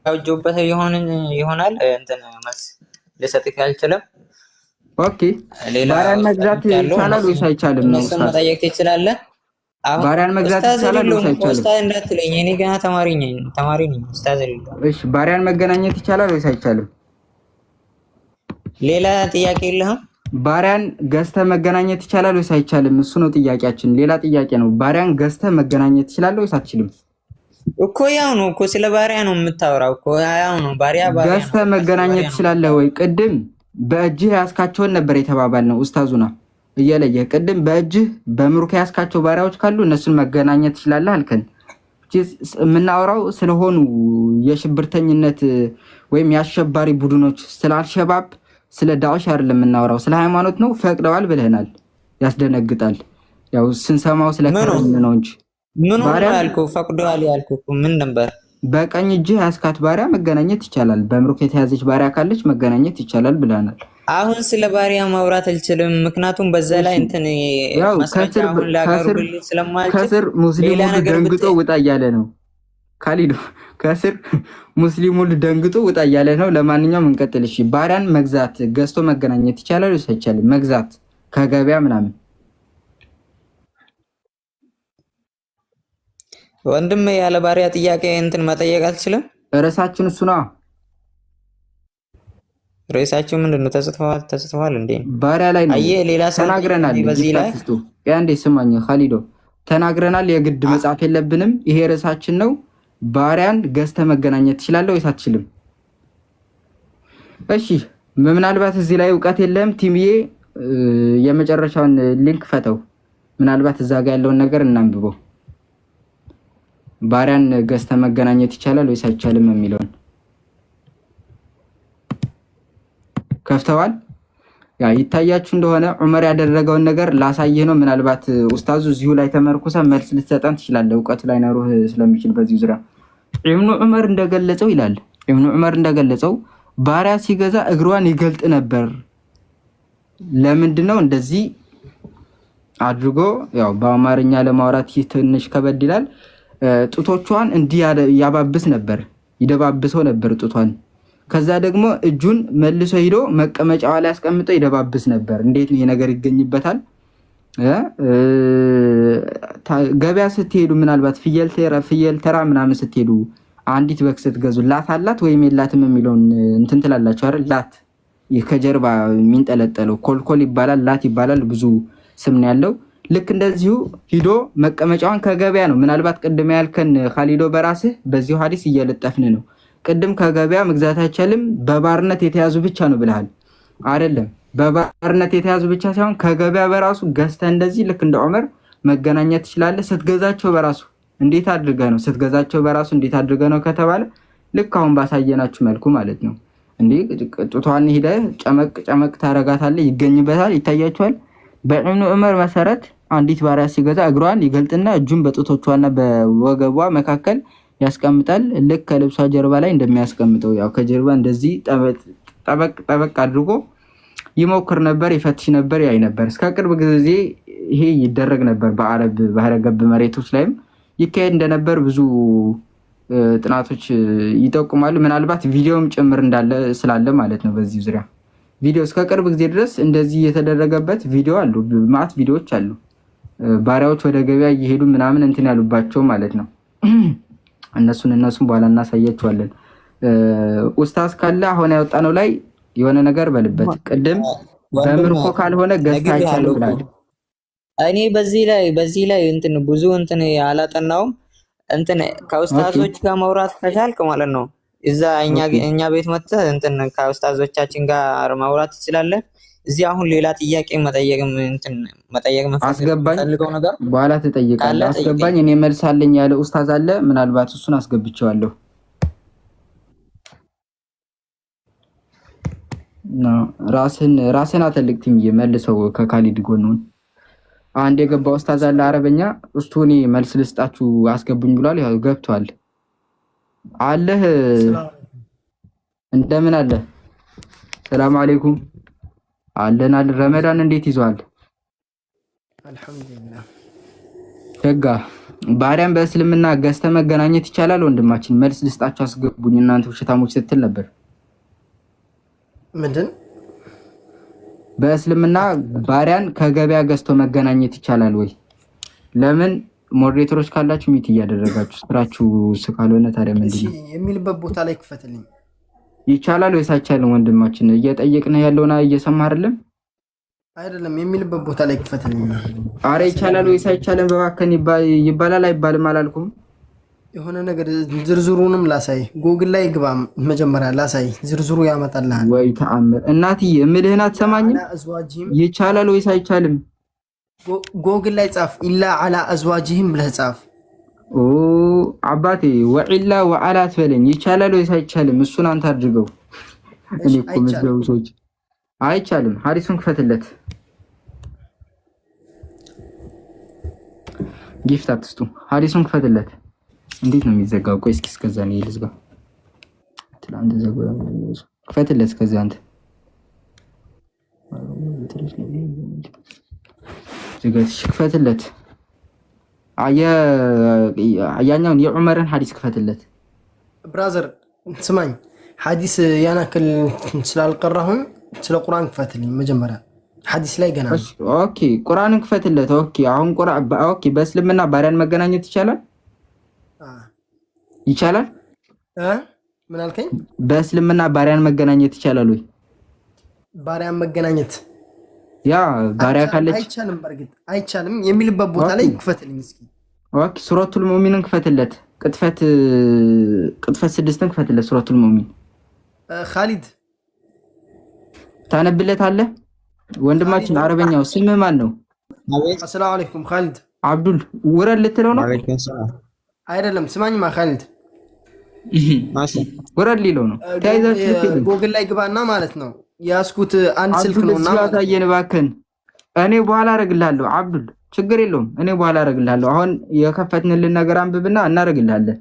ያውጆበት ይሆናል እንትን መልስ ልሰጥህ አልችልም። ኦኬ ባሪያን መግዛት ይቻላል ወይስ አይቻልም ነው እነሱን መጠየቅ ትችላለህ። አሁን ባሪያን መግዛት ኡስታዝ ይቻላል ወይስ አይደለሁም እኮ አይቻልም? ኡስታዝ እንዳትለኝ፣ እኔ ገና ተማሪ ነኝ ኡስታዝ አይደለሁም። እሺ ባሪያን መገናኘት ይቻላል ወይስ አይቻልም? ሌላ ጥያቄ የለህም? ባሪያን ገዝተህ መገናኘት ይቻላል ወይስ አይቻልም? እሱ ነው ጥያቄያችን። ሌላ ጥያቄ ነው። ባሪያን ገዝተህ መገናኘት ትችላለህ ወይስ አትችልም? እኮ ያው ነው እኮ ስለ ባሪያ ነው የምታወራው እኮ ያው ነው። ባሪያ ገዝተህ መገናኘት ትችላለህ ወይ? ቅድም በእጅህ ያስካቸውን ነበር የተባባልነው ኡስታዙና እየለየህ ቅድም በእጅህ በምሩክ ያስካቸው ባሪያዎች ካሉ እነሱን መገናኘት ትችላለህ አልከን። የምናወራው ስለሆኑ የሽብርተኝነት ወይም የአሸባሪ ቡድኖች ስለ አልሸባብ ስለ ዳዕሽ አይደለም የምናወራው፣ ስለ ሃይማኖት ነው። ፈቅደዋል ብለናል። ያስደነግጣል። ያው ስንሰማው ስለከረምን ነው እንጂ ምን ሆነ ያልኩህ ፈቅደዋል ያልኩህ ምን ነበር? በቀኝ እጅህ ያስካት ባሪያ መገናኘት ይቻላል። በምሩክ የተያዘች ባሪያ ካለች መገናኘት ይቻላል ብለናል። አሁን ስለ ባሪያ ማውራት አልችልም፣ ምክንያቱም በዛ ላይ እንትን ማስረጃውን ላቀርብልኝ ስለማልችል ከስር ሙስሊሙ ደንግጦ ውጣ እያለ ነው። ካሊዶ ከስር ሙስሊሙ ደንግጦ ውጣ እያለ ነው። ለማንኛውም እንቀጥል። እሺ ባሪያን መግዛት ገዝቶ መገናኘት ይቻላል ወይስ አይቻልም? መግዛት ከገበያ ምናምን ወንድም ያለ ባሪያ ጥያቄ እንትን መጠየቅ አትችልም። ርዕሳችን እሱ ነው። ርዕሳችን ምንድነው? ተጽፏል እንዴ? ባሪያ ላይ ነው። አየ ሌላ ሰው ተናግረናል። በዚህ ላይ ያንዴ ስማኝ ካሊዶ ተናግረናል። የግድ መጻፍ የለብንም። ይሄ ርዕሳችን ነው። ባሪያን ገዝተህ መገናኘት ትችላለህ ወይስ አትችልም? እሺ ምናልባት እዚህ ላይ እውቀት የለም ቲምዬ፣ የመጨረሻውን ሊንክ ፈተው። ምናልባት እዛ ጋር ያለውን ነገር እናንብበው። ባሪያን ገዝተህ መገናኘት ይቻላል ወይስ አይቻልም የሚለውን ከፍተዋል። ያ ይታያችሁ እንደሆነ ዑመር ያደረገውን ነገር ላሳየህ ነው። ምናልባት ኡስታዙ እዚሁ ላይ ተመርኩሰ መልስ ልትሰጠን ትችላለህ። እውቀቱ ላይ ነሩህ ስለሚችል በዚህ ዙሪያ ኢብኑ ዑመር እንደገለጸው ይላል። ኢብኑ ዑመር እንደገለጸው ባሪያ ሲገዛ እግሯን ይገልጥ ነበር። ለምንድነው እንደዚህ አድርጎ? ያው በአማርኛ ለማውራት ትንሽ ከበድ ይላል። ጡቶቿን እንዲህ ያባብስ ነበር፣ ይደባብሰው ነበር ጡቷን። ከዛ ደግሞ እጁን መልሶ ሄዶ መቀመጫዋ ላይ አስቀምጦ ይደባብስ ነበር። እንዴት ነው ይሄ ነገር ይገኝበታል? ገበያ ስትሄዱ ምናልባት ፍየል ተራ ምናምን ስትሄዱ አንዲት በግ ስትገዙ ላት አላት ወይም የላትም የሚለውን እንትን ትላላችሁ አይደል? ላት ከጀርባ የሚንጠለጠለው ኮልኮል ይባላል፣ ላት ይባላል። ብዙ ስም ነው ያለው። ልክ እንደዚሁ ሂዶ መቀመጫዋን ከገበያ ነው። ምናልባት ቅድም ያልከን ካሊዶ በራስህ በዚሁ ሐዲስ እየለጠፍን ነው። ቅድም ከገበያ መግዛት አይቻልም በባርነት የተያዙ ብቻ ነው ብለሃል አይደለም? በባርነት የተያዙ ብቻ ሳይሆን ከገበያ በራሱ ገዝተህ እንደዚህ ልክ እንደ ዑመር መገናኘት ትችላለህ። ስትገዛቸው በራሱ እንዴት አድርገህ ነው? ስትገዛቸው በራሱ እንዴት አድርገህ ነው ከተባለ ልክ አሁን ባሳየናችሁ መልኩ ማለት ነው። እንዴ ጡቷን ሄደህ ጨመቅ ታረጋታለህ፣ ይገኝበታል፣ ይታያችኋል። በኢብኑ ዑመር መሰረት አንዲት ባሪያ ሲገዛ እግሯን ይገልጥና እጁን በጡቶቿና በወገቧ መካከል ያስቀምጣል። ልክ ከልብሷ ጀርባ ላይ እንደሚያስቀምጠው ያው ከጀርባ እንደዚህ ጠበቅ አድርጎ ይሞክር ነበር፣ ይፈትሽ ነበር፣ ያይ ነበር። እስከ ቅርብ ጊዜ ይሄ ይደረግ ነበር። በአረብ ባህረ ገብ መሬቶች ላይም ይካሄድ እንደነበር ብዙ ጥናቶች ይጠቁማሉ። ምናልባት ቪዲዮም ጭምር ስላለ ማለት ነው። በዚህ ዙሪያ ቪዲዮ እስከ ቅርብ ጊዜ ድረስ እንደዚህ የተደረገበት ቪዲዮ አሉ፣ ማት ቪዲዮዎች አሉ። ባሪያዎች ወደ ገበያ እየሄዱ ምናምን እንትን ያሉባቸው ማለት ነው። እነሱን በኋላ እናሳያቸዋለን። ኡስታዝ ካለ አሁን ያወጣነው ላይ የሆነ ነገር በልበት። ቅድም በምርኮ ካልሆነ ገዝታ አይቻልም ብላል። እኔ በዚህ ላይ እንትን ብዙ እንትን አላጠናውም። እንትን ከኡስታዞች ጋር ማውራት ከቻልክ ማለት ነው እዛ እኛ ቤት መጥተህ እንትን ከኡስታዞቻችን ጋር ማውራት ትችላለህ። እዚህ አሁን ሌላ ጥያቄ መጠየቅ የምፈልገው ነገር በኋላ ትጠይቃለህ። አስገባኝ። እኔ መልስ አለኝ ያለ ኡስታዝ አለ። ምናልባት እሱን አስገብቼዋለሁ። ራስን አተልቅትም መልሰው ከካሊድ ጎኑን አንድ የገባ ኡስታዝ አለ አረበኛ። እስቱ እኔ መልስ ልስጣችሁ አስገቡኝ ብሏል። ያው ገብቷል። አለህ እንደምን አለ? ሰላም አለይኩም አለን። ረመዳን እንዴት ይዟል? አልሐምዱሊላህ ደጋ ባሪያን በእስልምና ገዝተ መገናኘት ይቻላል? ወንድማችን መልስ ልስጣችሁ አስገቡኝ እናንተ ውሸታሞች ስትል ነበር። ምንድን በእስልምና ባሪያን ከገበያ ገዝቶ መገናኘት ይቻላል ወይ? ለምን ሞዴሬተሮች ካላችሁ ሚት እያደረጋችሁ ስራችሁ ካልሆነ ታዲያ ምንድን ነው የሚልበት ቦታ ላይ ክፈትልኝ። ይቻላል ወይስ አይቻልም? ወንድማችን እየጠየቅን ያለውና እየሰማ አይደለም አይደለም የሚልበት ቦታ ላይ ክፈትልኝ። አረ ይቻላል ወይስ አይቻልም? በባከን ይባላል አይባልም አላልኩም? የሆነ ነገር ዝርዝሩንም ላሳይ። ጉግል ላይ ግባ መጀመሪያ ላሳይ፣ ዝርዝሩ ያመጣልሃል። ወይ ተአምር እናትዬ እምልህን አትሰማኝም? ይቻላል ወይስ አይቻልም? ጉግል ላይ ጻፍ፣ ኢላ አላ አዝዋጅህም ብለህ ጻፍ። ኦ አባቴ ወኢላ ወአላ አትበለኝ። ይቻላል ወይስ አይቻልም? እሱን አንተ አድርገው። እኔ እኮ መስለው ሰዎች አይቻልም። ሐዲሱን ክፈትለት። ጊፍት አትስጡ። ሐዲሱን ክፈትለት። እንዴት ነው የሚዘጋው? ቆይ እስኪ እስከዛ ነው ይልዝጋ። ትላንት ዘጋው። ክፈትለት እስከዛ አንተ ዝጋትሽ ክፈትለት። ያኛውን የዑመርን ሐዲስ ክፈትለት። ብራዘር ስማኝ፣ ሐዲስ ያናክል ስላልቀራሁን ስለ ቁርአን ክፈትልኝ መጀመሪያ። ሐዲስ ላይ ገና ኦኬ፣ ቁርአንን ክፈትለት። ኦኬ አሁን ቁርአን ኦኬ። በእስልምና ባሪያን መገናኘት ይቻላል? ይቻላል? ምን አልከኝ? በእስልምና ባሪያን መገናኘት ይቻላል ወይ? ባሪያን መገናኘት ያ ባሪያ ካለች አይቻልም። በርግጥ አይቻልም የሚልበት ቦታ ላይ ክፈትልኝ እስኪ። ኦኬ ሱረቱል ሙእሚንን ክፈትለት። ቅጥፈት 6ን ክፈትለት። ሱረቱል ሙእሚን ኻሊድ ታነብለታለህ? ወንድማችን አረበኛው ስምህ ማን ነው? አሰላሙ አለይኩም ኻሊድ። አብዱል ውረድ ልትለው ነው? አይደለም ስማኝማ ኻሊድ ውረድ ሊለው ነው። ተያይዛችሁ ጎግል ላይ ግባና ማለት ነው ያስኩት አንድ ስልክ ነውና ታየን ባከን። እኔ በኋላ አረግልሃለሁ አብዱል፣ ችግር የለውም። እኔ በኋላ አረግልሃለሁ። አሁን የከፈትንልን ነገር አንብብና እናረግልሃለን።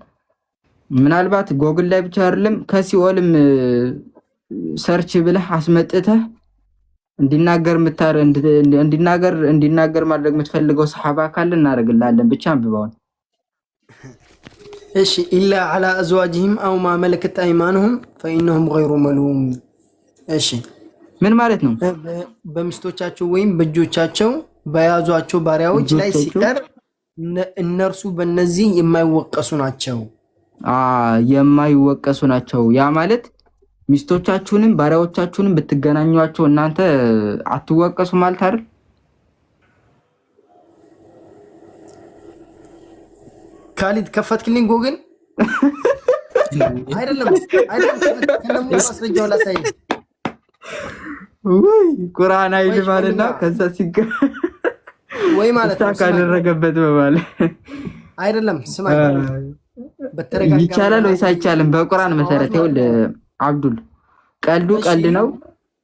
ምናልባት ጎግል ላይ ብቻ አይደለም ከሲኦልም ሰርች ብለህ አስመጥተህ እንዲናገር ማድረግ የምትፈልገው ሰሃባ ካለ እናረግልሃለን። ብቻ አንብባውን። እሺ ኢላ አላ አዝዋጅህም አው ማ መለከት አይማኑሁም ፈኢንሁም ገይሩ መሉም። እሺ ምን ማለት ነው? በሚስቶቻቸው ወይም በእጆቻቸው በያዟቸው ባሪያዎች ላይ ሲቀር እነርሱ በእነዚህ የማይወቀሱ ናቸው። የማይወቀሱ ናቸው። ያ ማለት ሚስቶቻችሁንም ባሪያዎቻችሁንም ብትገናኙአቸው እናንተ አትወቀሱ ማለት አይደል? ካሊድ ከፈትክልኝ ጎግል አይደለም ከነሙ ማስረጃው ላሳይ ወይ ቁርአን አይል ማለትና ከዛ ሲገ ወይ ማለት ነው ካደረገበት በማለት አይደለም። ስማኝ በተረጋጋ ይቻላል ወይስ አይቻልም? በቁርአን መሰረት ይኸውልህ አብዱል ቀልድ ነው።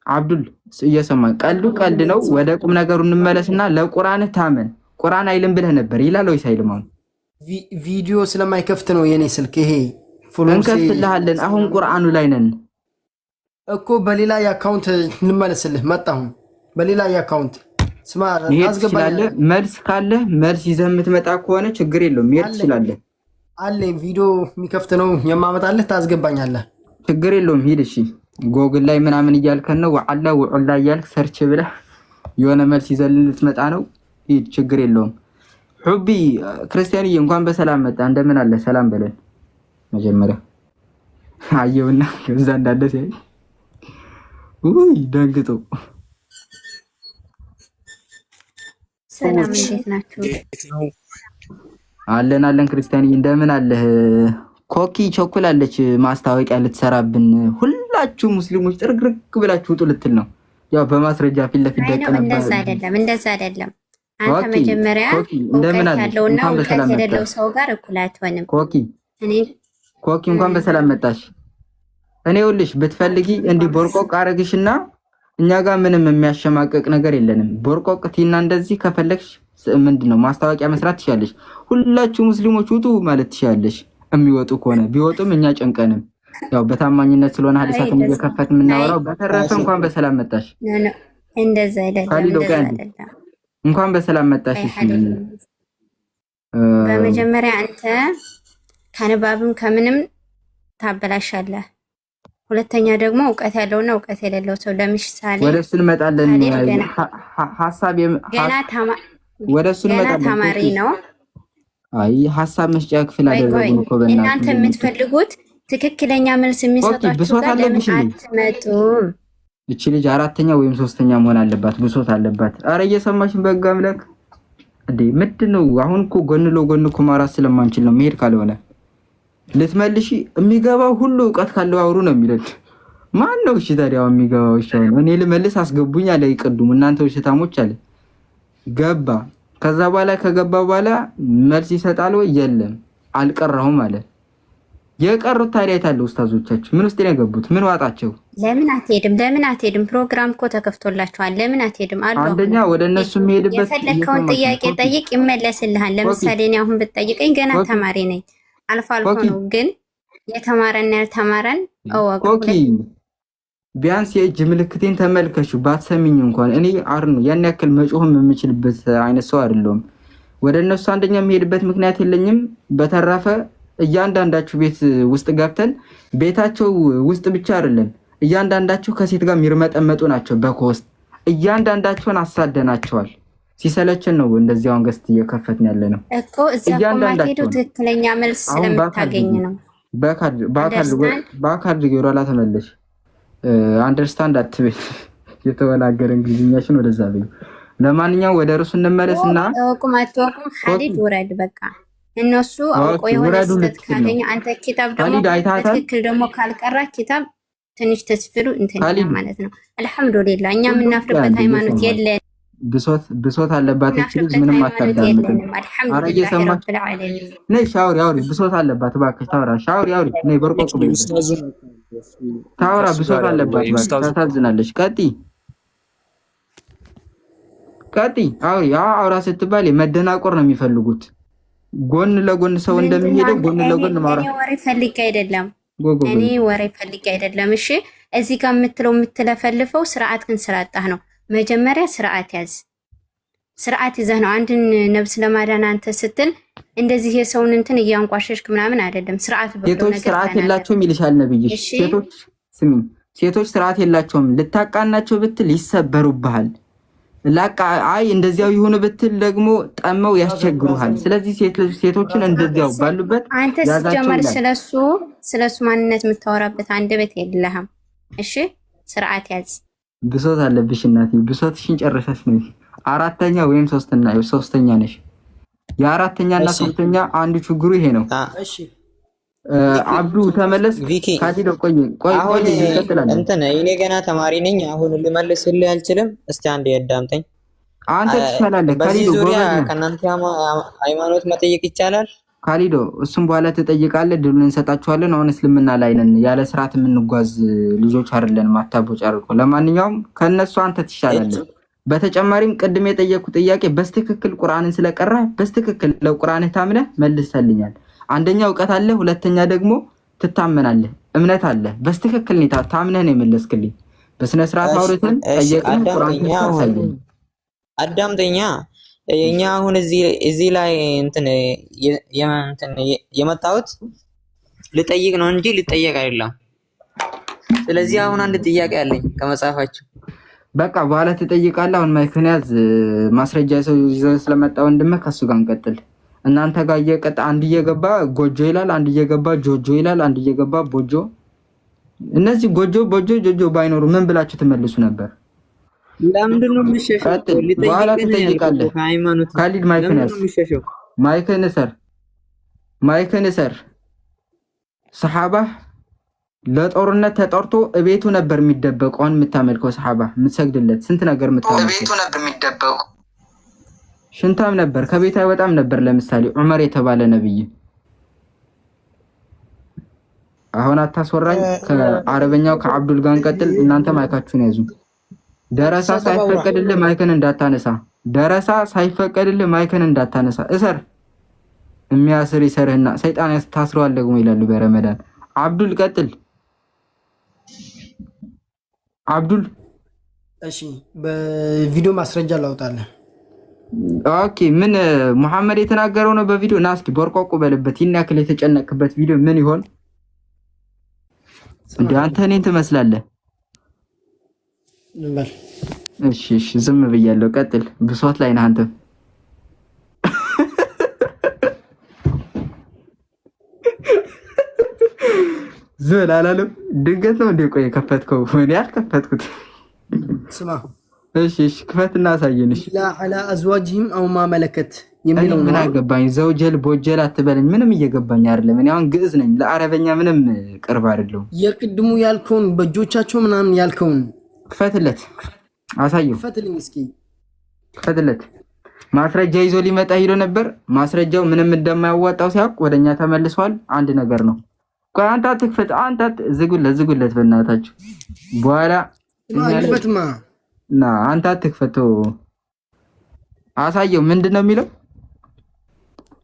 አብዱል እየሰማን ቀልድ ነው። ወደ ቁም ነገሩ እንመለስና ለቁርአን ታመን። ቁርአን አይልም ብለህ ነበር ይላል ወይስ አይልም? አሁን ቪዲዮ ስለማይከፍት ነው የኔ ስልክ ይሄ እንከፍትልሃለን። አሁን ቁርአኑ ላይ ነን እኮ በሌላ የአካውንት ልመለስልህ መጣሁ። በሌላ የአካውንት ስማ አስገባለህ። መልስ ካለ መልስ ይዘህ የምትመጣ ከሆነ ችግር የለውም መሄድ ትችላለህ። አለኝ ቪዲዮ የሚከፍት ነው የማመጣልህ። ታስገባኛለህ። ችግር የለውም ሂድ። እሺ ጎግል ላይ ምናምን እያልከን ነው ወዓላ ወዑላ እያልክ ሰርች ብለህ የሆነ መልስ ይዘህ ልትመጣ ነው። ሂድ ችግር የለውም። ሑቢ ክርስቲያንዬ እንኳን በሰላም መጣ። እንደምን አለ? ሰላም በለን መጀመሪያ። አየውና እዛ እንዳለ ሲያይ ውይ ደንግጦ። ሰላም እንዴት ናችሁ? አለን ክርስቲያንዬ እንደምን አለህ? ኮኪ ቸኩላለች ማስታወቂያ ልትሰራብን። ሁላችሁ ሙስሊሞች ጥርግርግ ብላችሁ ውጡ ልትል ነው። ያው በማስረጃ ፊት ለፊት ደቀነባ። እንደዛ አይደለም። አንተ መጀመሪያ እውቀት ያለውና እውቀት የሌለው ሰው ጋር እኩል አትሆንም። ኮኪ እንኳን በሰላም መጣሽ። እኔ ይኸውልሽ ብትፈልጊ እንዲህ ቦርቆቅ አረግሽና እኛ ጋር ምንም የሚያሸማቀቅ ነገር የለንም። ቦርቆቅ ቲና እንደዚህ ከፈለግሽ ምንድነው ማስታወቂያ መስራት ትችያለሽ። ሁላችሁ ሙስሊሞች ውጡ ማለት ትችያለሽ። የሚወጡ ከሆነ ቢወጡም እኛ ጨንቀንም ያው በታማኝነት ስለሆነ ሐዲሳትን እየከፈት የምናወራው። በተረፈ እንኳን በሰላም መጣሽ። እንደዛ አይደለም። እንኳን በሰላም መጣሽ። በመጀመሪያ አንተ ከንባብም ከምንም ታበላሻለህ። ሁለተኛ ደግሞ እውቀት ያለውና እውቀት የሌለው ሰው ለምሳሌ ወደ እሱ እንመጣለን። ሐሳብ ገና ተማሪ ነው። አይ ሐሳብ መስጫ ክፍል አደረጉን እኮ በእናትህ። እናንተ የምትፈልጉት ትክክለኛ መልስ የሚሰጣችሁ ጋር ለምን አትመጡም? እቺ ልጅ አራተኛ ወይም ሶስተኛ መሆን አለባት። ብሶት አለባት። አረ እየሰማሽን በጋ አምላክ እንዴ! ምንድነው አሁን እኮ ጎን ለጎን እኮ ማራት ስለማንችል ነው። መሄድ ካልሆነ ልትመልሺ የሚገባው ሁሉ እውቀት ካለው አውሩ ነው የሚለው። ማን ነው እሺ ታዲያ የሚገባው? እሺ እኔ ልመልስ አስገቡኝ አለ ይቀዱም እናንተ ውሸታሞች አለ ገባ። ከዛ በኋላ ከገባ በኋላ መልስ ይሰጣል ወይ? የለም አልቀራሁም አለ። የቀሩት ታዲያ የታለ ኡስታዞቻችሁ? ምን ውስጥ ነው የገቡት? ምን ዋጣቸው? ለምን አትሄድም? ፕሮግራም እኮ ተከፍቶላችኋል። ለምን አትሄድም? አንደኛ ወደ እነሱ የሚሄድበት የፈለከውን ጥያቄ ጠይቅ፣ ይመለስልሃል። ለምሳሌ እኔ አሁን ብትጠይቀኝ ገና ተማሪ ነኝ። አልፎ አልፎ ነው ግን የተማረና ያልተማረን እወቅ። ቢያንስ የእጅ ምልክቴን ተመልከሹ። ባትሰሚኝ እንኳን እኔ አርኑ ያን ያክል መጮህም የምችልበት አይነት ሰው አይደለሁም። ወደ እነሱ አንደኛ የሚሄድበት ምክንያት የለኝም። በተረፈ እያንዳንዳችሁ ቤት ውስጥ ገብተን ቤታቸው ውስጥ ብቻ አይደለም እያንዳንዳችሁ ከሴት ጋር የሚርመጠመጡ ናቸው። በኮስት እያንዳንዳቸውን አሳደናቸዋል። ሲሰለችን ነው እንደዚህ አሁን ገስት እየከፈትን ያለ ነው እኮ እዚያ ኮማቴዱ ትክክለኛ መልስ ስለምታገኝ ነው። በአካል ወደኋላ ተመለሽ። አንደርስታንድ አትበይ። የተወላገረ እንግሊዝኛሽን ወደዛ በይ። ለማንኛውም ወደ ርዕሱ እንመለስና አትወቁም ሐዲድ ውረድ። በቃ እነሱ አውቆ የሆነ ስህተት ካገኘ አንተ ኪታብ ደግሞ በትክክል ደግሞ ካልቀራ ኪታብ ትንሽ ተስፍሩ እንትን ማለት ነው። አልሐምዱሊላህ እኛ የምናፍርበት ሃይማኖት የለን። ብሶት አለባት እቺ ልጅ ምንም አታዳምጥም። አረ እየሰማች ነይ ሻውሪ ብሶት አለባት እባክሽ ታውራ ሻውሪ ነይ በርቆቁ ታውራ ብሶት አለባት እባክሽ ታሳዝናለች። ቀጢ አውራ ስትባል መደናቆር ነው የሚፈልጉት። ጎን ለጎን ሰው እንደሚሄደው ጎን ለጎን ማውራት እኔ ወሬ ፈልጌ አይደለም። እሺ እዚህ ጋር የምትለፈልፈው ስርዓት ግን ስላጣህ ነው። መጀመሪያ ስርዓት ያዝ። ስርዓት ይዘህ ነው አንድን ነብስ ለማዳን አንተ ስትል እንደዚህ የሰውን እንትን እያንቋሸሽክ ምናምን አይደለም። ስርዓት ሴቶች ስርዓት የላቸውም ይልሻል ነብይሽ። ሴቶች ስርዓት የላቸውም ልታቃናቸው ብትል ይሰበሩብሃል። አይ እንደዚያው ይሁን ብትል ደግሞ ጠመው ያስቸግሩሃል። ስለዚህ ሴቶችን እንደዚያው ባሉበት አንተ ሲጀመር ስለሱ ማንነት የምታወራበት አንደበት የለህም። እሺ ስርዓት ያዝ። ብሶት አለብሽ እናቴ። ብሶትሽን ጨርሰሽ ነው አራተኛ ወይም ሶስተኛ ነሽ። የአራተኛና ሶስተኛ አንዱ ችግሩ ይሄ ነው። እሺ አብዱ ተመለስ። ካዲዶ ቆይ ይቀጥላል። እንትን እኔ ገና ተማሪ ነኝ። አሁን ልመልስልህ አልችልም። እስቲ አንዴ ያዳምጠኝ። አንተ ትሻላለህ ካዲዶ። ከእናንተ ሃይማኖት መጠየቅ ይቻላል ካሊዶ? እሱም በኋላ ትጠይቃለህ። ድሉን እንሰጣችኋለን። አሁን እስልምና ላይ ነን። ያለ ስርዓት የምንጓዝ ልጆች አይደለንም። አታቦጭ አርቆ። ለማንኛውም ከነሱ አንተ ትሻላለህ። በተጨማሪም ቅድም የጠየቁ ጥያቄ በስትክክል ቁርአንን ስለቀራ በስትክክል ለቁርአንህ ታምነህ መልሰልኛል። አንደኛ እውቀት አለ፣ ሁለተኛ ደግሞ ትታመናለህ፣ እምነት አለ። በስትክክል ነው ታምነህ ነው የመለስክልኝ። በስነ ስርዓት አውርተን ጠየቅን። ቁርአን ታሳየኝ። አዳምጠኛ። እኛ አሁን እዚህ ላይ እንትን የመጣሁት ልጠይቅ ነው እንጂ ልጠየቅ አይደለም። ስለዚህ አሁን አንድ ጥያቄ አለኝ ከመጽሐፋችሁ። በቃ በኋላ ትጠይቃለህ። አሁን ማይክን ያዝ። ማስረጃ ሰው ይዘህ ስለመጣ ወንድምህ ከሱ ጋር እንቀጥል። እናንተ ጋር አንድ እየገባ ጎጆ ይላል፣ አንድ እየገባ ጆጆ ይላል፣ አንድ እየገባ ቦጆ። እነዚህ ጎጆ ቦጆ ጆጆ ባይኖሩ ምን ብላችሁ ትመልሱ ነበር? ለምንድን ነው የሚሸሸው? በኋላ ትጠይቃለህ። ካሊድ ማይክን እሰር። ሰሓባ ለጦርነት ተጠርቶ እቤቱ ነበር የሚደበቀው። አሁን የምታመልከው ሰሓባ የምትሰግድለት ስንት ነገር እቤቱ ነበር የሚደበቀው። ሽንታም ነበር፣ ከቤት አይወጣም ነበር። ለምሳሌ ዑመር የተባለ ነብይ። አሁን አታስወራኝ። ከአረበኛው ከአብዱል ጋር እንቀጥል። እናንተ ማይካችሁን ያዙ። ደረሳ ሳይፈቀድልህ ማይክን እንዳታነሳ። እሰር። የሚያስር ይሰርህና ሰይጣን ታስረዋል ደግሞ ይላሉ በረመዳን። አብዱል ቀጥል። አብዱል እሺ፣ በቪዲዮ ማስረጃ ላውጣለን። ኦኬ ምን መሐመድ የተናገረው ነው በቪዲዮ ና እስኪ ቦርቆቁ በልበት ይሄን ያክል የተጨነቅበት ቪዲዮ ምን ይሆን እንዴ? አንተ እኔን ትመስላለህ። እሺ ዝም ብያለሁ። ቀጥል። ብሶት ላይ ነህ አንተ። ዝም አላለም። ድንገት ነው እንዴ? ቆይ ከፈትከው? እኔ አልከፈትኩት። ስማ እሺ ክፈትና አሳየን። እሺ ላ አላ አዝዋጅህም አው ማ መለከት የሚለው ምን አገባኝ? ዘውጀል ቦጀል አትበለኝ። ምንም እየገባኝ አይደለም። እኔ አሁን ግዕዝ ነኝ፣ ለአረበኛ ምንም ቅርብ አይደለም። የቅድሙ ያልከውን በእጆቻቸው ምናምን ያልከውን ክፈትለት፣ አሳየው። ክፈትልኝ እስኪ ክፈትለት። ማስረጃ ይዞ ሊመጣ ሄዶ ነበር። ማስረጃው ምንም እንደማያዋጣው ሲያውቅ ወደኛ ተመልሷል። አንድ ነገር ነው። ቆይ አንተ አትክፈት። አንተ ዝጉለት በእናታችሁ። በኋላ ክፈትማ ና አንተ አትክፈተው። አሳየው። ምንድነው የሚለው?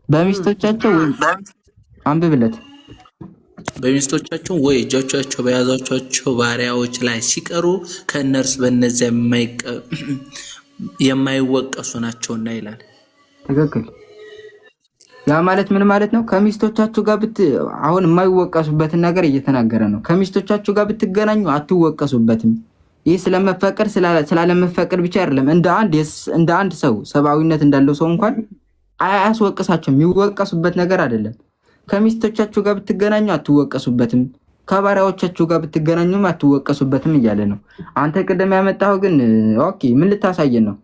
በሚስቶቻቸው ወይ አንብብለት። በሚስቶቻቸው ወይ እጆቻቸው በያዛቸው ባሪያዎች ላይ ሲቀሩ ከነርስ በእነዚያ የማይወቀሱ ናቸውና ይላል። ትክክል። ያ ማለት ምን ማለት ነው? ከሚስቶቻችሁ ጋር አሁን የማይወቀሱበትን ነገር እየተናገረ ነው። ከሚስቶቻችሁ ጋር ብትገናኙ አትወቀሱበትም። ይህ ስለመፈቀድ ስላለመፈቀድ ብቻ አይደለም። እንደ አንድ ሰው ሰብአዊነት እንዳለው ሰው እንኳን አያስወቅሳቸውም። የሚወቀሱበት ነገር አይደለም። ከሚስቶቻችሁ ጋር ብትገናኙ አትወቀሱበትም፣ ከባሪያዎቻችሁ ጋር ብትገናኙም አትወቀሱበትም እያለ ነው። አንተ ቅድም ያመጣኸው ግን ኦኬ፣ ምን ልታሳየን ነው?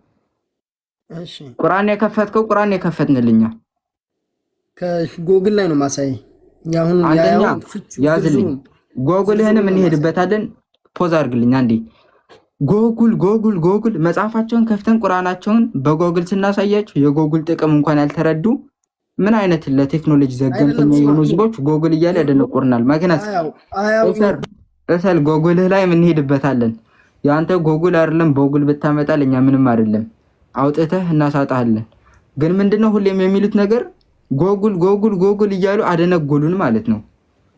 እሺ ቁርአን የከፈትከው? ቁርአን የከፈትንልኛ ከጎግል ላይ ነው ማሳይ። ያሁን አንደኛ ያዝልኝ፣ ጎግልህንም እንሄድበታለን። ፖዝ አድርግልኝ አንዴ። ጎግል መጽሐፋቸውን ከፍተን ቁርአናቸውን በጎግል ስናሳያቸው የጎግል ጥቅም እንኳን ያልተረዱ ምን አይነት ለቴክኖሎጂ ዘገምተኛ የሆኑ ህዝቦች ጎግል እያለ ያደነቁርናል። ማግናት እሰል ጎግልህ ላይ እንሄድበታለን። ያንተ ጎግል አይደለም ጎግል ብታመጣ ለኛ ምንም አይደለም፣ አውጥተህ እናሳጣለን። ግን ምንድነው ሁሌም የሚሉት ነገር ጎግል እያሉ አደነጎሉን ማለት ነው።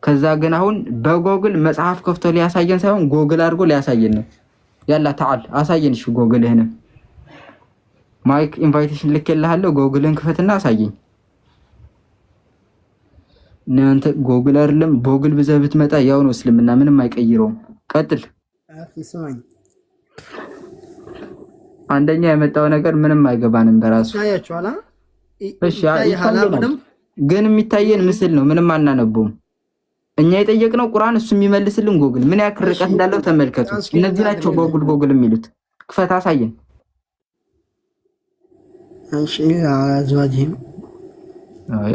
ከዛ ግን አሁን በጎግል መጽሐፍ ከፍቶ ሊያሳየን ሳይሆን ጎግል አድርጎ ሊያሳየን ነው። ያላ ተዓል አሳየን። እሺ ጎግልህን ማይክ ኢንቫይቴሽን ልኬልሃለሁ። ጎግልን ክፈትና አሳየኝ። እናንተ ጎግል አይደለም ጎግል ብዘህ ብትመጣ ያው ነው እስልምና፣ ምንም አይቀይረውም። ቀጥል። አንደኛ የመጣው ነገር ምንም አይገባንም በራሱ። እሺ ግን የሚታየን ምስል ነው፣ ምንም አናነበውም። እኛ የጠየቅነው ቁርአን፣ እሱ የሚመልስልን ጎግል። ምን ያክል ርቀት እንዳለው ተመልከቱ። እነዚህ ናቸው ጎግል የሚሉት። ክፈት አሳየን። እሺ አዝዋጅህም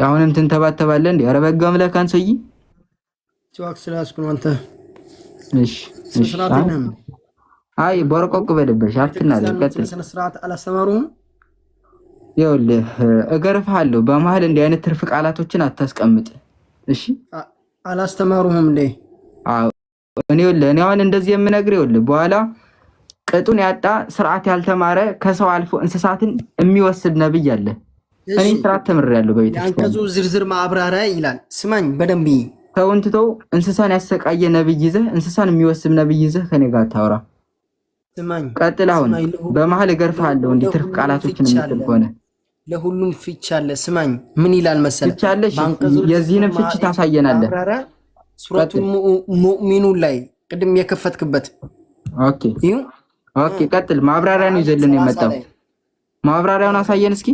አሁንም ትንተባተባለህ እንዴ? ኧረ በጋ አምላክ አንሰይ ትዋክስ ስላስኩ ነው አንተ። እሺ አይ ቦርቆቅ በልበሽ አትናለ። ቀጥል። ስነ ስርዓት አላስተማሩም። ይኸውልህ እገርፍሃለሁ። በመሀል እንዲህ አይነት ትርፍ ቃላቶችን አታስቀምጥ። እሺ አላስተማሩም እንዴ? አዎ እኔ አሁን እንደዚህ የምነግርህ ይኸውልህ በኋላ ቅጡን ያጣ ስርዓት ያልተማረ ከሰው አልፎ እንስሳትን የሚወስድ ነብይ አለ። እኔ ስርዓት ተምሬያለሁ በቤተክርስቲያን። ያንከዙ ዝርዝር ማብራሪያ ይላል። ስማኝ በደንብ ተውንትተው እንስሳን ያሰቃየ ነብይ ይዘህ እንስሳን የሚወስድ ነብይ ይዘህ ከኔ ጋር ታወራ። ስማኝ ቀጥል። አሁን በመሀል እገርፍሃለሁ እንዲህ ትርፍ ቃላቶችን የምትል ከሆነ ለሁሉም ፍች አለ። ስማኝ ምን ይላል መሰለህ? ፍች አለ። የዚህንም ፍች ታሳየናለህ። ሱረቱል ሙእሚኑን ላይ ቅድም የከፈትክበት። ኦኬ ቀጥል። ማብራሪያን ይዘልን የመጣው ማብራሪያውን አሳየን እስኪ።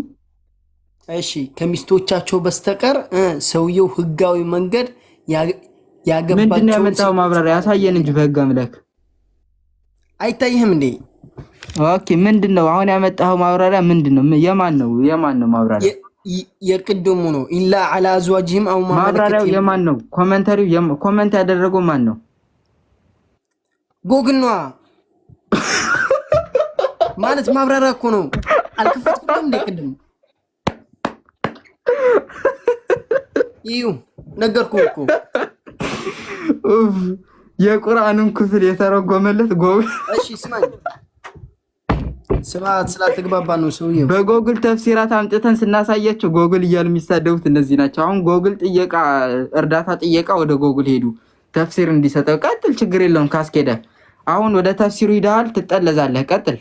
እሺ ከሚስቶቻቸው በስተቀር ሰውየው ህጋዊ መንገድ ያገባቸው ምንድነው ያመጣው ማብራሪያ? አሳየን እንጂ በህግ አምላክ አይታይህም እንዴ? ኦኬ ምንድነው አሁን ያመጣው ማብራሪያ? ምንድነው? የማን ነው ማብራሪያ? የቅድሙ ነው። ኢላ አላ አዝዋጅህም አው ማብራሪያው የማን ነው? ኮሜንት ያደረገው ማን ነው? ጎግል ነው ማለት ማብራሪያ እኮ ነው። አልከፈትኩም እንዴ ቅድም? ይዩ ነገርኩህ እኮ የቁርአንን ክፍል የተረጎመለት ጎግል። እሺ ስማኝ፣ ስማት ስላልተግባባ ነው ሰውዬው። በጎግል ተፍሲራት አምጥተን ስናሳያቸው ጎግል እያሉ የሚሳደቡት እነዚህ ናቸው። አሁን ጎግል እርዳታ ጥየቃ ወደ ጎግል ሄዱ ተፍሲር እንዲሰጠው። ቀጥል፣ ችግር የለውም ካስኬደ። አሁን ወደ ተፍሲሩ ሂደሃል፣ ትጠለዛለህ። ቀጥል፣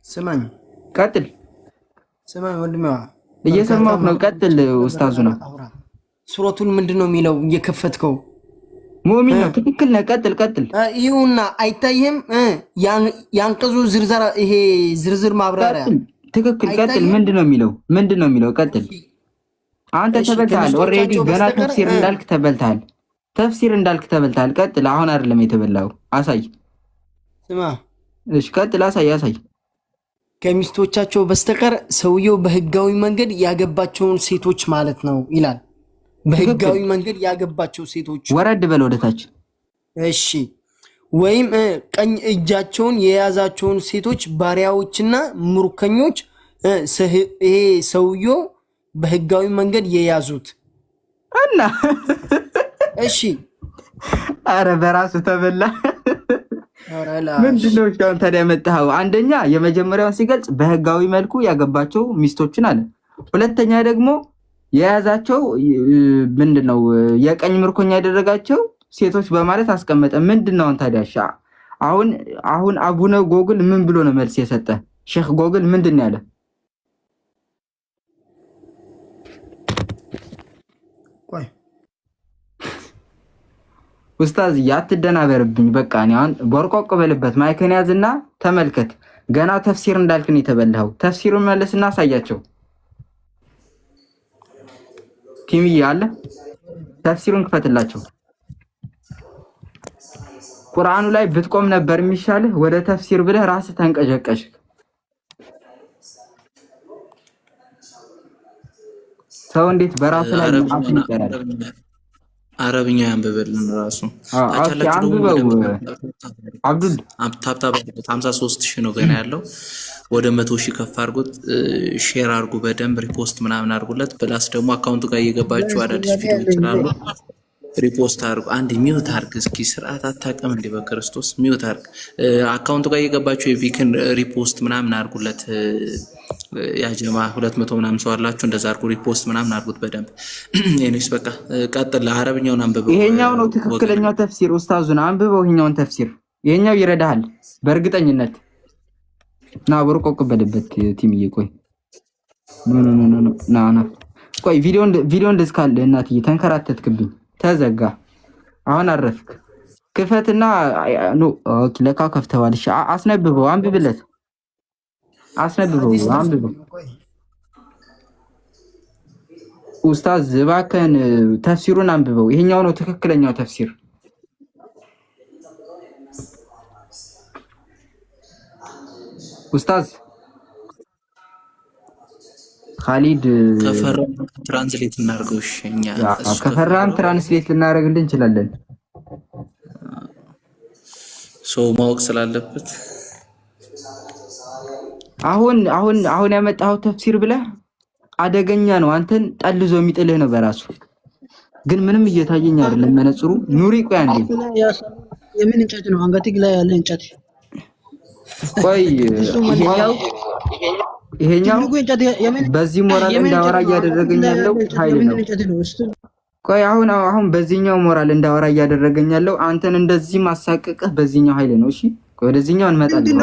ስማኝ፣ ቀጥል። ስማኝ ወንድሜ እየሰማሁህ ነው። ቀጥል ኡስታዙ ነው። ሱረቱን ምንድነው የሚለው እየከፈትከው? ሙእሚን ነው። ትክክል ነህ። ቀጥል። ይሁንና አይታይህም? ያንቀዙ ዝርዝር ይሄ ዝርዝር ማብራሪያ ትክክል። ቀጥል። ምንድነው የሚለው? ቀጥል። አንተ ተበልተሃል። ኦልሬዲ ገና ተፍሲር እንዳልክ ተበልተሃል። ቀጥል። አሁን አይደለም የተበላው። አሳይ። ስማ እሺ፣ ቀጥል። አሳይ። ከሚስቶቻቸው በስተቀር ሰውየው በህጋዊ መንገድ ያገባቸውን ሴቶች ማለት ነው ይላል። በህጋዊ መንገድ ያገባቸው ሴቶች ወረድ በል ወደታች። እሺ፣ ወይም ቀኝ እጃቸውን የያዛቸውን ሴቶች ባሪያዎችና ምርኮኞች ይሄ ሰውየው በህጋዊ መንገድ የያዙት እና እሺ፣ አረ በራሱ ተበላ። ምንድነው ታዲያ መጣው? አንደኛ የመጀመሪያውን ሲገልጽ በህጋዊ መልኩ ያገባቸው ሚስቶችን አለ። ሁለተኛ ደግሞ የያዛቸው ምንድነው የቀኝ ምርኮኛ ያደረጋቸው ሴቶች በማለት አስቀመጠ። ምንድነው ታዲያ? አሁን አቡነ ጎግል ምን ብሎ ነው መልስ የሰጠ? ሼክ ጎግል ምንድነው ያለ? ቆይ ኡስታዝ ያትደናበርብኝ። በቃ እኔ አሁን ቦርቆቅ በልበት ማይክን ያዝና ተመልከት። ገና ተፍሲር እንዳልክ ነው የተበላው። ተፍሲሩን መልስና አሳያቸው። ቲምዬ አለ ተፍሲሩን ክፈትላቸው። ቁርአኑ ላይ ብትቆም ነበር የሚሻልህ። ወደ ተፍሲር ብለህ ራስህ ተንቀዠቀሽ። ሰው እንዴት በራሱ ላይ ይቀራል? አረብኛ ያንብበልን ራሱ አብዱል ታብታብ 53,000 ነው ገና ያለው። ወደ 100,000 ከፍ አድርጎት ሼር አድርጉ፣ በደንብ ሪፖስት ምናምን አድርጉለት። ፕላስ ደግሞ አካውንቱ ጋር እየገባችሁ አዳዲስ ቪዲዮዎች ስላሉ ሪፖስት አድርጉ። አንድ ሚውት አድርግ እስኪ። ስርዓት አታውቅም እንዴ? በክርስቶስ ሚውት አድርግ። አካውንቱ ጋር እየገባችሁ የቪክን ሪፖስት ምናምን አድርጉለት። ያጀማ 200 ምናምን ሰው አላችሁ፣ እንደዛ አድርጉ። ሪፖስት ምናምን አድርጉት በደንብ። እኔስ በቃ ቀጥል። አረብኛውን አንብበው። ይሄኛው ነው ትክክለኛው ተፍሲር። ኡስታዙን አንብበው ይሄኛውን ተፍሲር። ይሄኛው ይረዳሃል በእርግጠኝነት። ና ወርቆቅ በልበት ቲምዬ። ቆይ ና ቆይ ቪዲዮ እንደዚህ ካለ እናትዬ ተንከራተትክብኝ። ተዘጋ። አሁን አረፍክ። ክፈትና ኦኬ። ለካ ከፍተዋል። እሺ አስነብበው፣ አንብብለት። አንብበው። ኡስታዝ እባክህን ተፍሲሩን አንብበው። ይሄኛው ነው ትክክለኛው ተፍሲር። ኡስታዝ ካሊድ ከፈራም ትራንስሌት እናድርገው። እሺ እኛ ከፈራም ትራንስሌት ልናደርግልን እንችላለን። ሰው ማወቅ ስላለበት አሁን ያመጣው ተፍሲር ብለህ አደገኛ ነው። አንተን ጠልዞ የሚጥልህ ነው በራሱ። ግን ምንም እየታየኝ አይደለም መነጽሩ። ኑሪ ቆይ አንዴ። የምን እንጨት ነው? አንገትህ ላይ ያለ እንጨት። ቆይ ይሄኛው በዚህ ሞራል እንዳወራ እያደረገኝ ያለው ኃይል ነው። ቆይ አሁን በዚህኛው ሞራል እንዳወራ እያደረገኝ ያለው አንተን እንደዚህ ማሳቀቅህ በዚህኛው ኃይል ነው። እሺ ቆይ ወደዚህኛው እንመጣለን።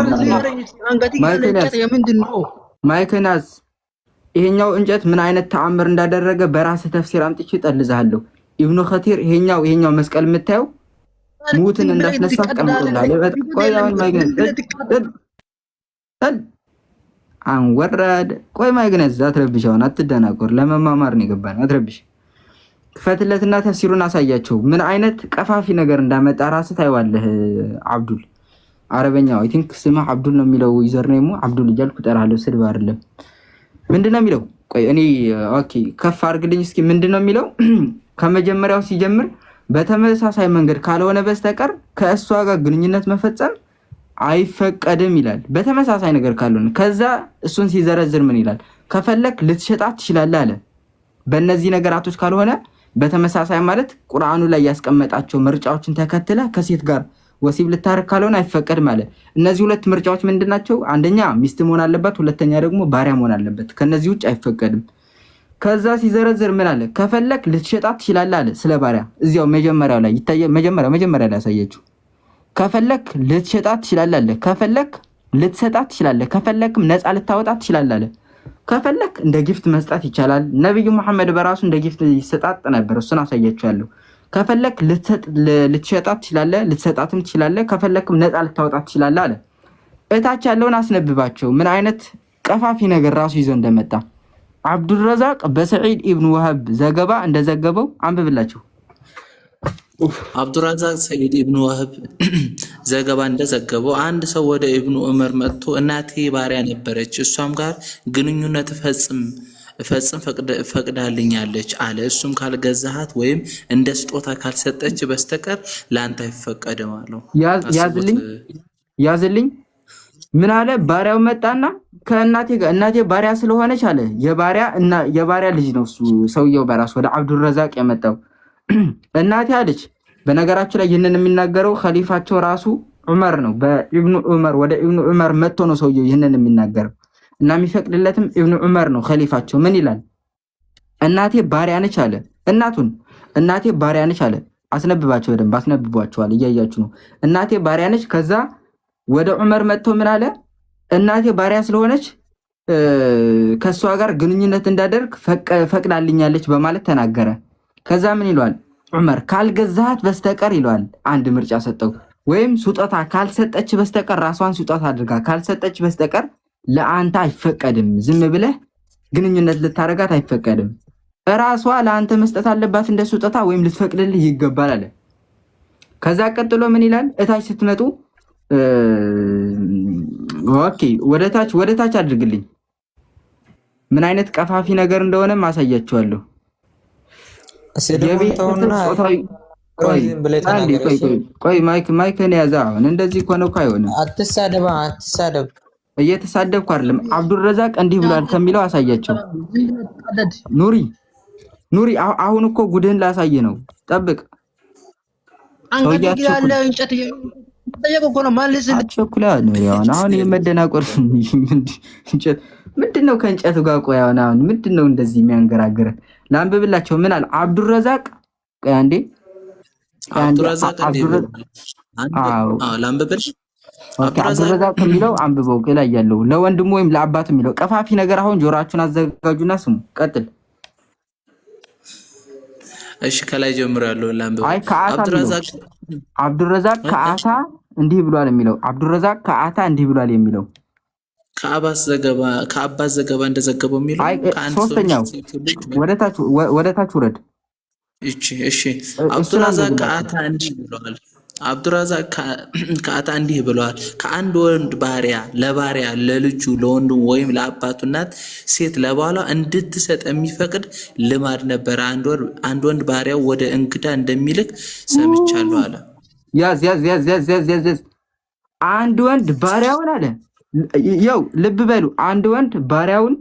ማይከናዝ ይሄኛው እንጨት ምን አይነት ተአምር እንዳደረገ በራስህ ተፍሲር አምጥቼ ጠልዝሃለሁ። ኢብኑ ኸቲር ይሄኛው መስቀል የምታየው ሙትን እንዳስነሳ ቀምጦልሃል። ቆይ አሁን አንወረድ። ቆይ ማይገነዝ አትረብሻውን፣ አትደናቆር። ለመማማር ነው የገባነው። አትረብሽ። ክፈትለትና ተፍሲሩን አሳያቸው። ምን አይነት ቀፋፊ ነገር እንዳመጣ ራስህ ታይዋለህ። አብዱል አረበኛው አይ ቲንክ ስማ አብዱል ነው የሚለው። ዩዘር ኔሙ አብዱል እያልኩ እጠራለሁ። ስድብ አይደለም። ምንድነው የሚለው? ቆይ እኔ ኦኬ ከፍ አድርግልኝ እስኪ። ምንድነው የሚለው? ከመጀመሪያው ሲጀምር በተመሳሳይ መንገድ ካልሆነ በስተቀር ከእሷ ጋር ግንኙነት መፈጸም አይፈቀድም ይላል። በተመሳሳይ ነገር ካልሆነ። ከዛ እሱን ሲዘረዝር ምን ይላል? ከፈለክ ልትሸጣት ትችላለህ አለ። በእነዚህ ነገራቶች ካልሆነ በተመሳሳይ ማለት ቁርአኑ ላይ ያስቀመጣቸው ምርጫዎችን ተከትለ ከሴት ጋር ወሲብ ልታረክ ካልሆነ አይፈቀድ ማለት። እነዚህ ሁለት ምርጫዎች ምንድናቸው? አንደኛ ሚስት መሆን አለበት፣ ሁለተኛ ደግሞ ባሪያ መሆን አለበት። ከነዚህ ውጭ አይፈቀድም። ከዛ ሲዘረዝር ምን አለ? ከፈለክ ልትሸጣት ትችላለህ አለ። ስለ ባሪያ እዚያው መጀመሪያው ላይ ይታየ። መጀመሪያ ላይ ያሳየችው ከፈለክ ልትሸጣት ትችላለህ አለ። ከፈለክ ልትሰጣት ትችላለህ፣ ከፈለክም ነፃ ልታወጣት ትችላለህ አለ። ከፈለክ እንደ ጊፍት መስጠት ይቻላል። ነብዩ መሐመድ በራሱ እንደ ጊፍት ይሰጣጥ ነበር። እሱን አሳያችኋለሁ። ከፈለክ ልትሸጣት ትችላለህ፣ ልትሰጣትም ትችላለህ። ከፈለክም ነፃ ልታወጣት ትችላለህ አለ። እታች ያለውን አስነብባቸው ምን አይነት ቀፋፊ ነገር ራሱ ይዞ እንደመጣ አብዱረዛቅ በሰዒድ ኢብኑ ወሃብ ዘገባ እንደዘገበው አንብብላችሁ። አብዱራዛቅ ሰዒድ ኢብኑ ወሃብ ዘገባ እንደዘገበው አንድ ሰው ወደ ኢብኑ ዑመር መጥቶ እናቴ ባሪያ ነበረች፣ እሷም ጋር ግንኙነት ፈጽም ፈቅዳልኛለች አለ። እሱም ካልገዛሃት ወይም እንደ ስጦታ ካልሰጠች በስተቀር ለአንተ አይፈቀድም አለው። ያዝልኝ ምን አለ? ባሪያው መጣና ከእናቴ ጋር እናቴ ባሪያ ስለሆነች አለ። የባሪያ ልጅ ነው እሱ ሰውየው በራሱ ወደ አብዱረዛቅ የመጣው እናቴ አለች። በነገራችሁ ላይ ይህንን የሚናገረው ኸሊፋቸው ራሱ ዑመር ነው። በኢብኑ ዑመር ወደ ኢብኑ ዑመር መጥቶ ነው ሰውየው ይህንን የሚናገረው እና የሚፈቅድለትም ኢብኑ ዑመር ነው ኸሊፋቸው። ምን ይላል? እናቴ ባሪያ ነች አለ። እናቴ ባሪያ ነች አለ። አስነብባቸው፣ በደንብ አስነብቧቸዋል፣ እያያችሁ ነው። እናቴ ባሪያ ነች። ከዛ ወደ ዑመር መጥቶ ምን አለ? እናቴ ባሪያ ስለሆነች ከሷ ጋር ግንኙነት እንዳደርግ ፈቅዳልኛለች በማለት ተናገረ። ከዛ ምን ይሏል ዑመር? ካልገዛሃት በስተቀር ይሏል አንድ ምርጫ ሰጠው። ወይም ስጦታ ካልሰጠች በስተቀር ራሷን ስጦታ አድርጋ ካልሰጠች በስተቀር ለአንተ አይፈቀድም። ዝም ብለህ ግንኙነት ልታረጋት አይፈቀድም። ራሷ ለአንተ መስጠት አለባት እንደ ስጦታ፣ ወይም ልትፈቅድልህ ይገባል አለ። ከዛ ቀጥሎ ምን ይላል? እታች ስትመጡ ኦኬ፣ ወደ ታች አድርግልኝ። ምን አይነት ቀፋፊ ነገር እንደሆነ ማሳያችኋለሁ። ቆይ ማይክን ያዛ። አሁን እንደዚህ እኮ ነው እኮ አይሆንም። አትሳደብ። እየተሳደብኩ አይደለም። አብዱረዛቅ እንዲህ ብሏል ከሚለው አሳያቸው። ኑሪ አሁን እኮ ጉድህን ላሳይ ነው። ጠብቅ። አሁን የመደናቆር ምንድነው? ከእንጨቱ ጋር ቆይ፣ አሁን ምንድነው እንደዚህ የሚያንገራግረ? ላንብብላቸው። ምን አለ አብዱረዛቅ? አንዴ አብዱረዛቅ ላንብብልሽ። አብዱረዛቅ የሚለው አንብበው ላይ ያለው ለወንድሙ ወይም ለአባት የሚለው ቀፋፊ ነገር። አሁን ጆሮአችሁን አዘጋጁና ስሙ። ቀጥል። እሺ፣ ከላይ ጀምሮ ያለው ላንብበው። አብዱረዛቅ ከአታ እንዲህ ብሏል የሚለው አብዱረዛቅ ከአታ እንዲህ ብሏል የሚለው ከአባስ ዘገባ እንደዘገበው የሚለው ሶስተኛው ወደ ታች ውረድ። እሺ አብዱረዛቅ ከአታ እንዲህ ብሏል። አብዱረዛቅ ከአታ እንዲህ ብሏል። ከአንድ ወንድ ባሪያ ለባሪያ ለልጁ ለወንድሙ ወይም ለአባቱ እናት ሴት ለባሏ እንድትሰጥ የሚፈቅድ ልማድ ነበር። አንድ ወንድ ባሪያው ወደ እንግዳ እንደሚልክ ሰምቻለሁ አለ። ያዝ አንድ ወንድ ባሪያውን አለ። ያው ልብ በሉ፣ አንድ ወንድ ባሪያውን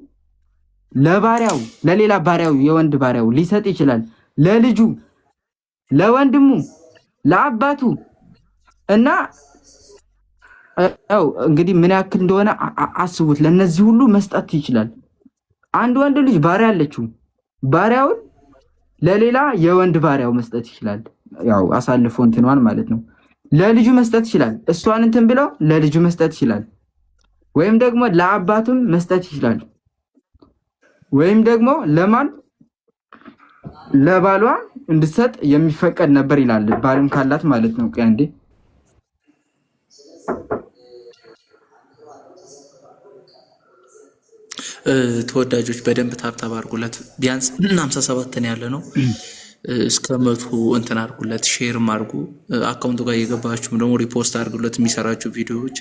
ለባሪያው ለሌላ ባሪያው የወንድ ባሪያው ሊሰጥ ይችላል። ለልጁ፣ ለወንድሙ፣ ለአባቱ እና ያው እንግዲህ ምን ያክል እንደሆነ አስቡት። ለነዚህ ሁሉ መስጠት ይችላል። አንድ ወንድ ልጅ ባሪያ አለችው፣ ባሪያውን ለሌላ የወንድ ባሪያው መስጠት ይችላል። ያው አሳልፎ እንትኗን ማለት ነው። ለልጁ መስጠት ይችላል። እሷን እንትን ብለው ለልጁ መስጠት ይችላል። ወይም ደግሞ ለአባቱም መስጠት ይችላል። ወይም ደግሞ ለማን ለባሏ እንድትሰጥ የሚፈቀድ ነበር ይላል። ባልም ካላት ማለት ነው። ቀንዴ ተወዳጆች በደንብ ታብታብ አድርጉለት። ቢያንስ 57 ነው ያለ ነው። እስከ 100 እንትን አድርጉለት፣ ሼርም አድርጉ። አካውንቱ ጋር እየገባችሁም ደግሞ ሪፖስት አድርጉለት። የሚሰራቸው ቪዲዮዎች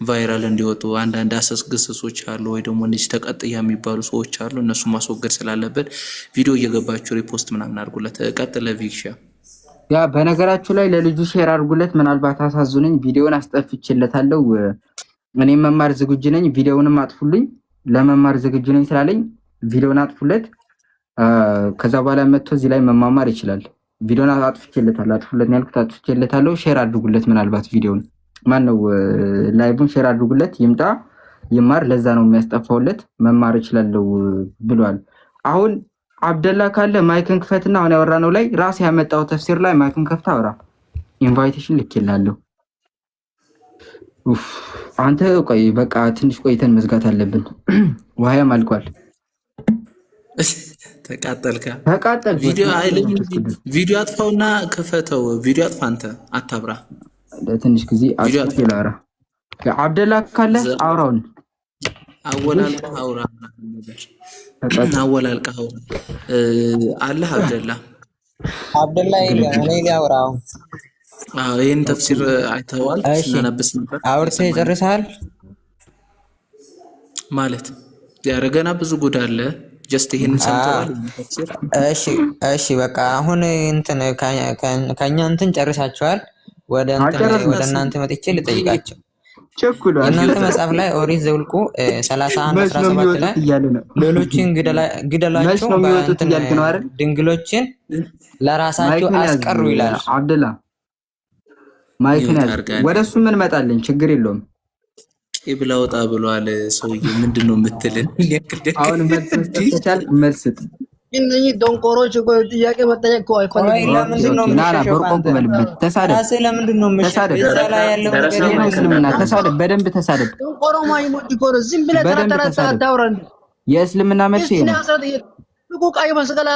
ቫይራል እንዲወጡ አንዳንድ አሰስግስሶች አሉ፣ ወይ ደግሞ እነዚህ ተቀጥያ የሚባሉ ሰዎች አሉ። እነሱ ማስወገድ ስላለበት ቪዲዮ እየገባችሁ ሪፖስት ምናምን አድርጉለት። ቀጥለ ቪክሻ። ያ በነገራችሁ ላይ ለልጁ ሼር አድርጉለት። ምናልባት አሳዙነኝ ቪዲዮውን አስጠፍቼለታለሁ። እኔም መማር ዝግጁ ነኝ፣ ቪዲዮውንም አጥፉልኝ። ለመማር ዝግጁ ነኝ ስላለኝ ቪዲዮውን አጥፉለት። ከዛ በኋላ መጥቶ እዚህ ላይ መማማር ይችላል። ቪዲዮውን አጥፍቼለታለሁ ያልኩት አጥፍቼለታለሁ። ሼር አድርጉለት። ምናልባት ቪዲዮውን ማነው ላይቭን ሼር አድርጉለት፣ ይምጣ ይማር። ለዛ ነው የሚያስጠፋውለት። መማር ይችላል ብሏል። አሁን አብደላ ካለ ማይክን ክፈትና አሁን ያወራነው ላይ ራስ ያመጣው ተፍሲር ላይ ማይክን ከፍታ አውራ። ኢንቫይቴሽን ልኬላለሁ። ኡፍ አንተ ቆይ በቃ ትንሽ ቆይተን መዝጋት አለብን። ውሃያም አልቋል። ተቃጠልካ ተቃጠል። ቪዲዮ አጥፋውና ክፈተው። ቪዲዮ አጥፋ አንተ አታብራ። ለትንሽ ጊዜ አጥፋ ይላራ አብደላ ካለ አውራውን አወላልቀህ አውራ ነገር አወላልቀህ አውራ አላህ አብደላ የለም እኔ ሊያወራው ይህን ተፍሲር አይተዋል ስናነብስ ነበር። አውርተህ ጨርሰሃል ማለት ያረገና ብዙ ጉድ አለ። ጀስት ይሄን ሰምተዋል። እሺ በቃ አሁን እንትን ከኛ እንትን ጨርሳችኋል። ወደ እናንተ መጥቼ ልጠይቃቸው። እናንተ መጽሐፍ ላይ ኦሪት ዘኍልቍ 31:17 ላይ ሌሎችን ግደላቸው ድንግሎችን ለራሳቸው አስቀሩ ይላል። አብደላ ማይክን ወደሱ ምን መጣልን? ችግር የለውም። ቂብላ ወጣ ብሏል ሰውዬ። ምንድነው የምትልን? አሁን መልስ ስጥ። እነኚህ ደንቆሮች እኮ ጥያቄ መጠየቅ እኮ አይፈልጉም። ለምንድነው በደንብ ተሳደብ። ደንቆሮ ማይሞት እኮ ነው። ዝም ብለህ ተረተረት አታውራ። የእስልምና መልስ ይሄ ነው። ቀይ መስቀል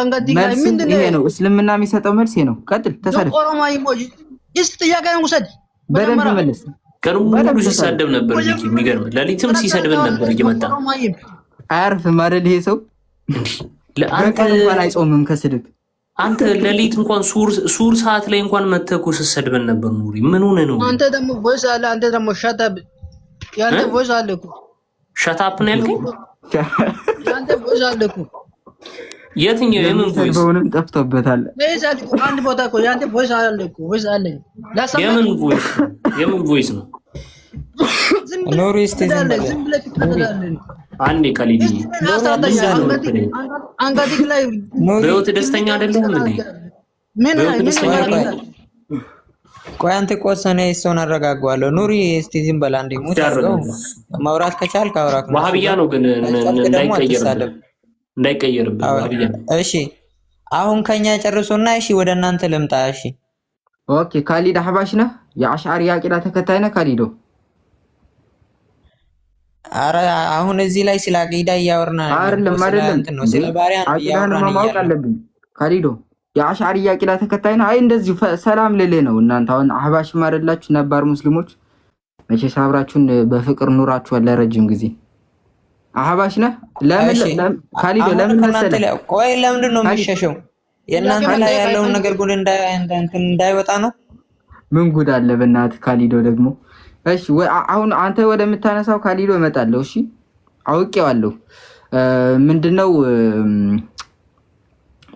አንገት ላይ ምንድነው? ይሄ ነው እስልምና የሚሰጠው መልስ ነው። ቀጥል፣ ተሳደብ። ደንቆሮ ማይሞት እስቲ ጥያቄውን ውሰድ። በደንብ መልስ። ቀኑን ሙሉ ሲሳደብ ነበር። የሚገርም ሌሊትም ሲሰድበን ነበር እየመጣ አያርፍም አይደል ይሄ ሰው? ለአንተ እንኳን አይጾምም ከስድብ። አንተ ሌሊት እንኳን ሱር ሰዓት ላይ እንኳን መተኩ ስትሰድበን ነበር። ኑሪ ምን ሆነ ነው? አንተ ደግሞ ቮይስ አለ። አንተ ደግሞ ሻታብ ያንተ ቮይስ አለ እኮ። ሻታፕ ነው ያልከኝ? ያንተ ቮይስ አለ እኮ። የትኛው የምን ቮይስ? በእውነትም ጠፍቶበታል። ቮይስ አለ እኮ አንድ ቦታ እኮ ያንተ ቮይስ አለ እኮ። ቮይስ አለ። የምን ቮይስ? የምን ቮይስ ነው? ኑሪ እስቲ ዝም ብለህ ትቀጥላለህ። አንዴ ካሊዲ አንገትህ ላይ በህይወት ደስተኛ አይደለም እንዴ? ምን ደስተኛ አይደለም? ቆይ አንተ ቆሰነ እሱን አረጋጋዋለሁ። ኑሪ እስቲ ዝም በል አንዴ ሙት አድርገው። ማውራት ከቻልክ አውራ። ዋሃብያ ነው ግን እንዳይቀየርብህ ዋሃብያ። እሺ አሁን ከኛ ጨርሶና እሺ ወደ እናንተ ልምጣ። እሺ ኦኬ። ካሊድ አህባሽ ነህ? የአሽዓሪ አቂዳ ተከታይ ነህ ካሊዶ? አረ አሁን እዚህ ላይ ስለ አቂዳ እያወራን አይደለም። ስለ ባሪያን እያወራን ማወቅ አለብን። ካሊዶ የአሽዓሪ አቂዳ ተከታይ ነህ? አይ እንደዚሁ ሰላም ልልህ ነው። እናንተ አሁን አህባሽም አይደላችሁ ነባር ሙስሊሞች መቼስ አብራችሁን በፍቅር ኑራችኋል ለረጅም ጊዜ። አህባሽ ነህ? ለምን ካሊዶ ለምን መሰለህ? ቆይ ለምንድን ነው የሚሸሸው? የእናንተ ላይ ያለውን ነገር ጉድ እንዳይወጣ ነው። ምን ጉድ አለ በእናትህ ካሊዶ ደግሞ። እሺ አሁን አንተ ወደምታነሳው ካሊዶ እመጣለሁ። እሺ አውቄዋለሁ። ምንድነው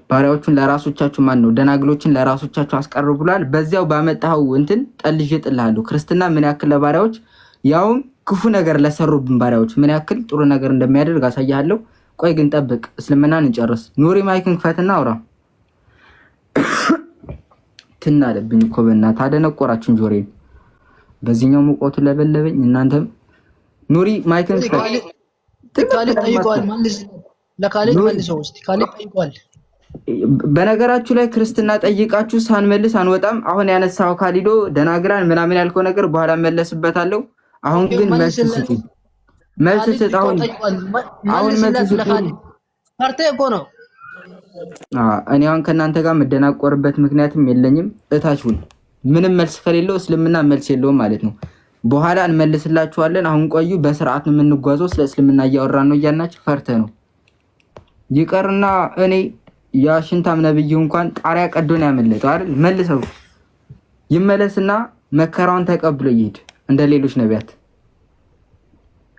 ባሪያዎቹን ለራሶቻችሁ ደናግሎችን ለራሶቻችሁ አስቀርቡ ብሏል። በዚያው ባመጣው እንትን ጠልዤ ጥልሃለሁ። ክርስትና ምን ያክል ለባሪያዎች ያውም ክፉ ነገር ለሰሩብን ባሪያዎች ምን ያክል ጥሩ ነገር እንደሚያደርግ አሳያለሁ። ቆይ ግን ጠብቅ፣ እስልምናን እንጨርስ። ኑሪ ማይክን ክፈትና አውራ። ትናለብኝ እኮ በእናትህ አደነቆራችሁን ጆሮዬን። በዚህኛው ሙቀቱ ለበለበኝ። እናንተም ኑሪ ማይክን ካሊድ ጠይቀዋል። ለካሊድ መልሰው እስቲ ካሊድ ጠይቀዋል። በነገራችሁ ላይ ክርስትና ጠይቃችሁ ሳንመልስ አንወጣም። አሁን ያነሳው ካሊዶ ደናግራን ምናምን ያልከው ነገር በኋላ መለስበታለሁ። አሁን ግን መልስ ስጡ። መልስ ስጥ። አሁን መልስ ስጡ። ፓርቲ እኮ ነው። እኔ አሁን ከእናንተ ጋር መደናቆርበት ምክንያትም የለኝም። እታችሁን ምንም መልስ ከሌለው እስልምና መልስ የለውም ማለት ነው። በኋላ እንመልስላችኋለን። አሁን ቆዩ። በስርዓት ነው የምንጓዘው። ስለ እስልምና እያወራን ነው እያልናችሁ ፈርተህ ነው ይቀርና እኔ ያ ሽንታም ነብዩ እንኳን ጣሪያ ቀዶን ያመለጠው አይደል? መልሰው ይመለስና መከራውን ተቀብሎ ይሄድ እንደ ሌሎች ነቢያት።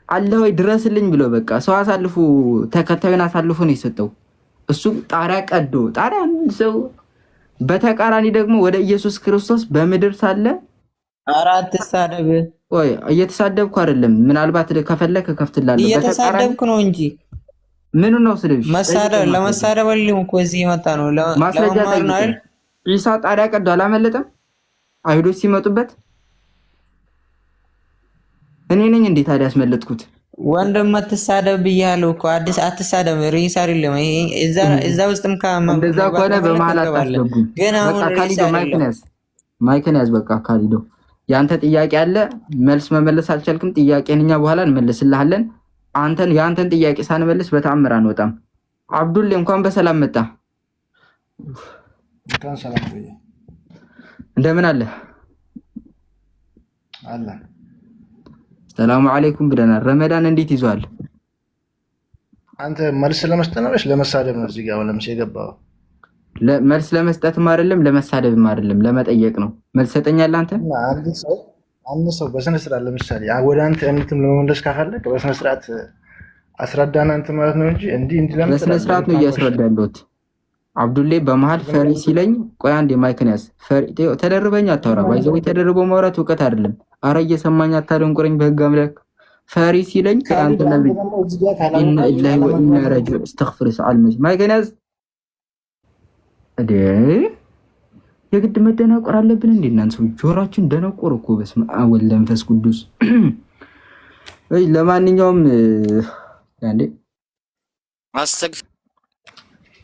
አላህ ወይ ድረስልኝ ብሎ በቃ ሰው አሳልፎ ተከታዩን አሳልፎ ነው የሰጠው። እሱ ጣሪያ ቀዶ ጣሪያ ሰው። በተቃራኒ ደግሞ ወደ ኢየሱስ ክርስቶስ በምድር ሳለ አራት ተሳደብ። ወይ እየተሳደብኩ አይደለም። ምናልባት ከፈለክ ከፍትላለሁ። እየተሳደብኩ ነው እንጂ ምን ነው ስልብሽ? ለመሳደብ አይደለም እኮ እዚህ የመጣ ነው። ለማማር ነው አይደል? ኢሳ ጣሪያ ቀዶ አላመለጠም። አይሁዶች ሲመጡበት እኔ ነኝ እንዴት ታዲያ ያስመለጥኩት? ወንድም አትሳደብ ብያለሁ እኮ። አዲስ አትሳደብ። ሪስ አይደለም ይሄ እዛ ውስጥም እንደዛ ከሆነ በመሀል አታስገቡኝ። ግን አሁን ካሊዶ ማይክን ያዝ። በቃ ካሊዶ ያንተ ጥያቄ አለ መልስ መመለስ አልቻልክም። ጥያቄን እኛ በኋላ እንመልስልሃለን። ያንተን ጥያቄ ሳንመልስ በተአምር አንወጣም። አብዱል እንኳን በሰላም መጣ። እንኳን ሰላም ቆየ። እንደምን አለ? አለ። ሰላም አለይኩም ብለናል። ረመዳን እንዴት ይዟል? አንተ መልስ ለመስጠት ነው ወይስ ለመሳደብ ነው? እዚህ ጋር ለምሳሌ የገባው መልስ ለመስጠትም አይደለም ለመሳደብም አይደለም ለመጠየቅ ነው። መልስ ሰጠኛለህ አንተ? አንድ ሰው በስነ ስርዓት ለምሳሌ ወደ አንተ እምነትም ለመመለስ ካፈለክ በስነ ስርዓት አስረዳና አንተ ማለት ነው እንጂ እንዲህ ለምን በስነ ስርዓት ነው እያስረዳለሁት። አብዱሌ በመሃል ፈሪ ሲለኝ ቆይ አንዴ ማይክን ያዝ። ተደርበኝ አታውራ። ባይዘው ተደርቦ ማውራት እውቀት አይደለም። አረ እየሰማኝ አታደንቁረኝ በህግ አምላክ። ፈሪ ሲለኝ አንተ ነብይ ኢነ ኢላሂ ወኢነ ረጂዑ እስተግፍር ሰዓል ማይክን ያዝ። የግድ መደናቆር አለብን እንዴ? እናንተ ሰው ጆሮአችን ደነቆረ እኮ። በስመ አብ ወወልድ ወመንፈስ ቅዱስ። ለማንኛውም ያንዴ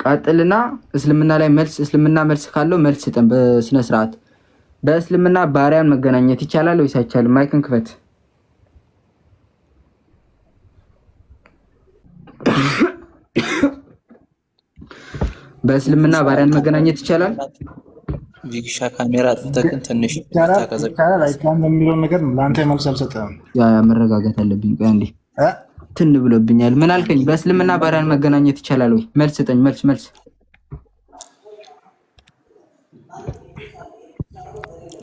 ቀጥልና እስልምና ላይ መልስ ካለው መልስ ስጠን በስነ ስርዓት። በእስልምና ባሪያን መገናኘት ይቻላል ወይስ አይቻልም? ማይክን ክፈት። በእስልምና ባሪያን መገናኘት ይቻላል? ቪክሻ ካሜራ አጥፍተህ ትንሽ ይቻላል አይቻልም የሚለውን ነገር ለአንተ መልስ አልሰጠህም። ያ መረጋጋት አለብኝ። ቆይ አንዴ ትን ብሎብኛል። ምን አልከኝ? በእስልምና ባሪያን መገናኘት ይቻላል ወይ? መልስ ስጠኝ። መልስ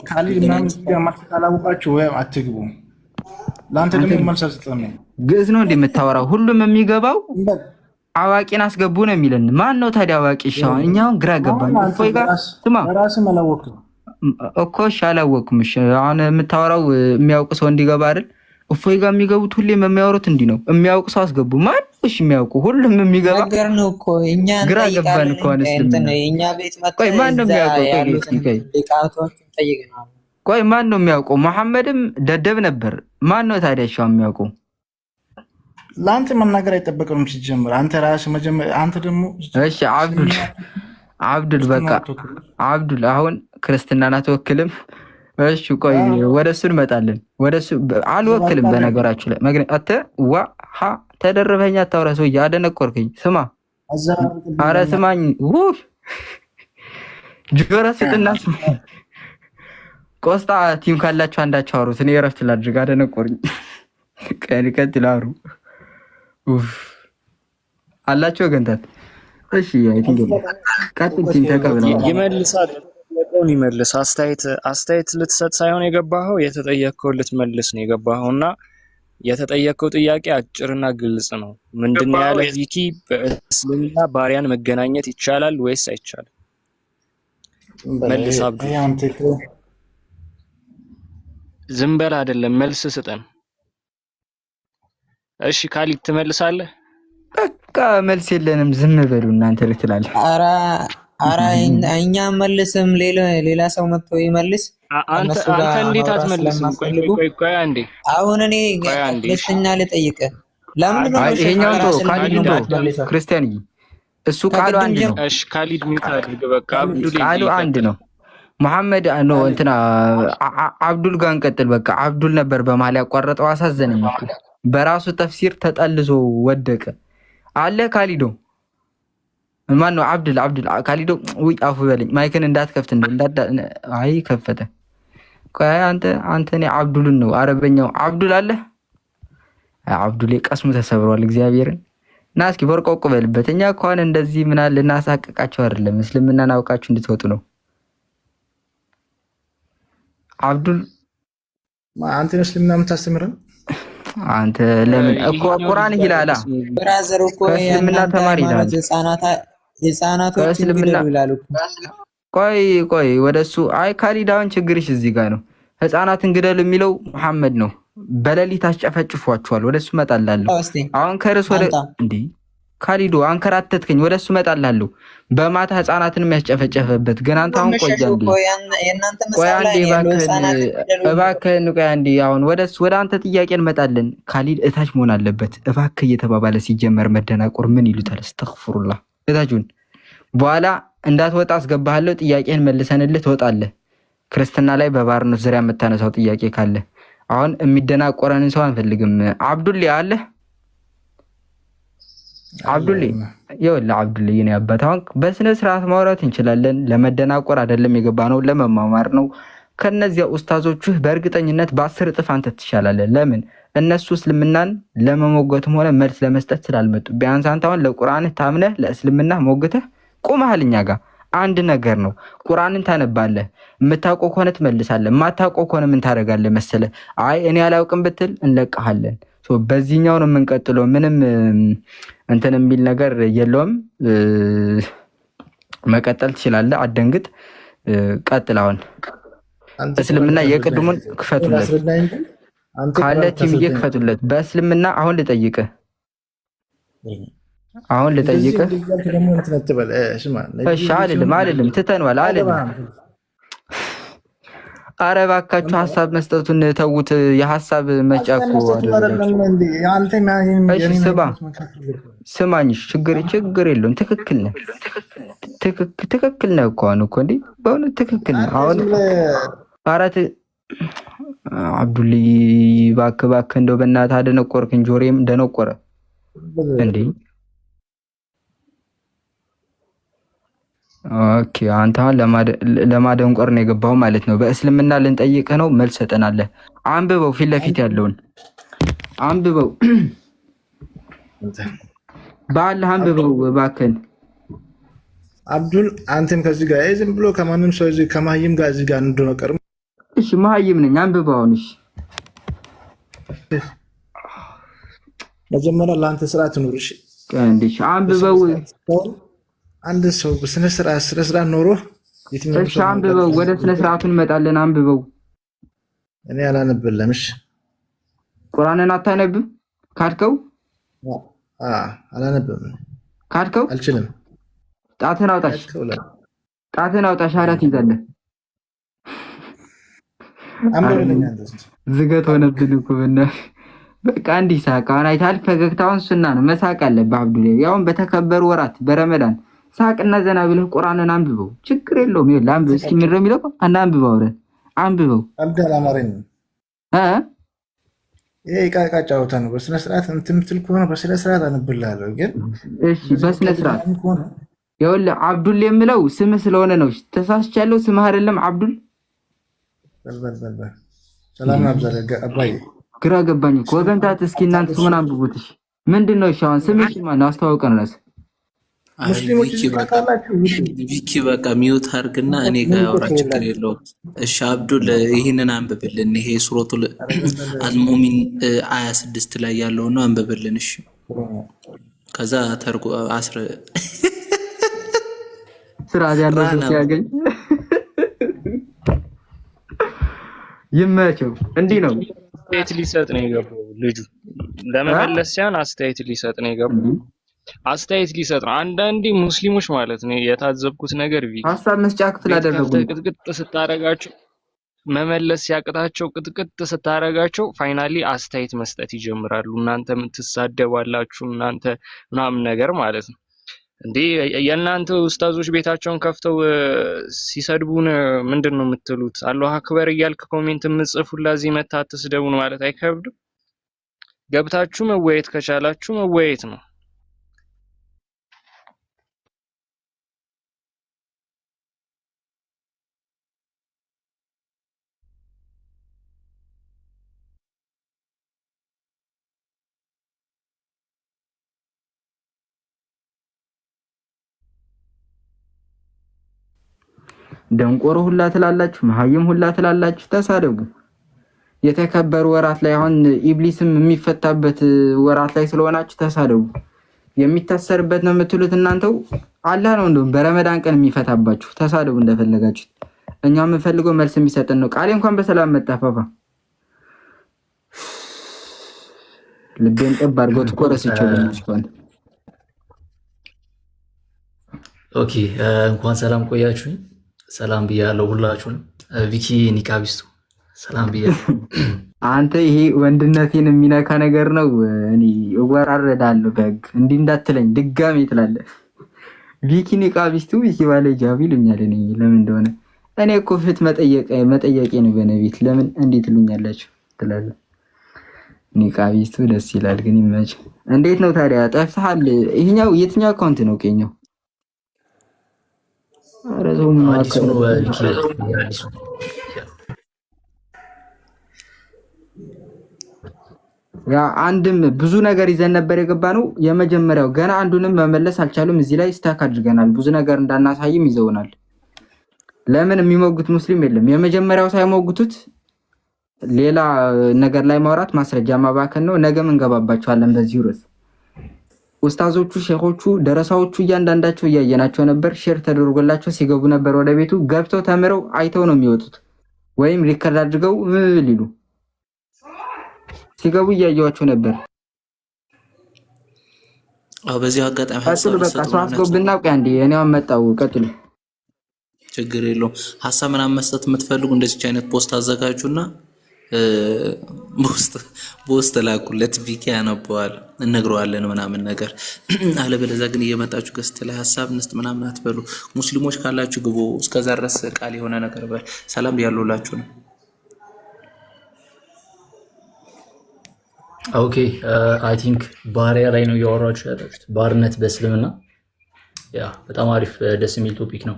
ካሊድ ምናምን ማለት ካላወቃችሁ ወይ አትግቡ። ለአንተ ደግሞ መልስ አልሰጠህም። ግዕዝ ነው እንደምታወራው ሁሉም የሚገባው አዋቂን አስገቡ ነው የሚለን። ማን ነው ታዲያ አዋቂ? ሻው እኛውን ግራ ገባን። እፎይ ጋር ስማ ራስህ አላወቅም እኮ። እሺ አላወቅም። እሺ አሁን የምታወራው የሚያውቅ ሰው እንዲገባ አይደል? እፎይ ጋር የሚገቡት ሁሌም የሚያወሩት እንዲህ ነው። የሚያውቅ ሰው አስገቡ። ማን ነው እሺ የሚያውቁ? ሁሉም የሚገባ ነገር ነው እኮ እኛ ግራ ገባን እኮ አንስልም። እኛ ቤት መጣ። ቆይ ማን ነው የሚያውቀው? ቆይ ማን ነው የሚያውቀው? መሐመድም ደደብ ነበር። ማን ነው ታዲያ ሻው የሚያውቀው? ለአንተ መናገር አይጠበቅም ሲጀምር። አንተ ራስህ መጀመሪያ አንተ ደግሞ እሺ አብዱል በቃ አብዱል አሁን ክርስትናን አትወክልም። እሺ ቆይ ወደሱ እንመጣለን። ወደሱ አልወክልም። በነገራችሁ ላይ መግነ ተደረበኛ አታውራ። ሰውዬ አደነቆርከኝ። ስማ ኧረ ስማኝ። ጆሮ ስጥና ስማ። ቆስጣ ቲም ካላችሁ አንዳችሁ አውሩት። እኔ እረፍት ላድርግ። አደነቆርኝ። ቀጥል አውሩ አላችሁ ወገንታት። እሺ አይ ቲንክ ቀጥል። ቲም ተቀበለው ይመልሳል። ይመልስ። አስተያየት ልትሰጥ ሳይሆን የገባኸው የተጠየቅከው ልትመልስ ነው የገባኸውና የተጠየቅከው ጥያቄ አጭርና ግልጽ ነው። ምንድነው ያለ ዚኪ? በእስልምና ባሪያን መገናኘት ይቻላል ወይስ አይቻልም? መልስ አብዱ። ዝም በል አይደለም፣ መልስ ስጠን። እሺ ካሊድ ትመልሳለህ? በቃ መልስ የለንም። ዝም በሉ እናንተ ልትላለህ። ኧረ እኛ መልስም ሌላ ሰው መጥቶ ይመልስ። አንተ እንዴት አትመልስም? ቆይ አንዴ። አሁን እኔ ክርስትና ልጠይቅህ። ለምን ነው ይሄኛው ክርስቲያንዬ? እሱ ቃሉ አንድ ነው። እሺ ካሊድ ሚውት አድርግ። በቃ አብዱል ቃሉ አንድ ነው። መሐመድ ነው እንትና አብዱል ጋር እንቀጥል። በቃ አብዱል ነበር በመሃል ያቋረጠው። አሳዘነኝ እኮ በራሱ ተፍሲር ተጠልዞ ወደቀ አለ። ካሊዶ ማን ነው? አብዱል ካሊዶ። ውይ አፉ በለኝ። ማይክን እንዳትከፍት አይ ከፈተ። ቆይ አንተ እኔ አብዱልን ነው አረበኛው አብዱል አለ። አብዱል ቀስሙ ተሰብሯል። እግዚአብሔርን እና እስኪ በርቆቅ በልበት። እኛ እንኳን እንደዚህ ምናል ልናሳቀቃቸው አይደለም፣ እስልምናን አውቃችሁ እንድትወጡ ነው። አብዱል አንተ እስልምና የምታስተምረን አንተ ለምን እኮ ቁርአን ይላል። ብራዘር እኮ እስልምና ተማሪ ይላል። ህፃናቶች ይላል እኮ። ቆይ ወደሱ አይ ካሊዳውን ችግርሽ እዚህ ጋር ነው። ህፃናትን ግደሉ የሚለው መሐመድ ነው። በሌሊት አስጨፈጭፏቸዋል። ወደሱ መጣላለሁ። አሁን ከርስ ወደ እንዴ ካሊዶ አንከራተትከኝ። ወደሱ መጣላለሁ። በማታ ህፃናትን የሚያስጨፈጨፈበት ግን አንተ አሁን እባክህን ቆይ አንዴ። አሁን ወደ አንተ ጥያቄ እንመጣለን። ካሊድ እታች መሆን አለበት። እባክህ እየተባባለ ሲጀመር መደናቆር ምን ይሉታል? አስተግፍሩላህ። እታችሁን በኋላ እንዳትወጣ አስገባሃለሁ። ጥያቄን መልሰንልህ ትወጣለህ። ክርስትና ላይ በባርነት ዙሪያ የምታነሳው ጥያቄ ካለ አሁን የሚደናቆረንን ሰው አንፈልግም። አብዱል አለ አብዱል ይኸውልህ አብዱል የኔ አባት አሁን በስነ ስርዓት ማውራት እንችላለን። ለመደናቆር አይደለም የገባነው ለመማማር ነው። ከነዚያ ኡስታዞቹ በእርግጠኝነት በ10 እጥፍ አንተ ትሻላለህ። ለምን እነሱ እስልምናን ለመሞገትም ሆነ መልስ ለመስጠት ስላልመጡ ቢያንስ አንተ አሁን ለቁርአንህ ታምነህ ለእስልምና ሞግተህ ቁመሃል። እኛ ጋር አንድ ነገር ነው። ቁርአንን ታነባለህ፣ የምታውቀው ከሆነ ትመልሳለህ፣ የማታውቀው ከሆነ ምን ታደርጋለህ መሰለህ? አይ እኔ አላውቅም ብትል እንለቅሃለን። በዚህኛው ነው የምንቀጥለው። ምንም እንትን የሚል ነገር የለውም። መቀጠል ትችላለህ። አደንግጥ፣ ቀጥል። አሁን እስልምና የቅድሙን ክፈቱለት ካለ ቲም እየክፈቱለት በእስልምና አሁን ልጠይቅህ እሺ አልልም ትተንዋል አልልም። ኧረ እባካችሁ ሀሳብ መስጠቱን ተዉት። የሀሳብ መጫ እኮ ስማኝ፣ ችግር የለውም። ትክክል ነህ እኮ አሁን እኮ እንዴ በእውነት ትክክል ነህ። አሁን አራት አብዱልይ እባክህ እንደው በእናትህ አደነቆርክኝ። ጆሮዬም ደነቆረ እንዴ። ኦኬ አንተ ለማደንቆር ነው የገባው ማለት ነው። በእስልምና ልንጠይቅህ ነው፣ መልስ ሰጠናለህ። አንብበው፣ ፊት ለፊት ያለውን አንብበው፣ በአላህ አንብበው እባክህን። አብዱል አንተም ከዚህ ጋር ዝም ብሎ ከማንም ሰው እዚህ ከማህይም ጋር እዚህ ጋር እንደነቀር እሺ መሀይም ነኝ። አንብበው አሁን። እሺ መጀመሪያ ለአንተ ስርዓት ኑር። እሺ እንዴ አንብበው። አንድ ሰው በስነ ስርዓት ኖሮ የትኛው እሺ አንብበው። ወደ ስነ ስርዓቱ እንመጣለን። አንብበው። እኔ አላነብልም። እሺ ቁርአንን አታነብም? ካድከው? አላነብም። ካድከው? አልችልም። ጣትን አውጣሽ፣ ጣትን አውጣሽ። አራት ይዛለህ። ዝገት ሆነብን እኮ በእናትህ። በቃ እንዲህ ሳቅ። አሁን አይተሃል? ፈገግታውን ሱና ነው፣ መሳቅ አለብህ አብዱል። ያውን በተከበሩ ወራት በረመዳን ሳቅና ዘና ብለህ ቁርአንን አንብበው። ችግር የለውም። ይኸውልህ አንብበው እስኪ። ምን ነው የሚለው? አንብበው፣ አውረን አንብበው። አብዱል አማረኝ ይሄ ቃቃ ጫውታ ነው። በስነ ስርዓት እንትን የምትል ከሆነ በስነ ስርዓት አነብልሃለሁ። ግን እሺ በስነ ስርዓት ይኸውልህ አብዱል የምለው ስምህ ስለሆነ ነው። ተሳስቻለሁ። ስምህ አይደለም አብዱል። ሰላም አብዛለ አባዬ። ግራ ገባኝ እኮ ወገንታት። እስኪ እናንተ ስሙን አንብቡት። እሺ ምንድነው? እሺ አሁን ስምሽ ማን ነው? አስተዋውቀን ራስ ሙስሊሞች ቪኪ በቃ ሚውት አድርግና እኔ ጋር አውራ፣ ችግር የለውም። እሺ አብዱል ይህንን አንብብልን። ይሄ ሱረቱል አልሙሚን አያ 6 ላይ ያለው ነው። አንብብልን። እሺ ከዛ ተርጉ አስረ ስራ ያለው ሲያገኝ ይመቸው። እንዲህ ነው አስተያየት ሊሰጥ ነው የገባው ልጁ። ለመመለስ ሲያን አስተያየት ሊሰጥ ነው የገባው። አስተያየት ሊሰጥ ነው። አንዳንዴ ሙስሊሞች ማለት ነው የታዘብኩት ነገር ሀሳብ መስጫ ክፍል አደረጉ። ቅጥቅጥ ስታረጋቸው መመለስ ሲያቅታቸው ቅጥቅጥ ስታረጋቸው ፋይናሊ አስተያየት መስጠት ይጀምራሉ። እናንተ ትሳደባላችሁ እናንተ ምናምን ነገር ማለት ነው። እንዴ የእናንተ ኡስታዞች ቤታቸውን ከፍተው ሲሰድቡን ምንድነው የምትሉት? አላህ አክበር እያልክ ኮሜንት የምትጽፉላ እዚህ መታ አትስደቡን ማለት አይከብድም? ገብታችሁ መወያየት ከቻላችሁ መወያየት ነው። ደንቆሮ ሁላ ትላላችሁ፣ መሀይም ሁላ ትላላችሁ። ተሳደቡ። የተከበሩ ወራት ላይ አሁን ኢብሊስም የሚፈታበት ወራት ላይ ስለሆናችሁ ተሳደቡ። የሚታሰርበት ነው የምትሉት እናንተው። አላህ ነው እንደውም በረመዳን ቀን የሚፈታባችሁ። ተሳደቡ እንደፈለጋችሁ። እኛ የምንፈልገው መልስ የሚሰጠን ነው። ቃሌ እንኳን በሰላም መጣፋፋ ልቤን ጠብ አድርጎት እኮ ረስቼው ልጅ። ኦኬ እንኳን ሰላም ቆያችሁኝ። ሰላም ብያለሁ ሁላችሁንም። ቪኪ ኒቃቢስቱ ሰላም ብያለሁ። አንተ ይሄ ወንድነቴን የሚነካ ነገር ነው። እኔ እወራረዳለሁ በግ እንዲህ እንዳትለኝ ድጋሜ ትላለህ። ቪኪ ኒቃቢስቱ ቪኪ ባለ ጃቢ ይሉኛል። እኔ ለምን እንደሆነ እኔ እኮ ፍት መጠየቄ ነው በነቢት ለምን እንዴት ልኛላችሁ ትላለህ። ኒቃቢስቱ ደስ ይላል ግን ይመች። እንዴት ነው ታዲያ ጠፍተሃል? ይሄኛው የትኛው አካውንት ነው ከኛው? አረዘው ያ አንድም ብዙ ነገር ይዘን ነበር የገባ ነው። የመጀመሪያው ገና አንዱንም መመለስ አልቻሉም። እዚህ ላይ ስታክ አድርገናል። ብዙ ነገር እንዳናሳይም ይዘውናል። ለምን የሚሞግት ሙስሊም የለም። የመጀመሪያው ሳይሞግቱት ሌላ ነገር ላይ ማውራት ማስረጃ ማባከን ነው። ነገም እንገባባቸዋለን በዚህ ርዕስ። ኡስታዞቹ፣ ሼኾቹ፣ ደረሳዎቹ እያንዳንዳቸው እያየናቸው ነበር። ሼር ተደርጎላቸው ሲገቡ ነበር ወደ ቤቱ። ገብተው ተምረው አይተው ነው የሚወጡት፣ ወይም ሪከርድ አድርገው ሊሉ ሲገቡ እያየዋቸው ነበር። በዚህ አጋጣሚ ቀጥሉ። በቃ ሰው አስጎብና ቆይ አንዴ እኔው መጣው። ቀጥሉ፣ ችግር የለውም። ሀሳብ ምናምን መስጠት የምትፈልጉ እንደዚህ አይነት ፖስት አዘጋጁና በውስጥ ላኩለት። ቪኪ ያነበዋል እነግረዋለን ምናምን ነገር። አለበለዚያ ግን እየመጣችሁ ገስት ላይ ሀሳብ እንስጥ ምናምን አትበሉ። ሙስሊሞች ካላችሁ ግቡ። እስከዛ ድረስ ቃል የሆነ ነገር በል። ሰላም ያሉላችሁ ነው። ኦኬ አይ ቲንክ ባሪያ ላይ ነው እያወራችሁ ያላችሁት። ባርነት በእስልምና ያ በጣም አሪፍ ደስ የሚል ቶፒክ ነው።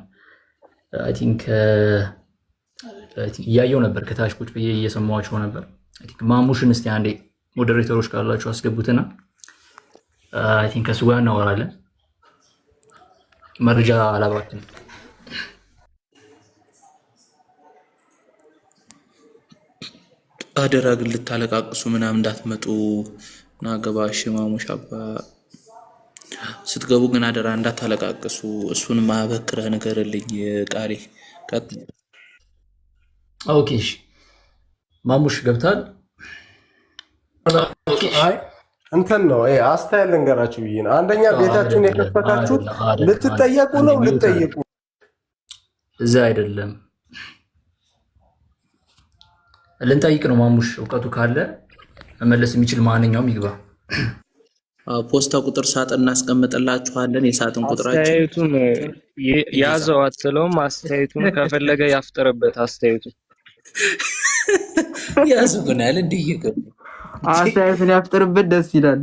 አይ ቲንክ እያየው ነበር ከታች ቁጭ ብዬ እየሰማኋቸው ነበር። አይ ቲንክ ማሙሽን እስቲ አንዴ ሞዴሬተሮች ካላችሁ አስገቡትና አይ ቲንክ ከሱ ጋር እናወራለን። መረጃ አላባክንም። አደራ ግን ልታለቃቅሱ ምናምን እንዳትመጡ ናገባሽ ማሙሽ አባ ስትገቡ ግን አደራ እንዳታለቃቅሱ። እሱን ማበክረህ ንገርልኝ ቃሪ ቀጥ ኦኬ ማሙሽ ገብታል። አይ እንትን ነው አስተያየት ልንገራችሁ ብዬ ነው። አንደኛ ቤታችሁን የከፈታችሁት ልትጠየቁ ነው። ልትጠየቁ እዛ አይደለም ልንጠይቅ ነው። ማሙሽ እውቀቱ ካለ መመለስ የሚችል ማንኛውም ይግባ። ፖስታ ቁጥር ሳጥን እናስቀምጥላችኋለን። የሳጥን ቁጥራችን አስተያየቱን ያዘው አትለውም። አስተያየቱን ከፈለገ ያፍጥርበት። አስተያየቱን ያዙናል እንዴ ይገቡ አስተያየቱን ያፍጥርበት። ደስ ይላል።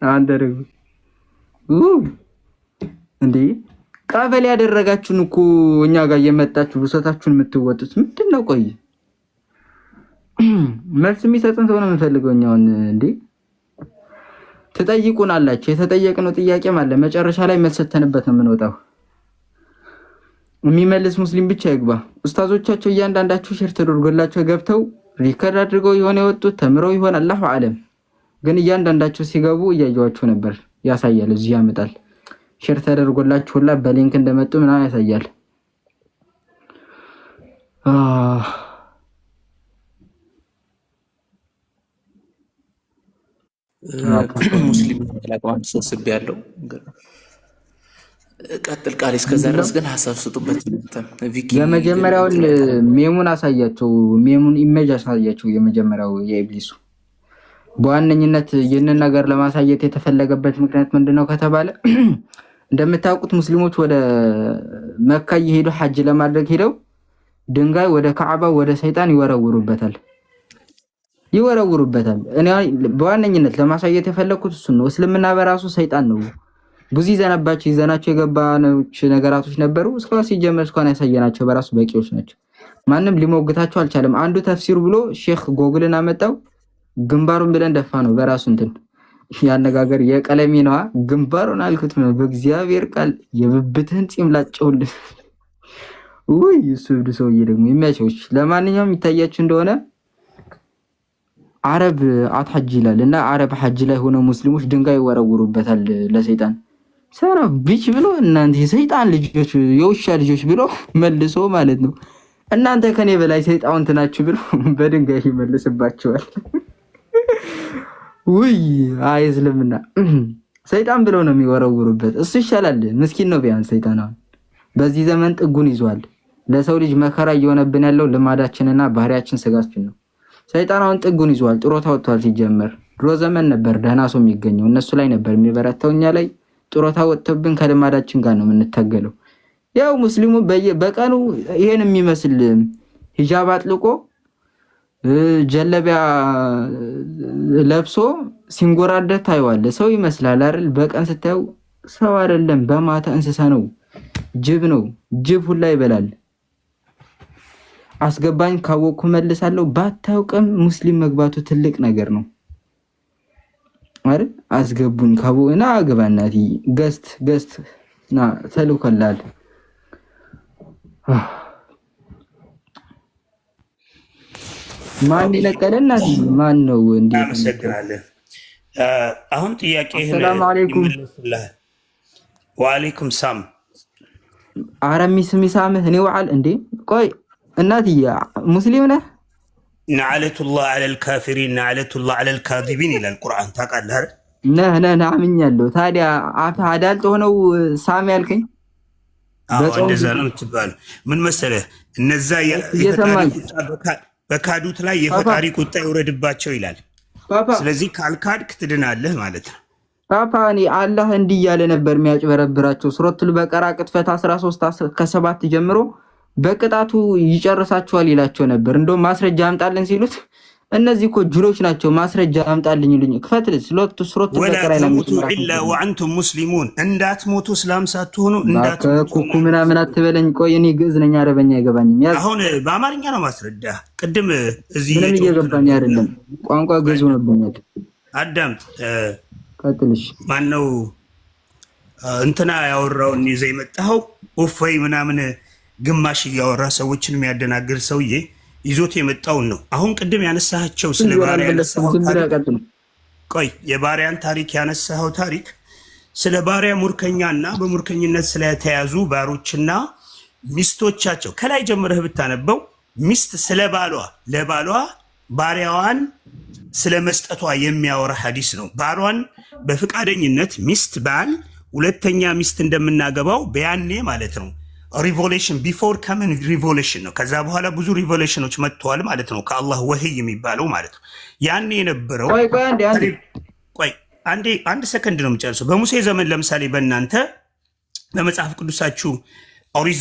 አንተ ደግሞ እንዴ ቀበሌ ያደረጋችሁን እኮ እኛ ጋር እየመጣችሁ ብሶታችሁን የምትወጡት ምንድነው? ቆይ መልስ የሚሰጥን ሰው ነው የምንፈልገው እኛውን። እንዴ ትጠይቁናላችሁ። የተጠየቅነው ጥያቄም አለ መጨረሻ ላይ መልስ ሰተንበት ነው የምንወጣው። የሚመልስ ሙስሊም ብቻ ይግባ። ኡስታዞቻቸው እያንዳንዳቸው ሼር ተደርጎላቸው ገብተው ሪከርድ አድርገው የሆነ የወጡት ተምረው ይሆን አላሁ አለም። ግን እያንዳንዳቸው ሲገቡ እያየዋቸው ነበር። ያሳያል፣ እዚህ ያመጣል። ሼር ተደርጎላቸው ሁላ በሊንክ እንደመጡ ምናምን ያሳያል። ሙስሊም ተላቀዋን ሰብስብ ያለው ቀጥል ቃል እስከዛ ድረስ ግን ሐሳብ ስጡበት። ቪኪ የመጀመሪያውን ሜሙን አሳያቸው። ሜሙን ኢሜጅ አሳያቸው። የመጀመሪያው የኢብሊሱ በዋነኝነት ይህንን ነገር ለማሳየት የተፈለገበት ምክንያት ምንድነው ከተባለ እንደምታውቁት ሙስሊሞች ወደ መካ እየሄዱ ሐጅ ለማድረግ ሄደው ድንጋይ ወደ ካዕባ ወደ ሰይጣን ይወረውሩበታል። እኔ በዋነኝነት ለማሳየት የፈለኩት እሱ ነው። እስልምና በራሱ ሰይጣን ነው። ብዙ ይዘናቸው የገባኖች ነገራቶች ነበሩ። እስካሁን ሲጀመር እስካሁን ያሳየናቸው በራሱ በቂዎች ናቸው። ማንም ሊሞግታቸው አልቻለም። አንዱ ተፍሲር ብሎ ሼክ ጎግልን አመጣው። ግንባሩን ብለን ደፋ ነው በራሱ እንትን ያነጋገር የቀለሜ ነዋ። ግንባሩን አልኩት ነው በእግዚአብሔር ቃል የብብትህን ጺም ላጨውልህ። ውይ እሱ ብዱ ሰውዬ ደግሞ የሚያቸውች። ለማንኛውም ይታያችሁ እንደሆነ አረብ አትሐጅ ይላል እና አረብ ሐጅ ላይ ሆነው ሙስሊሞች ድንጋይ ይወረውሩበታል ለሰይጣን። ሰራ ቢች ብሎ እናንተ የሰይጣን ልጆች የውሻ ልጆች ብሎ መልሶ ማለት ነው እናንተ ከኔ በላይ ሰይጣን ናችሁ ብሎ በድንጋይ ይመልስባቸዋል። ውይ አይዝልምና ሰይጣን ብለው ነው የሚወረውሩበት። እሱ ይሻላል፣ ምስኪን ነው ቢያንስ። ሰይጣን በዚህ ዘመን ጥጉን ይዟል። ለሰው ልጅ መከራ እየሆነብን ያለው ልማዳችንና ባህሪያችን ስጋችን ነው። ሰይጣን አሁን ጥጉን ይዟል። ጥሮታ ወጥቷል። ሲጀመር ድሮ ዘመን ነበር ደህና ሰው የሚገኘው፣ እነሱ ላይ ነበር የሚበረታው። እኛ ላይ ጥሮታ ወጥቶብን ከልማዳችን ጋር ነው የምንታገለው። ያው ሙስሊሙ በቀኑ ይሄን የሚመስል ሂጃብ አጥልቆ ጀለቢያ ለብሶ ሲንጎራደት ታይዋለ። ሰው ይመስላል አይደል? በቀን ስታየው ሰው አይደለም፣ በማታ እንስሳ ነው፣ ጅብ ነው። ጅብ ሁላ ይበላል። አስገባኝ ካወቅኩ መልሳለሁ። ባታውቅም ሙስሊም መግባቱ ትልቅ ነገር ነው አይደል? አስገቡኝ ካወቅና አግባናቲ ገስት ና ተልኮላል። ማን ይለቀለና ማን ነው እንዴ? አመሰግናለሁ። አሁን ጥያቄ ሰላም አለይኩም። ወአለይኩም ሰላም። አረሚ ስሚሳምህ እኔ ወዓል እንዴ? ቆይ እናትዬ ሙስሊም ነህ? ነዓለቱላህ ዐለል ካፊሪን ነዓለቱላህ ዐለል ካዚቢን ይላል ቁርአን። ታውቃለህ አይደል? ነህ አምኛለሁ። ታዲያ አፍ አዳልጦ ሆነው ሳሚ ያልከኝ? አዎ እንደዛ ነው የምትባለው። ምን መሰለህ እነዛ በካዱት ላይ የፈጣሪ ቁጣ ይውረድባቸው ይላል። ስለዚህ ካልካድክ ትድናለህ ማለት ነው። ፓፓ እኔ አላህ እንዲህ እያለ ነበር የሚያጭበረብራቸው። ሱረቱል በቀራ ቅጥፈት 13 ከ7 ጀምሮ በቅጣቱ ይጨርሳቸዋል ይላቸው ነበር። እንደውም ማስረጃ አምጣልን ሲሉት እነዚህ እኮ ጅሎች ናቸው ማስረጃ አምጣልኝ ይሉኝ። ክፈትል ሱረቱል በቀራ ላይ ወላ ተሙቱ ኢላ ወአንቱም ሙስሊሙን እንዳትሞቱ እስላም ሳትሆኑ እንዳትሞቱ ኩኩ ምናምን አትበለኝ። ቆይ እኔ ግዕዝ ነኝ አረበኛ አይገባኝም። አሁን በአማርኛ ነው ማስረዳ። ቅድም እዚህ ምንም እየገባኝ አይደለም። ቋንቋ ግዕዝ ሆነብኛል። አዳምጥ ቀጥልሽ። ማነው እንትና ያወራውን ይዘህ የመጣኸው ኡፈይ ምናምን ግማሽ እያወራ ሰዎችን የሚያደናግር ሰውዬ ይዞት የመጣውን ነው። አሁን ቅድም ያነሳቸው ስለ ባሪያ ያነሳው ታሪክ ቆይ የባሪያን ታሪክ ያነሳው ታሪክ ስለ ባሪያ ሙርከኛና በሙርከኝነት ስለተያዙ ባሮችና ሚስቶቻቸው ከላይ ጀምረህ ብታነበው ሚስት ስለ ለባሏ ባሪያዋን ስለ መስጠቷ የሚያወራ ሐዲስ ነው። ባሏን በፍቃደኝነት ሚስት ባል ሁለተኛ ሚስት እንደምናገባው በያኔ ማለት ነው። ሪቮሌሽን ቢፎር ከምን ሪቮሌሽን ነው። ከዛ በኋላ ብዙ ሪቮሌሽኖች መጥተዋል ማለት ነው። ከአላህ ወህይ የሚባለው ማለት ነው። ያኔ የነበረው ቆይ አንድ ሰከንድ ነው የምጨርሰው። በሙሴ ዘመን ለምሳሌ በእናንተ በመጽሐፍ ቅዱሳችሁ ኦሪት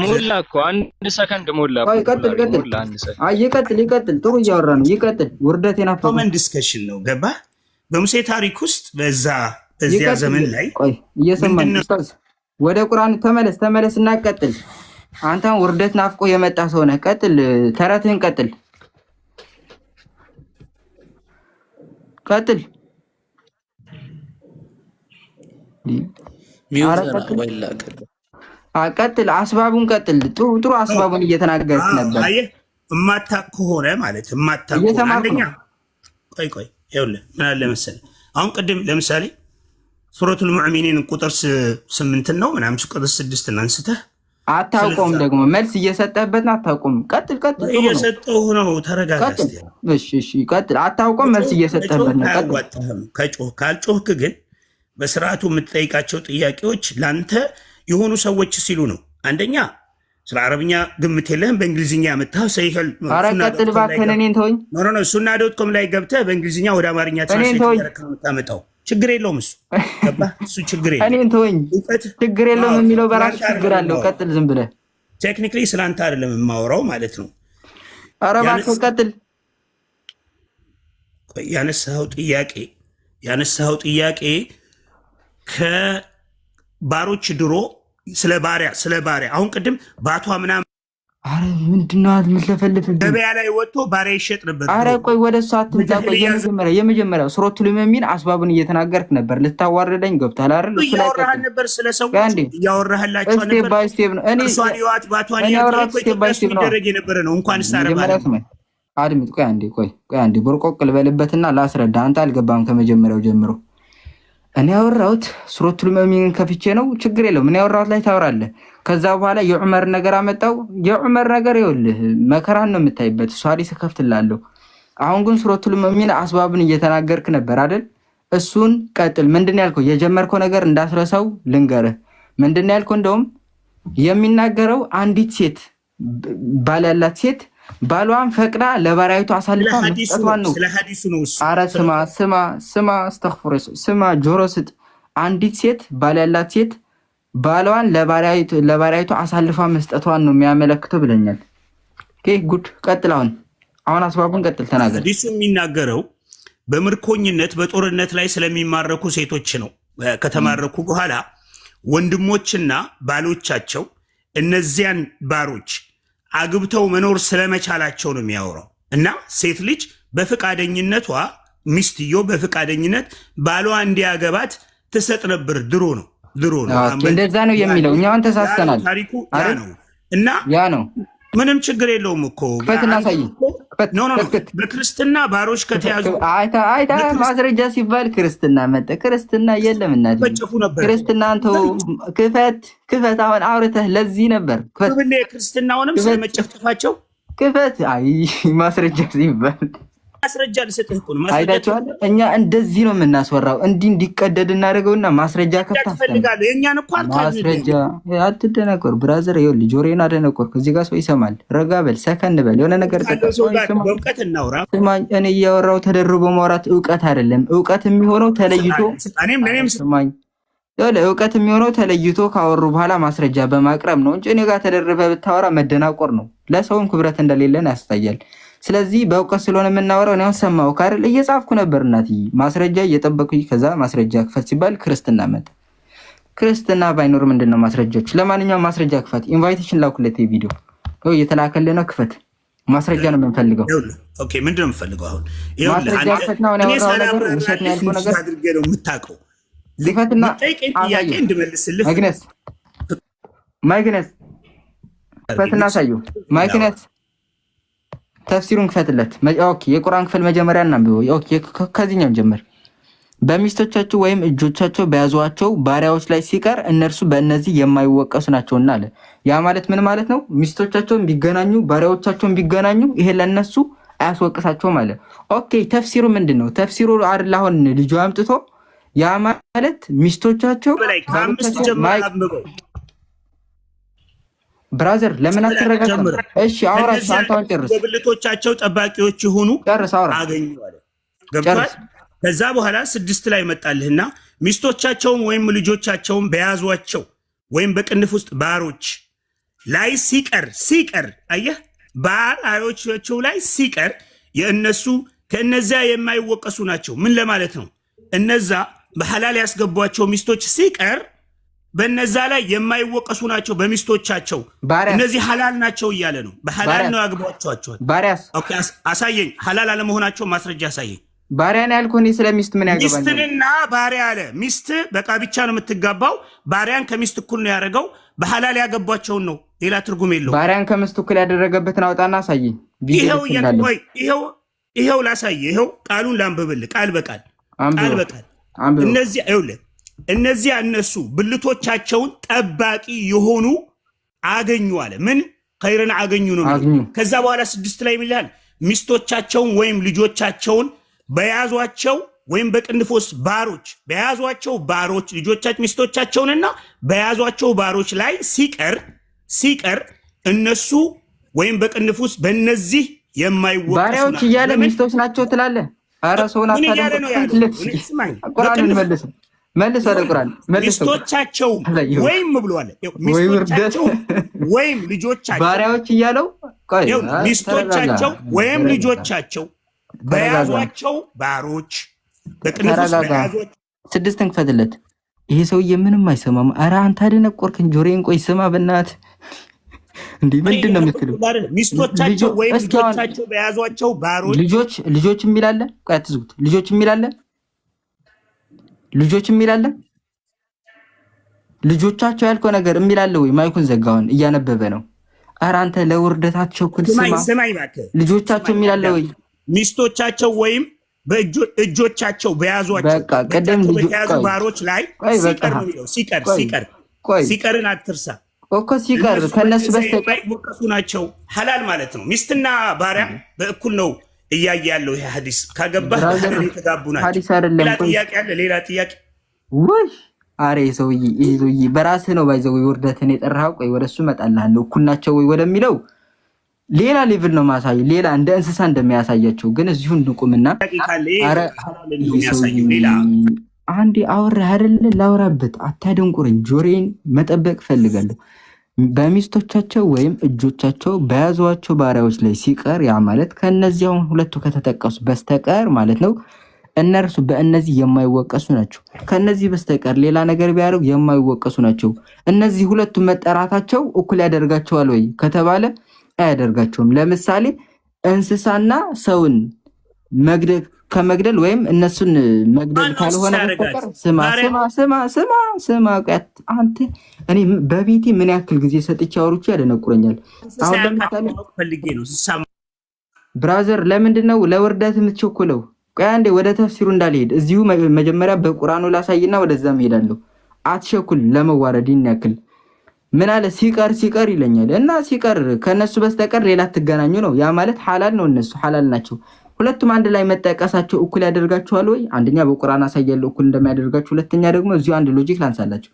ሞላ እኮ አንድ ሰከንድ ሞላ። ቆይ ቀጥል። ይቀጥል። ጥሩ እያወራ ነው። ይቀጥል። ውርደቴና ኮመን ዲስከሽን ነው። ገባ? በሙሴ ታሪክ ውስጥ በዚያ ዘመን ላይ ቆይ እየሰማን ወደ ቁርአን ተመለስ እና ቀጥል። አንተን ውርደት ናፍቆ የመጣ ሰው ነህ። ቀጥል፣ ተረትህን ቀጥል። ቀጥል፣ አስባቡን ቀጥል። ጥሩ አስባቡን እየተናገርክ ነበር። አየህ እማታውቅ ከሆነ ማለት እማታውቅ ከሆነ አንደኛ ቆይ ይኸውልህ ምን አለ መሰለህ አሁን ቅድም ለምሳሌ ሱረቱል ሙእሚኒን ቁጥር 8 ነው ምናምን ቁጥር 6 አንስተህ አታውቀውም። ደግሞ መልስ እየሰጠህበት ነው። አታውቀውም። ቀጥል። እየሰጠሁ ነው። ተረጋጋ። እሺ ቀጥል። አታውቀውም። መልስ እየሰጠህበት ነው። ቀጥል። ካልጮህክ ግን በስርዓቱ የምትጠይቃቸው ጥያቄዎች ላንተ የሆኑ ሰዎች ሲሉ ነው። አንደኛ ስለ አረብኛ ግምት የለህም። በእንግሊዝኛ ያመጣው ሰይኸል ቀጥል እባክህ። እኔን ተወኝ። ኖ ሱና ዶት ኮም ላይ ገብተህ በእንግሊዝኛ ወደ አማርኛ ትራንስሌት ታመጣው ችግር የለውም። እሱ ችግር የለውም። እኔን ተወኝ። ችግር የለውም የሚለው በራሱ ችግር አለው። ቀጥል ዝም ብለህ። ቴክኒክሊ ስላንተ አይደለም የማወራው ማለት ነው። ኧረ እባክህ ቀጥል። ያነሳኸው ጥያቄ ከባሮች ድሮ ስለ ባሪያ አሁን ቅድም ባቷ ምናምን አረ ምንድነው የምትለፈልፍ? ገበያ ላይ ወጥቶ ባሪያ ይሸጥ ነበር። አረ ቆይ ወደ እሱ አትምጣ። ቆይ የመጀመሪያው ሱረቱል ሙእሚን አስባቡን እየተናገርክ ነበር። ልታዋርደኝ ገብታል አይደል? እሱ ላይ እያወራህ ነበር። ስለ ሰዎች እያወራህላቸው ነበር። ስቴፕ ባይ ስቴፕ ነው። እኔ እሷን ይዋት ባቷን ይደረግ የነበረ ነው። እንኳን ስታረባ አድምጥ። ቆይ አንዴ ቦርቆቅ ልበልበትና ላስረዳ። አንተ አልገባም ከመጀመሪያው ጀምሮ። እኔ ያወራሁት ሱረቱል ሙእሚንን ከፍቼ ነው። ችግር የለውም። እኔ ያወራሁት ላይ ታወራለህ። ከዛ በኋላ የዑመር ነገር አመጣው። የዑመር ነገር ይኸውልህ መከራን ነው የምታይበት። እሱ ሐዲስ ከፍትላለሁ። አሁን ግን ሱረቱል ሙእሚን አስባብን እየተናገርክ ነበር አይደል? እሱን ቀጥል። ምንድነው ያልከው? የጀመርከው ነገር እንዳስረሳው ልንገርህ። ምንድነው ያልከው? እንደውም የሚናገረው አንዲት ሴት ባል ያላት ሴት ባሏን ፈቅዳ ለባሪያይቱ አሳልፋ መስጠቷን ነው። ኧረ ስማ፣ አስተግፍሩላህ። ስማ ጆሮ ስጥ። አንዲት ሴት ባል ያላት ሴት ባሏን ለባሪያይቱ አሳልፋ መስጠቷን ነው የሚያመለክተው ብለኛል። ኦኬ ጉድ። ቀጥል። አሁን አስባቡን ቀጥል፣ ተናገር። ሐዲሱ የሚናገረው በምርኮኝነት በጦርነት ላይ ስለሚማረኩ ሴቶች ነው። ከተማረኩ በኋላ ወንድሞችና ባሎቻቸው እነዚያን ባሮች አግብተው መኖር ስለመቻላቸው ነው የሚያወራው። እና ሴት ልጅ በፍቃደኝነቷ ሚስትዮ በፍቃደኝነት ባሏ እንዲያገባት ትሰጥ ነበር። ድሮ ነው እንደዛ ነው የሚለው። እኛውን ተሳስተናል። ታሪኩ ያ ነው እና ያ ነው። ምንም ችግር የለውም እኮ ክፈትና ሳይ በክርስትና ባሮች ከተያዙ አይታ ማስረጃ ሲባል ክርስትና መጣ። ክርስትና የለም እናት ክርስትና አንተው ክፈት። አሁን አውርተህ ለዚህ ነበር ክርስትናውንም ስለመጨፍጨፋቸው ክፈት። አይ ማስረጃ ሲባል ማስረጃ ልሰጥህ እኮ ነው። አይታችኋል። እኛ እንደዚህ ነው የምናስወራው። እንዲቀደድ እናደርገውና ማስረጃ ከፍታፈልጋለህ። የኛን እኮ ማስረጃ አትደነቆር ብራዘር። ይኸውልህ ጆሮዬን አደነቆር። ከዚህ ጋር ሰው ይሰማል። ረጋ በል፣ ሰከን በል። የሆነ ነገር በእውቀት እናውራ። ስማኝ፣ እኔ እያወራው ተደርቦ ማውራት እውቀት አይደለም። እውቀት የሚሆነው ተለይቶ ስማኝ፣ እውቀት የሚሆነው ተለይቶ ካወሩ በኋላ ማስረጃ በማቅረብ ነው እንጂ እኔ ጋር ተደርበህ ብታወራ መደናቆር ነው። ለሰውም ክብረት እንደሌለን ያስታያል። ስለዚህ በእውቀት ስለሆነ የምናወራው ነው። ሰማው ካርል እየጻፍኩ ነበር እናትዬ ማስረጃ እየጠበኩኝ። ከዛ ማስረጃ ክፈት ሲባል ክርስትና መጣ። ክርስትና ባይኖር ምንድነው ማስረጃዎች? ለማንኛውም ማስረጃ ክፈት። ኢንቫይቴሽን ላኩለት። ቪዲዮ ነው እየተላከልህ ነው። ክፈት። ማስረጃ ነው የምንፈልገው። ኦኬ ምንድነው የምንፈልገው? አሁን ማስረጃ ክፈት ነው። እኔ ያወራው ውሸት ነው ያልኩህ ነገር አድርጌ ነው የምታውቀው። ክፈትና ጥያቄ እንድመልስልህ ማይክነስ ክፈትና ሳዩ ማይክነስ ተፍሲሩን ክፈትለት። ኦኬ የቁርአን ክፍል መጀመሪያ እናንብበው። ኦኬ ከዚህኛው ጀምር። በሚስቶቻቸው ወይም እጆቻቸው በያዟቸው ባሪያዎች ላይ ሲቀር እነርሱ በእነዚህ የማይወቀሱ ናቸውና አለ። ያ ማለት ምን ማለት ነው? ሚስቶቻቸውን ቢገናኙ ባሪያዎቻቸውን ቢገናኙ ይሄ ለነሱ አያስወቅሳቸውም አለ። ኦኬ ተፍሲሩ ምንድነው? ተፍሲሩ አይደል አሁን ልጁ አምጥቶ ያ ማለት ሚስቶቻቸው ብራዘር ለምን አትረጋጋም? እሺ አውራቸው። አንተ አሁን ጨርስ። በብልቶቻቸው ጠባቂዎች ይሁኑ አገኙ አለ። ገብቷል። ከዛ በኋላ 6 ላይ መጣልህና ሚስቶቻቸውም ወይም ልጆቻቸውም በያዟቸው ወይም በቅንፍ ውስጥ ባሮች ላይ ሲቀር አየህ፣ ባሮቻቸው ላይ ሲቀር የእነሱ ከእነዚያ የማይወቀሱ ናቸው። ምን ለማለት ነው? እነዛ በሐላል ያስገቧቸው ሚስቶች ሲቀር በነዛ ላይ የማይወቀሱ ናቸው። በሚስቶቻቸው እነዚህ ሐላል ናቸው እያለ ነው። በሐላል ነው ያግቧቸዋል። ባሪያስ ኦኬ አሳየኝ። ሐላል አለመሆናቸው ማስረጃ አሳየኝ። ባሪያ ነው ያልኩህ። እኔ ስለሚስት ምን ያገባኛል? ሚስትንና ባሪያ አለ። ሚስት በቃ ብቻ ነው የምትጋባው። ባሪያን ከሚስት እኩል ነው ያደረገው። በሐላል ያገቧቸውን ነው። ሌላ ትርጉም የለውም። ባሪያን ከሚስት እኩል ያደረገበትን አውጣና አሳየኝ። ይሄው ላሳየህ። ይሄው ቃሉን ላንብብልህ ቃል በቃል እነዚያ እነሱ ብልቶቻቸውን ጠባቂ የሆኑ አገኙ አለ። ምን ኸይርን አገኙ ነው። ከዛ በኋላ 6 ላይ ይላል ሚስቶቻቸውን ወይም ልጆቻቸውን በያዟቸው ወይም በቅንፎስ ባሮች በያዟቸው ባሮች ልጆቻቸው ሚስቶቻቸውንና በያዟቸው ባሮች ላይ ሲቀር እነሱ ወይም በቅንፎስ በእነዚህ የማይወቀሱ ባሪያዎች እያለ ሚስቶች ናቸው ትላለህ። ኧረ ሰውን ቁርአንን መልስ ወደ ቁርአን ሚስቶቻቸው ወይም ብሏል። ሚስቶቻቸው ወይም ልጆቻቸው ባሪያዎች እያለው ሚስቶቻቸው ወይም ልጆቻቸው በያዟቸው ባሮች በቅንፍስ በያዟቸው 6 ክፈትለት። ይሄ ሰውዬ ምንም አይሰማም። ኧረ አንተ አደነቆርክን ጆሮዬን። ቆይ ስማ በእናትህ እንዴ ምንድን ነው የምትለው? ሚስቶቻቸው ወይም ልጆቻቸው በያዟቸው ባሮች ልጆች የሚል አለ። ቆይ አትዝጉት። ልጆች የሚል አለ። ልጆቻቸው ያልከው ነገር የሚል አለ ወይ? ማይኩን ዘጋውን እያነበበ ነው። ኧረ አንተ ለውርደታቸው ኩል ስማ። ልጆቻቸው የሚል አለ ወይ? ሚስቶቻቸው ወይም በእጆቻቸው በያዟቸው በቃ ቀደም በያዙ ባሮች ላይ ሲቀር ነው የሚለው። ሲቀርን አትርሳ እኮ ሲቀር ከነሱ በስተቀር ወቀሱ ናቸው። ሐላል ማለት ነው። ሚስትና ባሪያ በእኩል ነው እያየ ያለው ይሄ ሐዲስ። ካገባህ የተጋቡ ናቸው። ሌላ ጥያቄ ወይ? አሬ ሰውዬ በራስህ ነው ባይዘው ውርደትን የጠራኸው። ቆይ ወደሱ እመጣልሃለሁ። እኩል ናቸው ወይ ወደሚለው ሌላ ሌቭል ነው ማሳይ። ሌላ እንደ እንስሳ እንደሚያሳያቸው ግን እዚሁ እንቁምና አንዴ አወራህ አይደለ? ላውራበት፣ አታደንቁረኝ። ጆሮዬን መጠበቅ ፈልጋለሁ። በሚስቶቻቸው ወይም እጆቻቸው በያዟቸው ባሪያዎች ላይ ሲቀር ያ ማለት ከነዚህ አሁን ሁለቱ ከተጠቀሱ በስተቀር ማለት ነው። እነርሱ በእነዚህ የማይወቀሱ ናቸው። ከነዚህ በስተቀር ሌላ ነገር ቢያደርጉ የማይወቀሱ ናቸው። እነዚህ ሁለቱ መጠራታቸው እኩል ያደርጋቸዋል ወይ ከተባለ አያደርጋቸውም። ለምሳሌ እንስሳና ሰውን መግደል ከመግደል ወይም እነሱን መግደል ካልሆነ በስተቀር ስማ አንተ እኔ በቤቴ ምን ያክል ጊዜ ሰጥቼ አውርቼ ያደነቁረኛል። አሁን ለምሳሌ ብራዘር ለምንድን ነው ለውርደት የምትቸኩለው? ቆይ አንዴ ወደ ተፍሲሩ እንዳልሄድ እዚሁ መጀመሪያ በቁርአኑ ላሳይና ወደዛም ሄዳለሁ። አትቸኩል ለመዋረድ ያክል ምን አለ ሲቀር ይለኛል። እና ሲቀር ከነሱ በስተቀር ሌላ ትገናኙ ነው። ያ ማለት ሐላል ነው። እነሱ ሐላል ናቸው። ሁለቱም አንድ ላይ መጠቀሳቸው እኩል ያደርጋቸዋል ወይ? አንደኛ በቁርአን አሳያለሁ እኩል እንደማያደርጋቸው፣ ሁለተኛ ደግሞ እዚሁ አንድ ሎጂክ ላንሳላችሁ።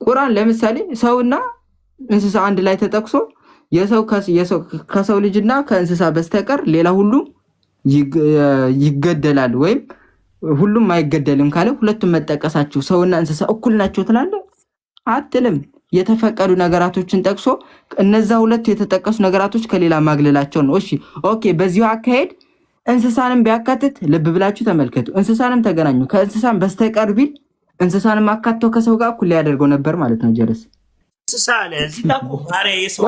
ቁርአን ለምሳሌ ሰውና እንስሳ አንድ ላይ ተጠቅሶ ከሰው ልጅና ከእንስሳ በስተቀር ሌላ ሁሉ ይገደላል ወይም ሁሉም አይገደልም ካለ ሁለቱም መጠቀሳቸው ሰውና እንስሳ እኩል ናቸው ትላለህ? አትልም። የተፈቀዱ ነገራቶችን ጠቅሶ እነዛ ሁለቱ የተጠቀሱ ነገራቶች ከሌላ ማግለላቸው ነው። እሺ ኦኬ። በዚሁ አካሄድ እንስሳንም ቢያካትት ልብ ብላችሁ ተመልከቱ። እንስሳንም ተገናኙ ከእንስሳን በስተቀር ቢል እንስሳንም አካተው ከሰው ጋር እኩል ያደርገው ነበር ማለት ነው። ጀለስ እንስሳ አለ እዚህ ጋር ባሪያ የሰው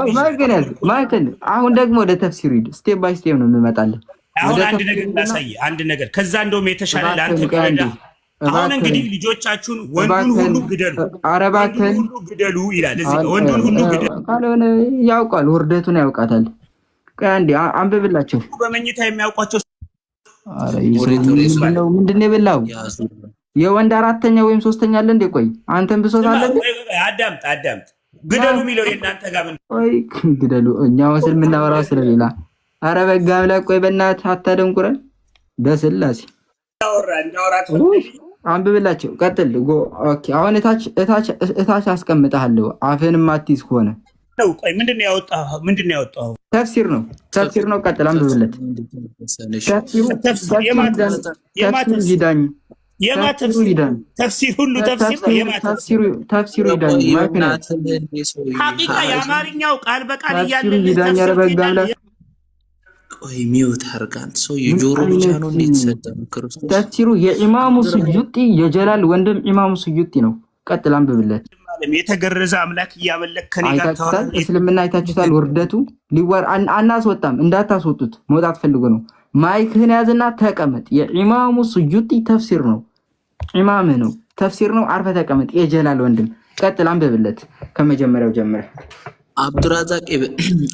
ማይከል አሁን ደግሞ ወደ ተፍሲሩ ሂድ። ስቴፕ ባይ ስቴፕ ነው የምመጣልህ። አሁን አንድ ነገር ላሳይ። አንድ ነገር ከዛ እንደውም የተሻለ ለአንተ ከረዳ። አሁን እንግዲህ ልጆቻችሁን ወንዱን ሁሉ ግደሉ፣ አረባከን ሁሉ ግደሉ ይላል እዚህ ጋር። ወንዱን ሁሉ ግደሉ ካልሆነ ያውቃል፣ ውርደቱን ያውቃታል። ቆይ አንዴ አንብብላቸው። በመኝታ የሚያውቋቸው ምንድን ነው የበላው? የወንድ አራተኛ ወይም ሶስተኛ አለ እንዴ? ቆይ አንተም ብሶት አለ። አዳምጥ። ግደሉ የሚለው የእናንተ ጋር ምን? ቆይ ግደሉ፣ እኛ ወስል የምናወራው ስለሌላ። አረ በጋ አምላክ፣ ቆይ በእናትህ አታደንቁረን በስላሴ። አንብብላቸው፣ ቀጥል። ኦኬ አሁን እታች አስቀምጥሃለሁ። አፍህንም አትይዝ ከሆነ ነው። ቆይ ምንድን ነው ያወጣው? ተፍሲር ነው። ቀጥል፣ አንብብለት። ተፍሲር ይዳኝ ተፍሲር ሁሉ ተፍሲሩ ይዳኝ ሐቂቃ የአማርኛው ቃል በቃል እያለ ቆይ ሚውት አርጋን ሰው የጆሮ ብቻ ነው እንዴት ሰደም ክርስቶስ። ተፍሲሩ የኢማሙ ስዩጢ የጀላል ወንድም ኢማሙ ስዩጢ ነው። ቀጥል፣ አንብብለት። የተገረዘ አምላክ እያመለከን ጋር ታወራለህ። እስልምና አይታችሁታል። ውርደቱ ሊወር አናስወጣም፣ እንዳታስወጡት መውጣት ፈልጎ ነው። ማይክህን ያዝና ተቀመጥ። የኢማሙ ስዩጢ ተፍሲር ነው። ኢማምህ ነው፣ ተፍሲር ነው። አርፈ ተቀመጥ። የጀላል ወንድም ቀጥል፣ አንብብለት ከመጀመሪያው ጀምረ።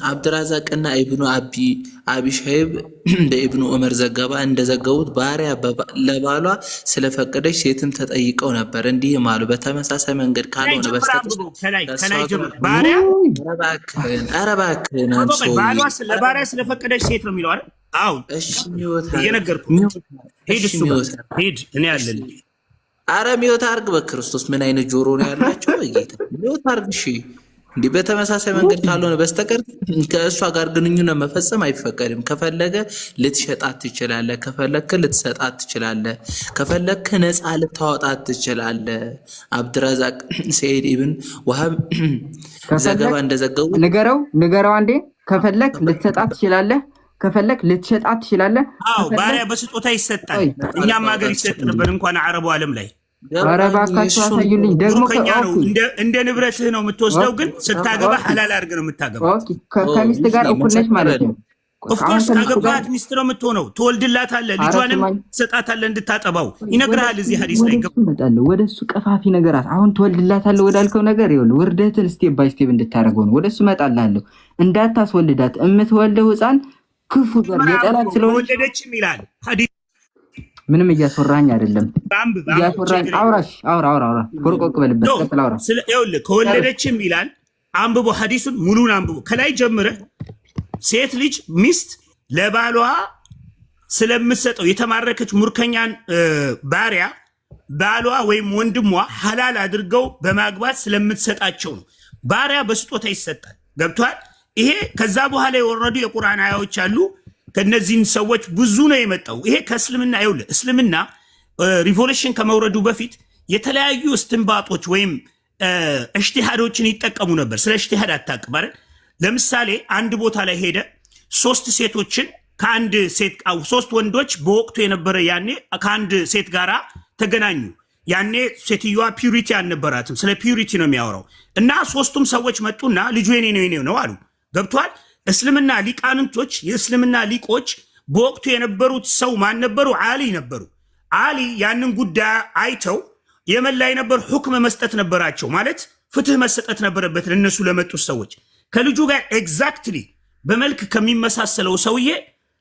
አብድራዛቅ እና ኢብኑ አቢ ሸይብ በኢብኑ ዑመር ዘገባ እንደዘገቡት ባሪያ ለባሏ ስለፈቀደች ሴትም ተጠይቀው ነበር። እንዲህም አሉ፣ በተመሳሳይ መንገድ ካልሆነ በስተቀር ባሪያ ስለፈቀደች ሴት ነው የሚለው አይደል? አዎ እሺ፣ እየነገርኩህ ሂድ። እኔ አለልኝ። አረ ሚውት አርግ በክርስቶስ። ምን አይነት ጆሮ ነው ያላቸው? በጌታ ሚውት አርግ። እሺ እንዲህ በተመሳሳይ መንገድ ካልሆነ በስተቀር ከእሷ ጋር ግንኙነት መፈጸም አይፈቀድም። ከፈለገ ልትሸጣት ትችላለህ፣ ከፈለክ ልትሰጣት ትችላለህ፣ ከፈለክ ነፃ ልታወጣት ትችላለህ። አብድራዛቅ ሰይድ ኢብን ወሃብ ዘገባ እንደዘገቡ ንገረው አንዴ። ከፈለክ ልትሰጣት ትችላለህ፣ ከፈለክ ልትሸጣት ትችላለህ። አዎ ባሪያ በስጦታ ይሰጣል። እኛም ሀገር ይሰጥ ነበር እንኳን አረቡ ዓለም ላይ። ኧረ እባካችሁ አሳዩልኝ። ደግሞ እንደ ንብረትህ ነው የምትወስደው፣ ግን ስታገባ ሐላል አድርገህ ነው የምታገባው። ከሚስት ጋር እኩል ነች ማለት ነው። ኦፍኮርስ ካገባት ሚስት ነው የምትሆነው። ትወልድላታለህ፣ ልጇንም ትሰጣታለህ እንድታጠባው ይነግርሃል። እዚህ ሐዲስ ላይ እመጣለሁ ወደሱ ቀፋፊ ነገራት። አሁን ትወልድላታለህ ወዳልከው ነገር ይኸውልህ፣ ውርደትን ስቴፕ ባይ ስቴፕ እንድታደርገው ነው። ወደሱ እመጣልሃለሁ። እንዳታስወልዳት። የምትወልደው ሕፃን ክፉ ዘር የጠላት ስለሆነ ወለደችም ይላል ሐዲስ። ምንም እያስወራኝ አይደለም። እያስወራኝ አውራ ኮርቆቅ በልበት ቀጥል አውራ። ይኸውልህ ከወለደችም ይላል። አንብቦ ሐዲሱን ሙሉን አንብቦ ከላይ ጀምረህ ሴት ልጅ ሚስት ለባሏ ስለምትሰጠው የተማረከች ሙርከኛን ባሪያ ባሏ ወይም ወንድሟ ሐላል አድርገው በማግባት ስለምትሰጣቸው ነው። ባሪያ በስጦታ ይሰጣል። ገብቷል? ይሄ ከዛ በኋላ የወረዱ የቁርአን አያዎች አሉ። ከነዚህን ሰዎች ብዙ ነው የመጣው። ይሄ ከእስልምና ይኸውልህ፣ እስልምና ሪቮሉሽን ከመውረዱ በፊት የተለያዩ እስትንባጦች ወይም እጅቲሃዶችን ይጠቀሙ ነበር። ስለ እጅቲሃድ አታውቅም አይደል? ለምሳሌ አንድ ቦታ ላይ ሄደ 3 ሴቶችን ከአንድ ሴት 3 ወንዶች በወቅቱ የነበረ ያኔ ከአንድ ሴት ጋራ ተገናኙ። ያኔ ሴትዮዋ ፒዩሪቲ አልነበራትም። ስለ ፒዩሪቲ ነው የሚያወራው እና 3ቱም ሰዎች መጡና ልጁ የኔ ነው አሉ። ገብቷል? እስልምና ሊቃንንቶች የእስልምና ሊቆች በወቅቱ የነበሩት ሰው ማን ነበሩ? አሊ ነበሩ። አሊ ያንን ጉዳይ አይተው የመን ላይ ነበር ሁክም መስጠት ነበራቸው። ማለት ፍትህ መሰጠት ነበረበት ለነሱ ለመጡት ሰዎች። ከልጁ ጋር ኤግዛክትሊ በመልክ ከሚመሳሰለው ሰውዬ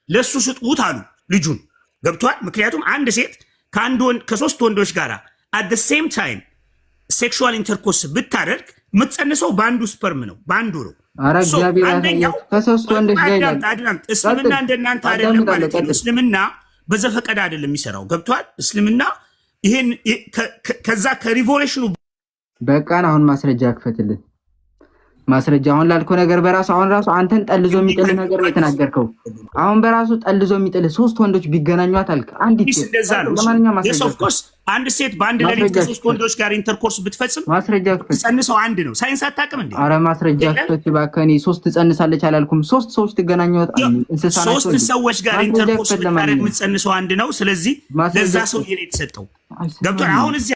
ለሱ ስጡት አሉ ልጁን። ገብቷል? ምክንያቱም አንድ ሴት ከ3 ወንዶች ጋር at the same time ሴክሹዋል ኢንተርኮርስ ብታደርግ የምትጸንሰው በአንዱ ስፐርም ነው፣ በአንዱ ነው። አንደኛው ከ3 ወንዶች ጋር እስልምና እንደናንተ አይደለም ማለት ነው። እስልምና በዘፈቀደ አይደለም የሚሰራው። ገብቷል? እስልምና ይሄን ከዛ ከሪቮሉሽኑ በቃን። አሁን ማስረጃ ክፈትልን። ማስረጃ አሁን ላልከው ነገር በራሱ አሁን ራሱ አንተን ጠልዞ የሚጥል ነገር ነው የተናገርከው። አሁን በራሱ ጠልዞ የሚጥል 3 ወንዶች ቢገናኙት አልክ አንዲት እንደዛ ነው። ኦፍ ኮርስ አንድ ሴት በአንድ ሌሊት ከ3 ወንዶች ጋር ኢንተርኮርስ ብትፈጽም ማስረጃ ክፈት። ጸንሰው አንድ ነው። ሳይንስ አታውቅም እንዴ? አረ ማስረጃ ክፈት ባከኒ። 3 ጸንሳለች አላልኩም። 3 ሰዎች ትገናኙት እንስሳ ናቸው። 3 ሰዎች ጋር ኢንተርኮርስ ብታረግ የምትጸንሰው አንድ ነው። ስለዚህ ለዛ ሰው ይሄ የተሰጠው ገብቷል። አሁን እዚህ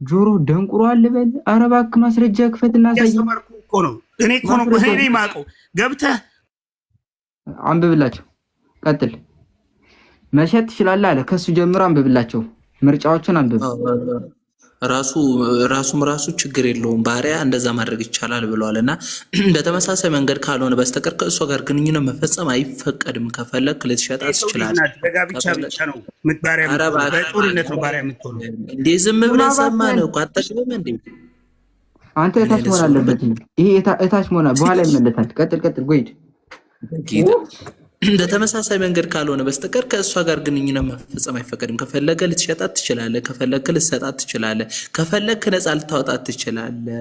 ጆሮ ደንቁሯል በል። አረ እባክህ ማስረጃ ክፈትና ሳይ እኮ ነው እኔ እኮ ነው እኔ ማቀው ገብተህ አንብብላቸው። ቀጥል። መሸጥ ትችላለህ አለ። ከሱ ጀምሮ አንብብላቸው። ምርጫዎችን አንብብ። ራሱ ችግር የለውም ባሪያ እንደዛ ማድረግ ይቻላል ብለዋል። እና በተመሳሳይ መንገድ ካልሆነ በስተቀር ከእሷ ጋር ግንኙነት መፈጸም አይፈቀድም። ከፈለክ ልትሸጣት ትችላለህ። እንዴ ዝም ብለህ ሰማህ እኮ አጠቅም እንዴ አንተ እታች መሆን አለበት። ይሄ እታች መሆን በኋላ ይመለታል። ቀጥል ጎይድ። በተመሳሳይ መንገድ ካልሆነ በስተቀር ከእሷ ጋር ግንኙነት መፈጸም አይፈቀድም። ከፈለገ ልትሸጣት ትችላለህ፣ ከፈለክ ልትሰጣት ትችላለህ፣ ከፈለክ ነፃ ልታወጣት ትችላለህ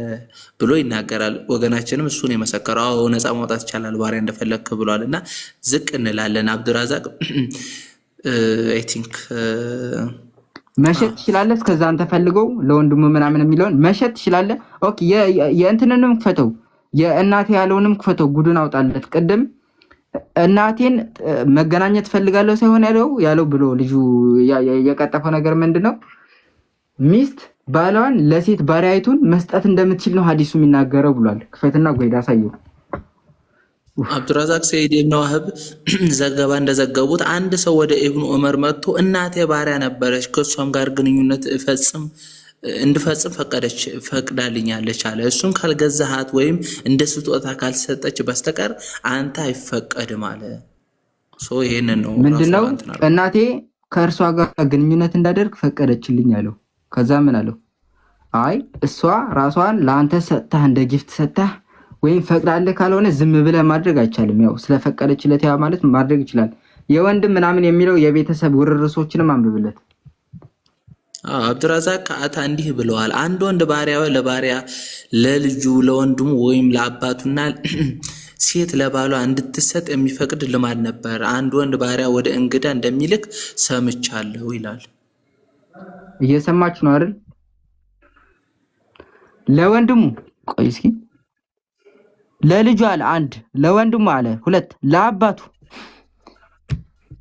ብሎ ይናገራል። ወገናችንም እሱን የመሰከረው አዎ ነፃ ማውጣት ይቻላል ባሪያ እንደፈለክ ብሏል። እና ዝቅ እንላለን። አብዱራዛቅ አይ ቲንክ መሸጥ ትችላለህ። እስከዛ አንተ ፈልገው ለወንድሙ ምናምን የሚለውን መሸጥ ትችላለህ። ኦኬ የእንትንንም ክፈተው፣ የእናቴ ያለውንም ክፈተው። ጉዱን አውጣለት። ቅድም እናቴን መገናኘት ፈልጋለሁ ሳይሆን ያለው ብሎ ልጁ የቀጠፈው ነገር ምንድነው? ሚስት ባሏን ለሴት ባሪያይቱን መስጠት እንደምትችል ነው ሐዲሱ የሚናገረው ብሏል። ክፈትና ጎይዳ ሳየው አብዱራዛቅ ሰይድ ኢብኑ ወህብ ዘገባ እንደዘገቡት አንድ ሰው ወደ ኢብኑ ዑመር መጥቶ እናቴ ባሪያ ነበረች፣ ከሷም ጋር ግንኙነት እንድፈጽም ፈቅዳልኛለች አለ። እሱን ካልገዛሃት ወይም እንደ ስጦታ ካልሰጠች በስተቀር አንተ አይፈቀድም አለ። ይሄንን ነው ምንድነው እናቴ ከእርሷ ጋር ግንኙነት እንዳደርግ ፈቀደችልኝ አለው። ከዛ ምን አለው? አይ እሷ ራሷን ለአንተ ሰጥታ እንደ ጊፍት ሰጥታ ወይም ፈቅዳለህ ካልሆነ ዝም ብለህ ማድረግ አይቻልም። ያው ስለፈቀደችለት ያ ማለት ማድረግ ይችላል። የወንድም ምናምን የሚለው የቤተሰብ ውርርሶችንም አንብብለት። አብዱራዛቅ ከአታ እንዲህ ብለዋል። አንድ ወንድ ባሪያው ለባሪያ ለልጁ ለወንድሙ ወይም ለአባቱና ሴት ለባሏ እንድትሰጥ የሚፈቅድ ልማድ ነበር። አንድ ወንድ ባሪያ ወደ እንግዳ እንደሚልክ ሰምቻለሁ ይላል። እየሰማችሁ ነው አይደል? ለወንድሙ ቆይ እስኪ ለልጁ አለ 1፣ ለወንድሙ አለ 2፣ ለአባቱ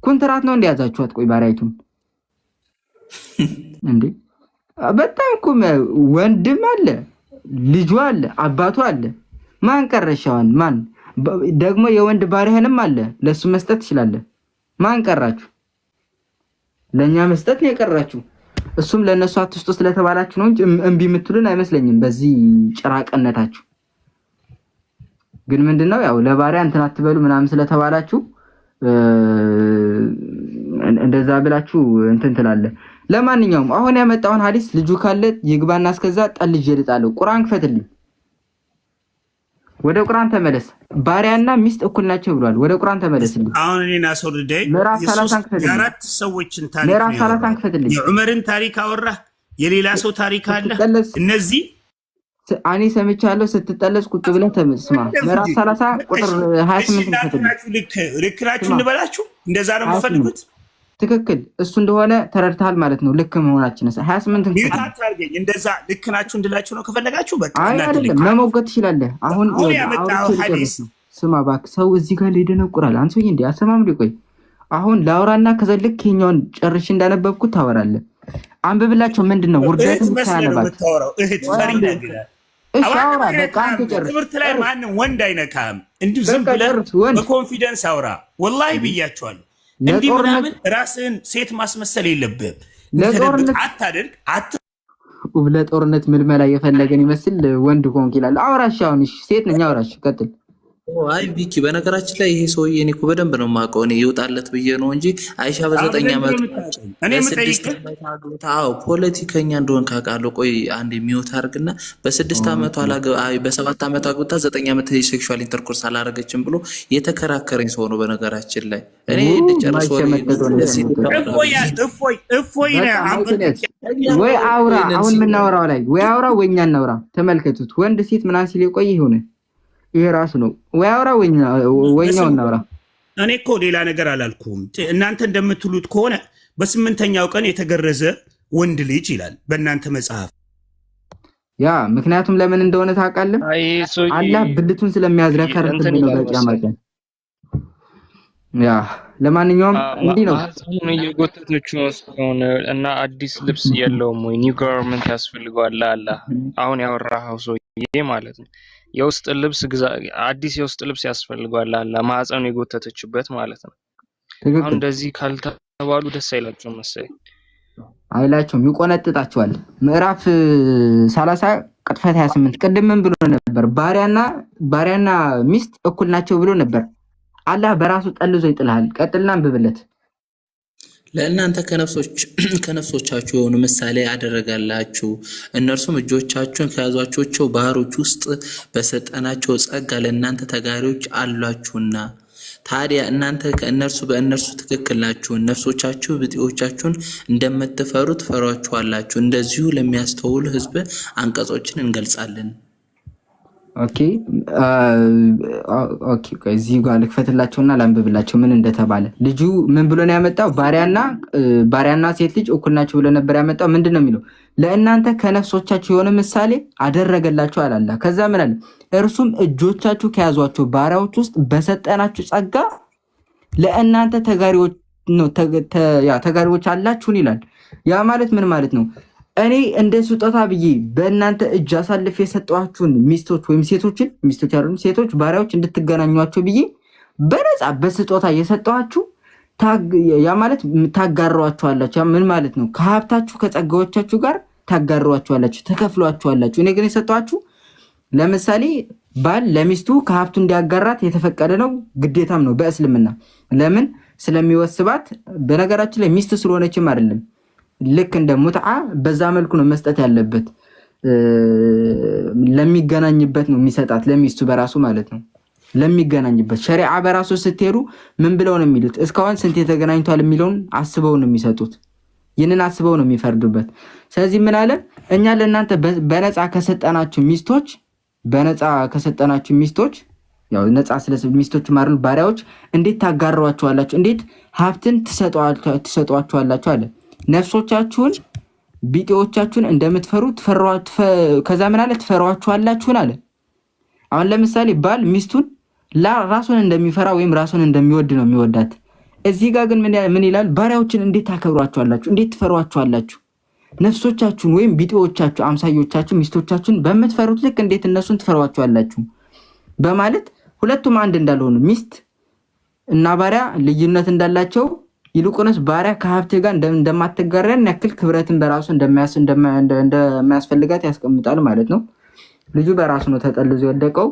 ኮንትራት ነው እንደያዛችኋት። ቆይ ባሪያይቱን እንዴ በጣም እኮ ወንድም አለ፣ ልጁ አለ፣ አባቱ አለ። ማን ቀረሻውን? ማን ደግሞ የወንድ ባሪያህንም አለ ለሱ መስጠት ትችላለህ። ማን ቀራችሁ? ለኛ መስጠት ነው የቀራችሁ። እሱም ለነሱ አትስጡ ስለተባላችሁ ነው እንጂ እምቢ የምትሉን አይመስለኝም በዚህ ጭራቅነታችሁ። ግን ምንድነው ያው ለባሪያ እንትን አትበሉ ምናምን ስለተባላችሁ እንደዛ ብላችሁ እንትን ትላለህ። ለማንኛውም አሁን ያመጣውን ሐዲስ ልጁ ካለ ይግባና እስከዛ ጠልጅ ይልጣለው። ቁርአን ክፈትልኝ። ወደ ቁርአን ተመለስ። ባሪያና ሚስት እኩል ናቸው ብሏል። ወደ ቁርአን ተመለስልኝ። አሁን እኔና ሰውልደይ ምዕራፍ 30 ክፈትልኝ። የአራት ሰዎችን ታሪክ ምዕራፍ 30 ክፈትልኝ። የዑመርን ታሪክ አወራ። የሌላ ሰው ታሪክ አለ። እነዚህ እኔ ሰምቻለሁ። ስትጠለስ ቁጭ ብለህ ተመስማ። ምዕራፍ 30 ቁጥር 28 ክፈትልኝ። ልክ ናችሁ እንበላችሁ። እንደዛ ነው የምትፈልጉት? ትክክል እሱ እንደሆነ ተረድተሃል ማለት ነው። ልክ መሆናችን 28 ሚዩት አታርገኝ። እንደዛ ልክ ናችሁ እንድላችሁ ነው ከፈለጋችሁ በቃ አይደለም መሞገት ትችላለህ። አሁን ያመጣው ሐዲስ ስማ እባክህ፣ ሰው እዚህ ጋር ሊደነቁራል። አንተ እንዴ አሰማም ቆይ አሁን ላውራና ከዛ ልክ የኛውን ጨርሽ እንዳነበብኩት ታወራለህ። አንብብላቸው። ምንድነው ውርደት ምታነባት እህት ፈሪዳ ግራ አውራ በቃ አንተ ጨርሽ። ትምህርት ላይ ማንም ወንድ አይነካም። እንዲሁ ዝም ብለህ በኮንፊደንስ አውራ። ወላሂ ብያቸዋለሁ። እንዲህ ምናምን ራስህን ሴት ማስመሰል የለብህም። ለጦርነት አታድርግ። ለጦርነት ምልመላ የፈለገን ይመስል ወንድ ኮንክ ይላል። አውራሽ አሁን ሴት ነኝ። አውራሽ ቀጥል። አይ ቢኪ በነገራችን ላይ ይሄ ሰውዬ እኔ እኮ በደንብ ነው የማውቀው። እኔ ይውጣለት ብዬ ነው እንጂ አይሻ በ9 ዓመት አዎ ፖለቲከኛ እንደሆን ካውቃለሁ። ቆይ አንድ የሚውት አድርግና በ6 ዓመቷ በ7 ዓመቷ አግብታ 9 ዓመት ሴክሹዋል ኢንተርኮርስ አላረገችም ብሎ የተከራከረኝ ሰው ነው። በነገራችን ላይ እኔ እንድጨርስ ወይ አውራ አሁን የምናወራው ላይ ወይ አውራ ወይ እኛ እናውራ። ተመልከቱት። ወንድ ሴት ምናምን ሲል የቆየ ይሆነ ይሄ ራሱ ነው። ወይ አውራ ወይኛው እናውራ። እኔ እኮ ሌላ ነገር አላልኩም። እናንተ እንደምትሉት ከሆነ በ8ኛው ቀን የተገረዘ ወንድ ልጅ ይላል በእናንተ መጽሐፍ። ያ ምክንያቱም ለምን እንደሆነ ታውቃለህ? አላህ ብልቱን ስለሚያዝረከርክ ነው በቂያማቀ። ያ ለማንኛውም እንዲህ ነው እየጎተተችው ስለሆነ እና አዲስ ልብስ የለውም ወይ ኒው ጋርመንት ያስፈልገዋል አላህ። አሁን ያወራኸው ሰውዬ ማለት ነው የውስጥ ልብስ አዲስ የውስጥ ልብስ ያስፈልገዋል አላ ማህፀኑ የጎተተችበት ማለት ነው። አሁን እንደዚህ ካልተባሉ ደስ አይላቸውም መሰለኝ። አይላቸውም፣ ይቆነጥጣቸዋል። ምዕራፍ 30 ቅጥፈት 28 ቅድም ምን ብሎ ነበር? ባሪያና ሚስት እኩል ናቸው ብሎ ነበር። አላህ በራሱ ጠልዞ ይጥልሃል። ቀጥልና አንብብለት። ለእናንተ ከነፍሶቻችሁ የሆኑ ምሳሌ አደረጋላችሁ። እነርሱም እጆቻችሁን ከያዟቸው ባህሮች ውስጥ በሰጠናቸው ጸጋ ለእናንተ ተጋሪዎች አሏችሁና፣ ታዲያ እናንተ በእነርሱ ትክክል ናችሁ። ነፍሶቻችሁ ብጤዎቻችሁን እንደምትፈሩ ትፈሯችኋላችሁ። እንደዚሁ ለሚያስተውሉ ሕዝብ አንቀጾችን እንገልጻለን። ኦኬ እዚህ ጋር ልክፈትላቸውና ላንብብላቸው ምን እንደተባለ። ልጁ ምን ብሎ ነው ያመጣው? ባሪያና ሴት ልጅ እኩል ናቸው ብሎ ነበር ያመጣው። ምንድነው የሚለው? ለእናንተ ከነፍሶቻችሁ የሆነ ምሳሌ አደረገላችሁ አላላ። ከዛ ምን አለ? እርሱም እጆቻችሁ ከያዟቸው ባሪያዎች ውስጥ በሰጠናችሁ ጸጋ ለእናንተ ተጋሪዎች አላችሁን ይላል። ያ ማለት ምን ማለት ነው? እኔ እንደ ስጦታ ብዬ በእናንተ እጅ አሳልፍ የሰጠኋችሁን ሚስቶች ወይም ሴቶች ባሪያዎች እንድትገናኟቸው ብዬ በነፃ በስጦታ የሰጠኋችሁ ያ ማለት ታጋሯቸዋላችሁ። ያ ምን ማለት ነው? ከሀብታችሁ ከጸጋዎቻችሁ ጋር ታጋሯቸዋላችሁ፣ ተከፍሏቸዋላችሁ። እኔ ግን የሰጠኋችሁ ለምሳሌ ባል ለሚስቱ ከሀብቱ እንዲያጋራት የተፈቀደ ነው፣ ግዴታም ነው በእስልምና። ለምን? ስለሚወስባት። በነገራችን ላይ ሚስት ስለሆነችም አይደለም፣ ልክ እንደ ሙትዓ በዛ መልኩ ነው መስጠት ያለበት። ለሚገናኝበት ነው የሚሰጣት ለሚስቱ በራሱ ማለት ነው። ለሚገናኝበት ሸሪዓ በራሱ ስትሄዱ ምን ብለው ነው የሚሉት? እስካሁን ስንት የተገናኝቷል የሚለውን አስበው ነው የሚሰጡት። ይህንን አስበው ነው የሚፈርዱበት። ስለዚህ ምን አለ? እኛ ለእናንተ በነፃ ከሰጠናችሁ ሚስቶች ያው ነፃ ስለ ሚስቶች ማርል ባሪያዎች እንዴት ታጋሯቸዋላችሁ? እንዴት ሀብትን ትሰጧቸዋላችሁ አለ። ነፍሶቻችሁን ቢጤዎቻችሁን እንደምትፈሩ ከዛ ምን አለ? ትፈሯቸዋላችሁን አለ። አሁን ለምሳሌ ባል ሚስቱን ራሱን እንደሚፈራ ወይም ራሱን እንደሚወድ ነው የሚወዳት። እዚህ ጋር ግን ምን ይላል? ባሪያዎችን እንዴት ታከብሯቸዋላችሁ? እንዴት ትፈሯቸዋላችሁ? ነፍሶቻችሁን ወይም ቢጤዎቻችሁ አምሳዮቻችሁ ሚስቶቻችሁን በምትፈሩት ልክ እንዴት እነሱን ትፈሯቸዋላችሁ በማለት ሁለቱም አንድ እንዳልሆኑ ሚስት እና ባሪያ ልዩነት እንዳላቸው ይልቁንስ ባሪያ ከሀብት ጋር እንደማትጋራን ያክል ክብረትን በራሱ እንደማያስፈልጋት ያስቀምጣል ማለት ነው። ልጁ በራሱ ነው ተጠልዞ የወደቀው።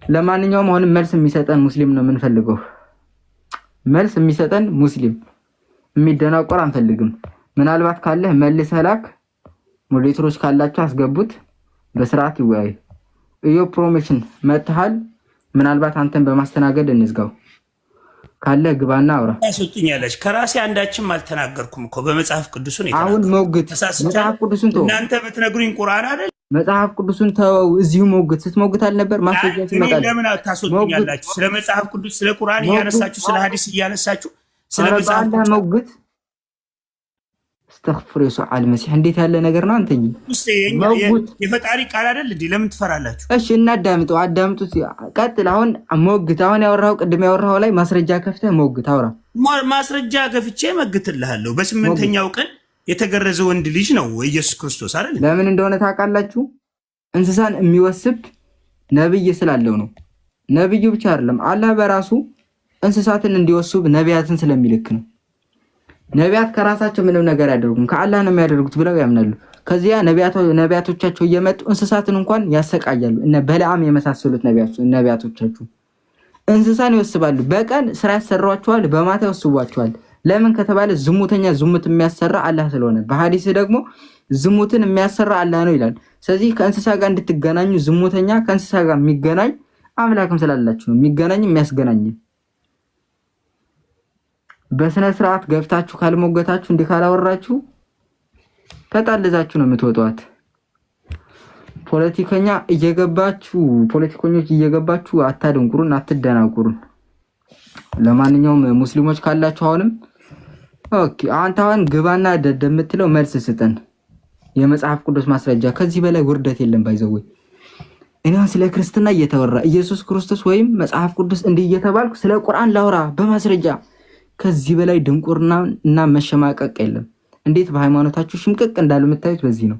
ለማንኛውም አሁን መልስ የሚሰጠን ሙስሊም ነው የምንፈልገው። መልስ የሚሰጠን ሙስሊም፣ የሚደናቆር አንፈልግም። ምናልባት ካለህ መልሰህ ላክ። ሞዴሬተሮች ካላችሁ አስገቡት፣ በስርዓት ይወያይ። እዩ ፕሮሞሽን መጥተሃል። ምናልባት አንተን በማስተናገድ እንዝጋው። ካለ ግባና አውራ። ያስወጡኛለች ከራሴ አንዳችም አልተናገርኩም እኮ በመጽሐፍ ቅዱስን አሁን ሞግት መጽሐፍ ቅዱስን ተው። እናንተ ብትነግሩኝ ቁርአን አይደል? መጽሐፍ ቅዱስን ተው። እዚሁ ሞግት ስትሞግት አልነበር? ማስረጃ ሲመጣ ለምን ታስወጡኛላችሁ? ስለ መጽሐፍ ቅዱስ ስለ ቁርአን እያነሳችሁ ስለ ሐዲስ እያነሳችሁ ስለ መጽሐፍ ሞግት استغفر يسوع المسيح እንዴት ያለ ነገር ነው አንተኝ የፈጣሪ ቃል አይደል እንዴ ለምን ትፈራላችሁ እሺ እናዳምጡ አዳምጡት ቀጥል አሁን ሞግት አሁን ያወራው ቅድም ያወራው ላይ ማስረጃ ከፍተህ ሞግት አውራ ማስረጃ ከፍቼ መግትልሃለሁ በስምንተኛው ቀን የተገረዘ ወንድ ልጅ ነው ኢየሱስ ክርስቶስ አይደል ለምን እንደሆነ ታውቃላችሁ እንስሳን የሚወስብ ነብይ ስላለው ነው ነብዩ ብቻ አይደለም አላህ በራሱ እንስሳትን እንዲወስብ ነቢያትን ስለሚልክ ነው ነቢያት ከራሳቸው ምንም ነገር ያደርጉም ከአላህ ነው የሚያደርጉት ብለው ያምናሉ ከዚያ ነቢያቶቻቸው እየመጡ እንስሳትን እንኳን ያሰቃያሉ እነ በለዓም የመሳሰሉት ነቢያቶቻቸው እንስሳን ይወስባሉ በቀን ስራ ያሰሯቸዋል በማታ ይወስቧቸዋል ለምን ከተባለ ዝሙተኛ ዝሙት የሚያሰራ አላህ ስለሆነ በሐዲስ ደግሞ ዝሙትን የሚያሰራ አላህ ነው ይላል ስለዚህ ከእንስሳ ጋር እንድትገናኙ ዝሙተኛ ከእንስሳ ጋር የሚገናኝ አምላክም ስላላችሁ ነው የሚገናኝ የሚያስገናኝ በስነ ስርዓት ገብታችሁ ካልሞገታችሁ እንዴ ካላወራችሁ ተጣልዛችሁ ነው የምትወጣው ፖለቲከኞች እየገባችሁ አታደንቁሩን አትደናቁሩን ለማንኛውም ሙስሊሞች ካላችሁ አሁንም ኦኬ አንተ አሁን ግባና ደደምትለው መልስ ስጠን የመጽሐፍ ቅዱስ ማስረጃ ከዚህ በላይ ውርደት የለም ባይዘው እኔ ስለ ክርስትና እየተወራ ኢየሱስ ክርስቶስ ወይም መጽሐፍ ቅዱስ እንዲህ እየተባልኩ ስለ ቁርአን ላውራ በማስረጃ ከዚህ በላይ ድንቁርና እና መሸማቀቅ የለም እንዴት በሃይማኖታችሁ ሽምቅቅ እንዳሉ የምታዩት በዚህ ነው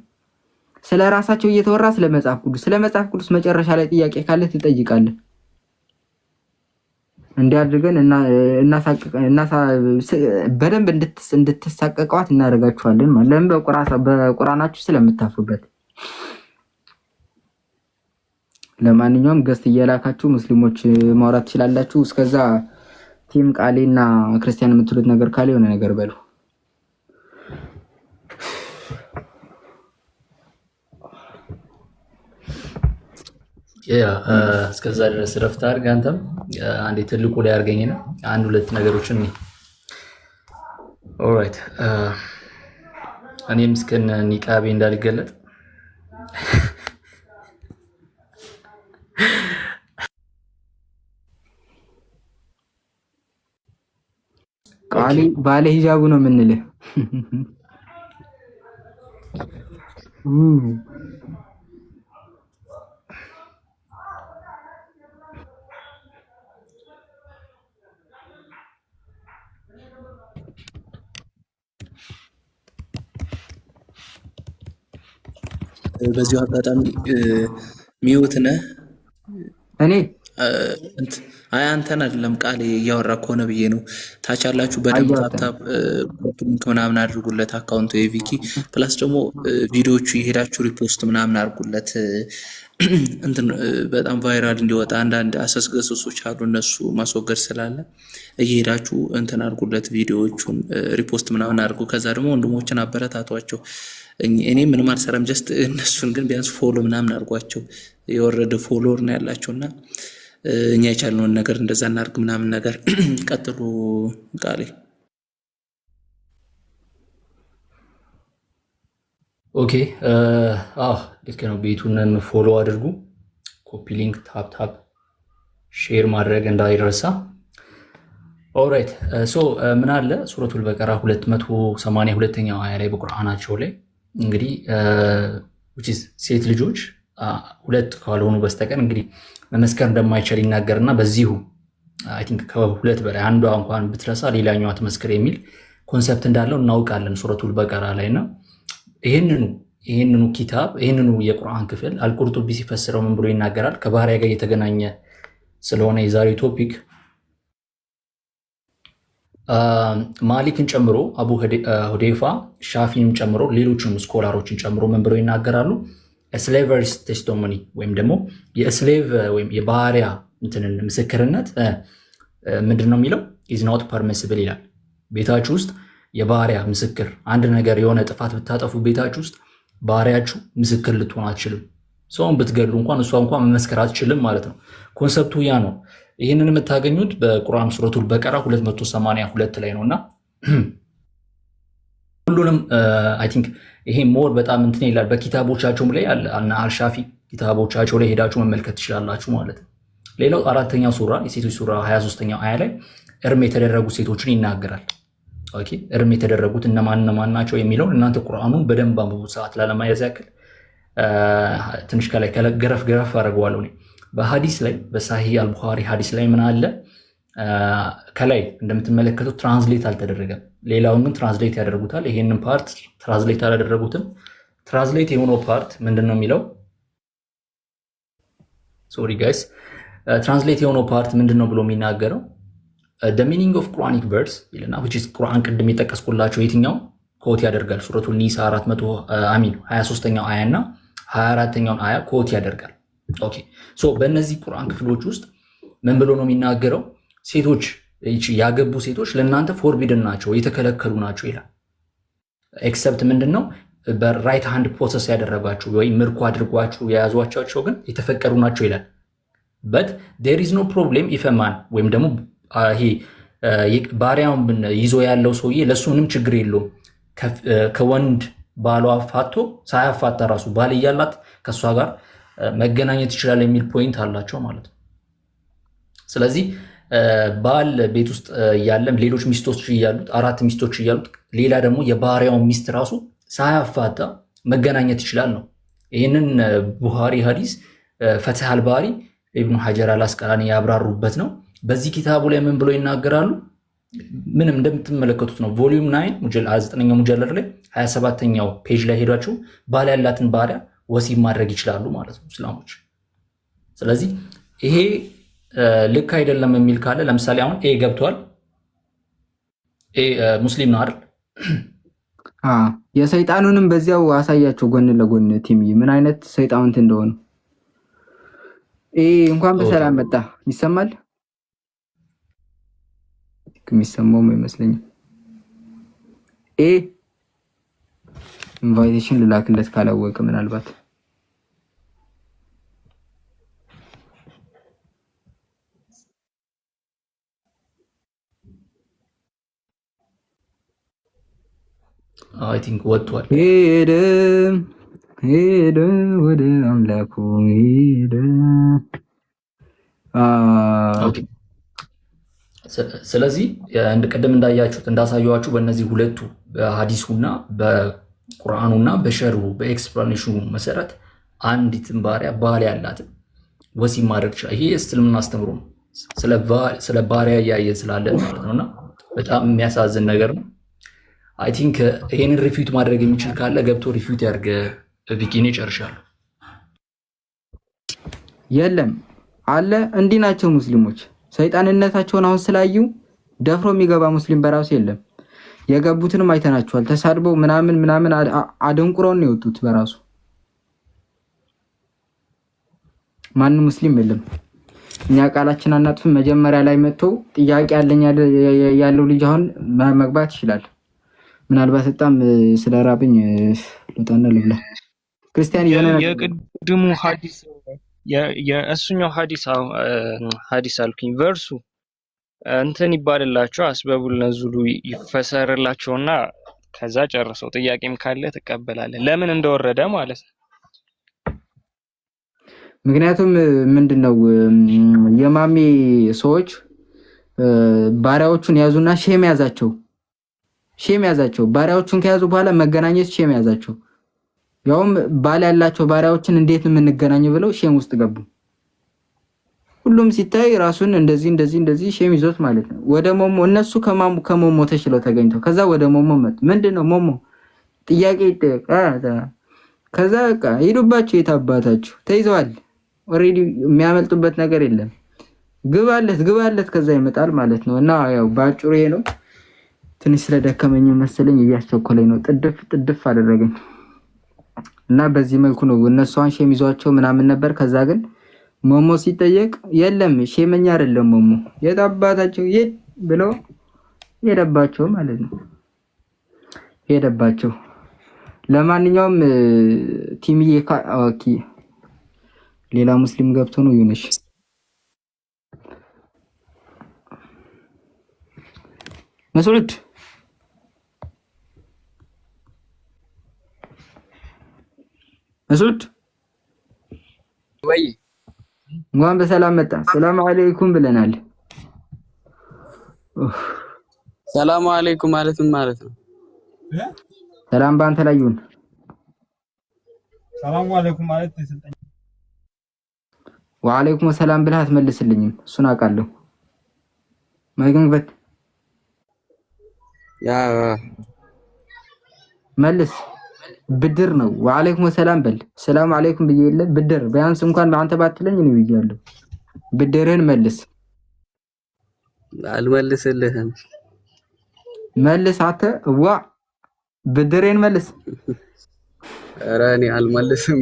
ስለ ራሳቸው እየተወራ ስለ መጽሐፍ ቅዱስ መጨረሻ ላይ ጥያቄ ካለ ትጠይቃለህ እንዲያድርገን እና በደንብ እንድትሳቀቀዋት እናደርጋችኋለን ማለት በቁርአናችሁ ስለምታፍሩበት ለማንኛውም ገስት እየላካችሁ ሙስሊሞች ማውራት ትችላላችሁ እስከዛ ቲም ቃሌና ክርስቲያን የምትሉት ነገር ካለ የሆነ ነገር በሉ እስከዛ ድረስ ረፍት አድርግ አንተም አንዴ ትልቁ ላይ አድርገኝና አንድ ሁለት ነገሮችን ኦልራይት እኔም እስከነ ኒቃቤ እንዳልገለጥ ቃሊ ባለ ሂጃቡ ነው የምንልህ በዚሁ አጋጣሚ ሚውት ነህ እኔ አይ አንተን አይደለም ቃል እያወራ ከሆነ ብዬ ነው ታች ያላችሁ በደንብ ታፕታፕ ሊንክ ምናምን አድርጉለት አካውንቱ የቪኪ ፕላስ ደግሞ ቪዲዮቹ ይሄዳችሁ ሪፖስት ምናምን አድርጉለት እንትን በጣም ቫይራል እንዲወጣ አንዳንድ አሰስገሶች አሉ እነሱ ማስወገድ ስላለ እየሄዳችሁ እንትን አድርጉለት ቪዲዮቹን ሪፖስት ምናምን አድርጉ ከዛ ደግሞ ወንድሞችን አበረታቷቸው እኔ ምንም አልሰራም ጀስት እነሱን ግን ቢያንስ ፎሎ ምናምን አድርጓቸው የወረደ ፎሎወር ነው ያላቸውና እኛ የቻልነውን ነገር እንደዛ እናድርግ ምናምን ነገር ቀጥሉ ቃሌ ኦኬ ልክ ነው ቤቱን ፎሎ አድርጉ ኮፒ ሊንክ ታፕ ሼር ማድረግ እንዳይረሳ ኦልራይት ሶ ምን አለ ሱረቱል በቀራ 282ኛው አያ ላይ በቁርአናቸው ላይ እንግዲህ which is ሴት ልጆች ሁለት ካልሆኑ በስተቀር እንግዲህ መመስከር እንደማይቻል ይናገርና በዚሁ አይ ቲንክ ከሁለት በላይ አንዷ እንኳን ብትረሳ ሌላኛዋ ትመስክር የሚል ኮንሰፕት እንዳለው እናውቃለን ሱረቱል በቀራ ላይና ይሄንኑ ኪታብ ይሄንኑ የቁርአን ክፍል አልቁርጡቢ ሲፈስረው ምን ብሎ ይናገራል ከባህሪያ ጋር የተገናኘ ስለሆነ የዛሬው ቶፒክ ማሊክን ጨምሮ አቡ ሁዴፋ ሻፊንም ጨምሮ ሌሎችንም ስኮላሮችን ጨምሮ ምን ብሎ ይናገራሉ ስሌቨርስ ቴስቲሞኒ ወይም ደግሞ የስሌቭ ወይም የባሪያ እንትንን ምስክርነት ምንድነው የሚለው is not permissible ይላል ቤታችሁ ውስጥ የባሪያ ምስክር አንድ ነገር የሆነ ጥፋት ብታጠፉ ቤታችሁ ውስጥ ባሪያችሁ ምስክር ልትሆን አትችልም ሰውን ብትገድሉ እንኳን እሷ እንኳን መመስከር አትችልም ማለት ነው ኮንሰፕቱ ያ ነው ይሄንን የምታገኙት በቁርአን ሱረቱል በቀራ 282 ላይ ነውና ሁሉንም አይ ቲንክ ይሄ ሞር በጣም እንትን ይላል በኪታቦቻቸውም ላይ አለ አልሻፊ ኪታቦቻቸው ላይ ሄዳችሁ መመልከት ትችላላችሁ ማለት ነው ሌላው አራተኛው ሱራ የሴቶች ሱራ 23ኛው አያ ላይ እርም የተደረጉ ሴቶችን ይናገራል። ኦኬ እርም የተደረጉት እነማን ናቸው የሚለውን እናንተ ቁርአኑን በደንብ አንብቡ። ሰዓት ላለማያዝ ያክል ትንሽ ከላይ ገረፍ አደርገዋለሁ። በሐዲስ ላይ በሳሂህ አልቡኻሪ ሐዲስ ላይ ምን አለ? ከላይ እንደምትመለከቱት ትራንስሌት አልተደረገም። ሌላውን ግን ትራንስሌት ያደርጉታል። ይሄንን ፓርት ትራንስሌት አላደረጉትም። ትራንስሌት የሆነው ፓርት ምንድነው የሚለው? ሶሪ ጋይስ፣ ትራንስሌት የሆነው ፓርት ምንድነው ብሎ የሚናገረው? the meaning of Quranic verse ይልና which is ቁርአን ቅድም የጠቀስኩላችሁ የትኛው ኮት ያደርጋል? ሱረቱል ኒሳ 23ኛው አያ እና 24ኛውን አያ ኮት ያደርጋል። ኦኬ ሶ በእነዚህ ቁርአን ክፍሎች ውስጥ ምን ብሎ ነው የሚናገረው? ሴቶች ያገቡ ሴቶች ለእናንተ ፎርቢድን ናቸው፣ የተከለከሉ ናቸው ይላል። ኤክሰፕት ምንድነው በራይት ሃንድ ፖሰስ ያደረጋችሁ ወይም ምርኮ አድርጓችሁ የያዟቸው ግን የተፈቀዱ ናቸው ይላል። but there is no problem if a man ወይም ደግሞ ይሄ ባሪያውን ይዞ ያለው ሰውዬ ለሱ ምንም ችግር የለውም ከወንድ ባሏ ፋቶ ሳያፋታ ራሱ ባል እያላት ከሷ ጋር መገናኘት ይችላል የሚል ፖይንት አላቸው ማለት ነው። ስለዚህ ባል ቤት ውስጥ ያለም ሌሎች ሚስቶች እያሉት 4 ሚስቶች እያሉት ሌላ ደግሞ የባሪያው ሚስት ራሱ ሳያፋታ መገናኘት ይችላል ነው። ይህንን ቡኻሪ ሐዲስ ፈትህ አልባሪ ኢብኑ ሐጀር አልአስቀላኒ ያብራሩበት ነው። በዚህ ኪታቡ ላይ ምን ብሎ ይናገራሉ? ምንም እንደምትመለከቱት ነው። ቮሊዩም 9ኛው ሙጀለድ ላይ 27ኛው ፔጅ ላይ ሄዳችሁ ባል ያላትን ባሪያ ወሲብ ማድረግ ይችላሉ ማለት ነው እስላሞች። ስለዚህ ይሄ ልክ አይደለም የሚል ካለ ለምሳሌ አሁን ኤ ገብቷል። ኤ ሙስሊም ነው አይደል? የሰይጣኑንም በዚያው አሳያቸው ጎን ለጎን ቲም ምን አይነት ሰይጣንት እንደሆነ። ኤ እንኳን በሰላም መጣ። ይሰማል? የሚሰማው አይመስለኝም። ኤ ኢንቫይቴሽን ልላክለት ካላወቀ ምናልባት አይ ቲንክ ወጥቷል። ሄደ ወደ አምላኩ ሄደ። ስለዚህ ቅድም እንዳያችሁት እንዳሳየዋችሁ በእነዚህ ሁለቱ በሐዲሱና በቁርአኑና በሸርሁ በኤክስፕላኔሽኑ መሰረት አንዲትን ባሪያ ባል ያላትን ወሲብ ማድረግ ይችላል። ይሄ እስልምና አስተምሮ ነው። ስለ ባሪያ እያየን ስላለን ማለት ነውና በጣም የሚያሳዝን ነገር ነው። አይ ቲንክ ይሄንን ሪፊዩት ማድረግ የሚችል ካለ ገብቶ ሪፊዩት ያድርግ። ቪኪኔ ጨርሻለሁ። የለም አለ እንዲህ ናቸው ሙስሊሞች። ሰይጣንነታቸውን አሁን ስላዩ ደፍሮ የሚገባ ሙስሊም በራሱ የለም። የገቡትንም አይተናቸዋል። ተሳድበው ምናምን አደንቁረው ነው የወጡት። በራሱ ማንም ሙስሊም የለም። እኛ ቃላችን አናጥፍም። መጀመሪያ ላይ መጥቶ ጥያቄ ያለው ልጅ አሁን መግባት ይችላል። ምናልባት በጣም ስለራብኝ ልውጣና ልብላ። ክርስቲያን የቅድሙ ሐዲስ የእሱኛው ሐዲስ አልኩኝ ቨርሱ እንትን ይባልላቸው አስበቡል ነዙሉ ይፈሰርላቸውና ከዛ ጨርሰው ጥያቄም ካለ ትቀበላለህ። ለምን እንደወረደ ማለት ነው። ምክንያቱም ምንድነው የማሜ ሰዎች ባሪያዎቹን ያዙና ሼም ያዛቸው። ባሪያዎቹን ከያዙ በኋላ መገናኘት ሼም ያዛቸው። ያውም ባል ያላቸው ባሪያዎችን እንዴት የምንገናኝ ብለው ሼም ውስጥ ገቡ። ሁሉም ሲታይ ራሱን እንደዚህ ሼም ይዞት ማለት ነው። ወደ ሞሞ እነሱ ከሞሞ ተሽለው ተገኝተው ከዛ ወደ ሞሞ መጡ። ምንድነው ሞሞ ጥያቄ ይጠየቅ። ከዛ በቃ ሄዱባቸው። የታባታችሁ ተይዘዋል። ኦሬዲ የሚያመልጡበት ነገር የለም። ግባለት ከዛ ይመጣል ማለት ነው። እና ያው ባጭሩ ይሄ ነው። ትንሽ ስለደከመኝ መሰለኝ እያስቸኮለኝ ነው። ጥድፍ አደረገኝ እና በዚህ መልኩ ነው እነሱ ሼም ይዟቸው ምናምን ነበር። ከዛ ግን ሞሞ ሲጠየቅ የለም ሼመኛ አይደለም ሞሞ የታባታቸው ብለው ሄደባቸው ማለት ነው። ሄደባቸው። ለማንኛውም ቲሚዬ ኦኬ ሌላ ሙስሊም ገብቶ ነው ዩነሽ መስዑድ ወይ እንኳን በሰላም መጣ። ሰላም አለይኩም ብለናል። ሰላም አለይኩም ማለትም ማለት ነው። ሰላም ባንተ ላይ ይሁን። ሰላም አለይኩም ማለት ተሰጠኝ። ወአለይኩም ሰላም ብለህ አትመልስልኝም። እሱን አውቃለሁ። ማይገንበት ያ መልስ ብድር ነው። ወአለይኩም ሰላም በል። ሰላም አለይኩም ብዬ የለ ብድር ቢያንስ እንኳን በአንተ ባትለኝ ነው ብያለሁ። ብድርህን መልስ። አልመልስልህም። መልስ አተ ዋ ብድሬን መልስ። ኧረ እኔ አልመልስም።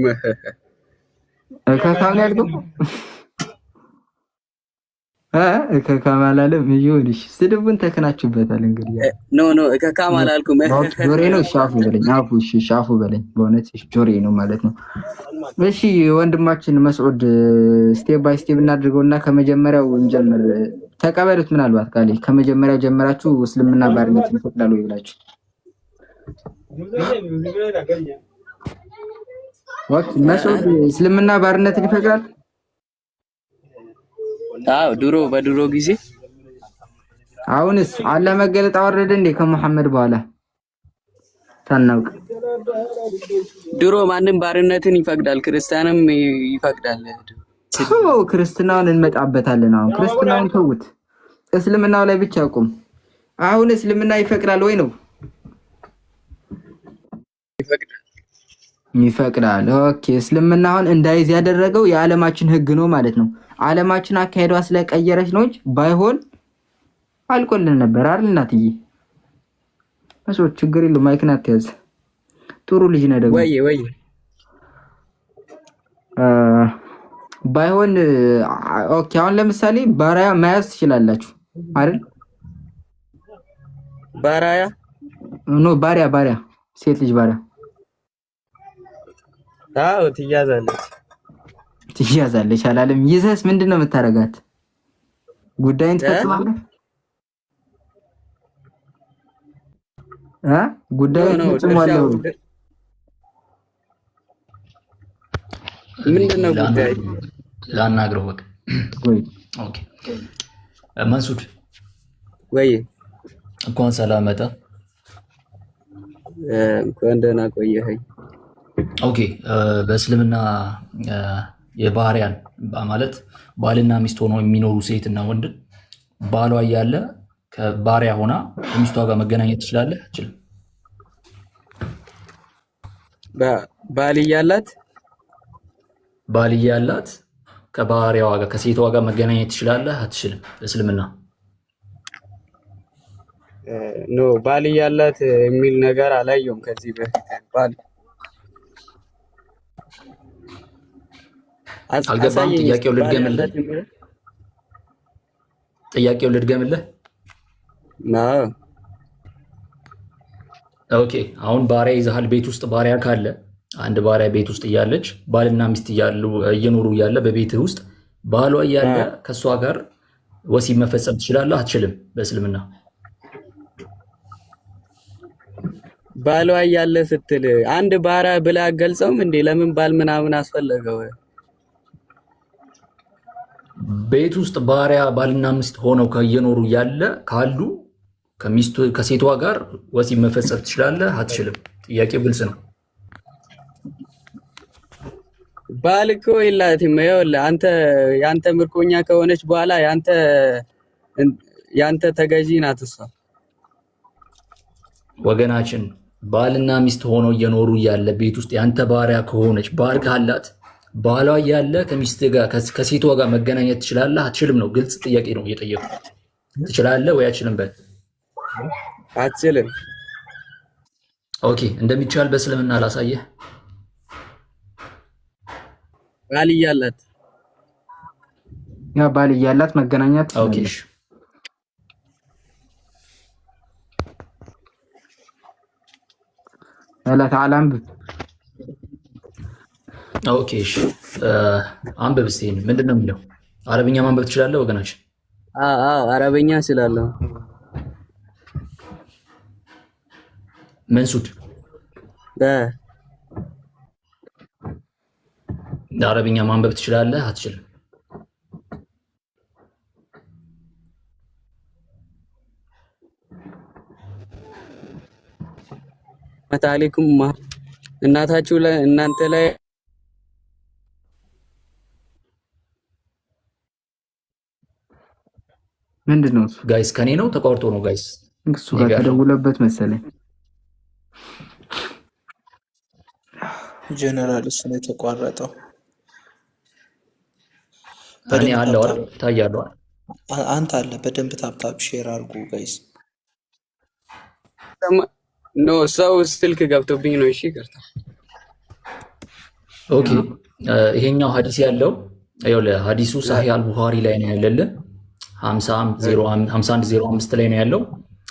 ከካም ያልኩ ከካም አላለም። ይሁንሽ ስድቡን ተከናችሁበታል። እንግዲህ ኖ ከካም አላልኩም። ጆሬ ነው። ሻፉ በለኝ። አፉ እሺ ሻፉ በለኝ። በእውነት ጆሬ ነው ማለት ነው። እሺ ወንድማችን መስዑድ ስቴፕ ባይ ስቴፕ እናድርገውና ከመጀመሪያው እንጀምር። ተቀበሉት። ምናልባት ቃሌ ከመጀመሪያው ጀመራችሁ እስልምና ባርነት ይፈቅዳል ወይ ብላችሁ ወቅት መስዑድ እስልምና ባርነትን ይፈቅዳል? አዎ በድሮ ጊዜ። አሁንስ አላህ መገለጥ አወረደ እንዴ ከመሐመድ በኋላ ታናውቅ? ድሮ ማንም ባርነትን ይፈቅዳል፣ ክርስቲያንም ይፈቅዳል። ክርስትናውን እንመጣበታለን። አሁን ክርስትናውን ተውት፣ እስልምናው ላይ ብቻ ቁም። አሁን እስልምና ይፈቅዳል ወይ ነው? ይፈቅዳል። ኦኬ እስልምና አሁን እንዳይዝ ያደረገው የዓለማችን ህግ ነው ማለት ነው። ዓለማችን አካሄዷ ስለቀየረች ነው እንጂ ባይሆን አልቆልን ነበር አይደል? እናትዬ መስሎት ችግር የለውም። ማይክን አትያዝ። ጥሩ ልጅ ነህ ደግሞ ወይ ባይሆን ኦኬ። አሁን ለምሳሌ ባሪያ መያዝ ትችላላችሁ አይደል? ባሪያ ሴት ልጅ ባሪያ አዎ ትያዛለች አላለም? ይዘህስ ምንድነው የምታረጋት? ጉዳይን ትፈጽማለህ? ጉዳይን ትፈጽማለህ? ምንድነው ጉዳይ? ላናግረው በቃ ወይ ኦኬ። መንሱድ ወይ እንኳን ሰላም መጣ። እንኳን ደህና ቆየኸኝ። ኦኬ በእስልምና የባህሪያን ማለት ባልና ሚስት ሆነው የሚኖሩ ሴትና ወንድ ባሏ እያለ ከባሪያ ሆና ከሚስቷ ጋር መገናኘት ትችላለህ? አትችልም? ባል እያላት ከባሪያዋ ጋር ከሴቷ ጋር መገናኘት ትችላለህ? አትችልም? በእስልምና ኖ ባል እያላት የሚል ነገር አላየሁም ከዚህ በፊት። ባል አልገባም። ጥያቄው ልድገምልህ። ኦኬ አሁን ባሪያ ይዘሃል። ቤት ውስጥ ባሪያ ካለ አንድ ባሪያ ቤት ውስጥ እያለች ባልና ሚስት እየኖሩ እያለ በቤትህ ውስጥ ባሏ እያለ ከእሷ ጋር ወሲብ መፈጸም ትችላለህ? አትችልም? በእስልምና ባሏ እያለ ስትል አንድ ባሪያ ብላ ገልጸውም እንዴ? ለምን ባል ምናምን አስፈለገው? ቤት ውስጥ ባሪያ ባልና ሚስት ሆነው እየኖሩ እያለ ካሉ ከሴቷ ጋር ወሲብ መፈጸም ትችላለህ? አትችልም? ጥያቄው ግልጽ ነው። ባል እኮ የላትም። ይኸውልህ አንተ ያንተ ምርኮኛ ከሆነች በኋላ ያንተ ተገዢ ናት እሷ። ወገናችን ባልና ሚስት ሆነው እየኖሩ እያለ ቤት ውስጥ ያንተ ባሪያ ከሆነች ባል ካላት ባሏ እያለ ከሚስት ጋር ከሴቷ ጋር መገናኘት ትችላለህ? አትችልም ነው። ግልጽ ጥያቄ ነው እየጠየቁ። ትችላለህ ወይ አትችልም? በል አትችልም። ኦኬ እንደሚቻል በእስልምና ላሳየህ። ባል እያላት መገናኘት ኦኬ አላህ ተዓላ አንብብ። ኦኬ እሺ አንብብ እስቲ። ምንድን ነው የሚለው? አረብኛ ማንበብ ትችላለህ ወገናችን? አዎ አረብኛ እችላለሁ። መንሱድ አረብኛ ማንበብ ትችላለህ? አትችልም? መታሊኩም እናታችሁ እናንተ ላይ ምንድነው እሱ? ጋይስ ከኔ ነው ተቋርጦ ነው ጋይስ? እሱ ጋር ተደውለበት መሰለኝ። ጀነራል እሱ ነው የተቋረጠው። እኔ አለው አይደል? ታያለው አንተ አለ። በደንብ ታፕታፕ ሼር አድርጉ ጋይስ። ኖ ሰው ስልክ ገብቶብኝ ነው። እሺ ይቅርታ። ኦኬ ይሄኛው ሐዲስ ያለው ሐዲሱ ሳሂህ አልቡኻሪ ላይ ነው ያለልን 5105 ላይ ነው ያለው።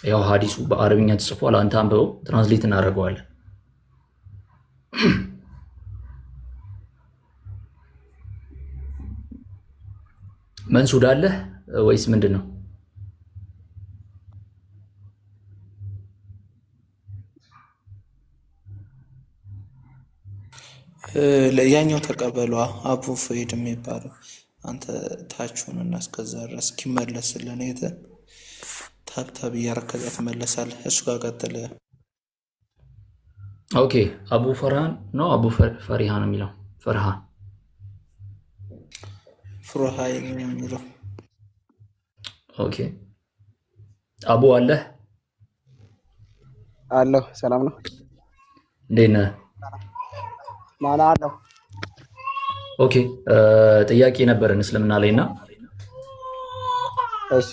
ያው ሐዲሱ በአረብኛ ተጽፏል። አንተ አንብበው ትራንስሌት እናደርገዋለን። መንሱድ አለ ወይስ ምንድነው? ለያኛው ተቀበሏ አቡ ፈይድ የሚባለው አንተ ታችሁን እና እስከዛ ድረስ እስኪመለስልን ታብታብ እያረከዘ ትመለሳለህ። እሱ ጋር ቀጥል። ኦኬ አቡ ፈርሃን ነው አቡ ፈሪሃ ነው የሚለው ፈርሃ ፍሩሃይ ነው የሚለው። ኦኬ አቡ አለ አለሁ። ሰላም ነው። እንዴት ነህ? ማን አለው? ኦኬ ጥያቄ ነበረን እስልምና ላይና። እሺ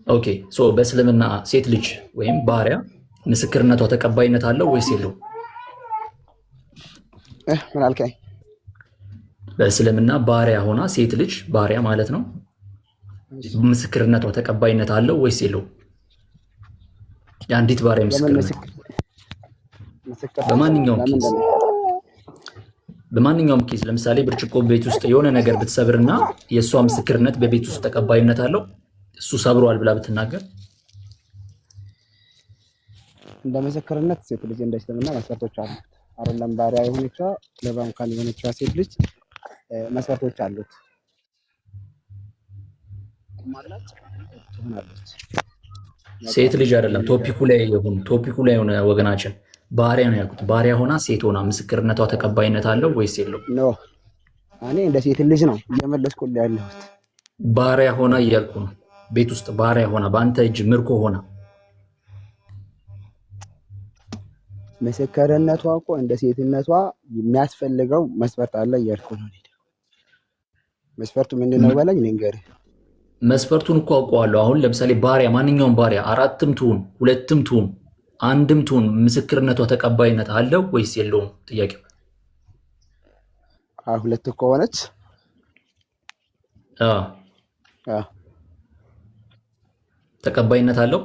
ኦኬ ሶ በእስልምና ሴት ልጅ ወይም ባሪያ ምስክርነቷ ተቀባይነት አለው ወይስ የለውም? ምን አልከኝ? በእስልምና ባሪያ ሆና ሴት ልጅ ባሪያ ማለት ነው ምስክርነቷ ተቀባይነት አለው ወይስ የለውም? የአንዲት ባሪያ ምስክርነት በማንኛውም ኬዝ ለምሳሌ ብርጭቆ ቤት ውስጥ የሆነ ነገር ብትሰብርና የእሷ ምስክርነት በቤት ውስጥ ተቀባይነት አለው እሱ ሰብሯል ብላ ብትናገር እንደ ምስክርነት ሴት ልጅ እንደ እስልምና መስፈርቶች አሉት። አይደለም ባሪያ የሆነችዋ ለባንካን የሆነችዋ ሴት ልጅ መስፈርቶች አሉት ማለት ትሆናለች። ሴት ልጅ አይደለም ቶፒኩ ላይ የሆነ ወገናችን ባሪያ ነው ያልኩት። ባሪያ ሆና ሴት ሆና ምስክርነቷ ተቀባይነት አለው ወይስ የለውም? ኖ እኔ እንደ ሴት ልጅ ነው እየመለስኩልህ ያለሁት። ባሪያ ሆና እያልኩ ነው። ቤት ውስጥ ባሪያ ሆና በአንተ እጅ ምርኮ ሆና ምስክርነቷ እኮ እንደ ሴትነቷ የሚያስፈልገው መስፈርት አለ እያልኩ ነው። መስፈርቱ ምንድነው በለኝ ልንገርህ። መስፈርቱን እኮ አውቀዋለሁ። አሁን ለምሳሌ ባሪያ ማንኛውም ባሪያ አራትም ትሁን ሁለትም ትሁን አንድም ትሁን ምስክርነቷ ተቀባይነት አለው ወይስ የለውም? ጥያቄው ሁለት ከሆነች ተቀባይነት አለው።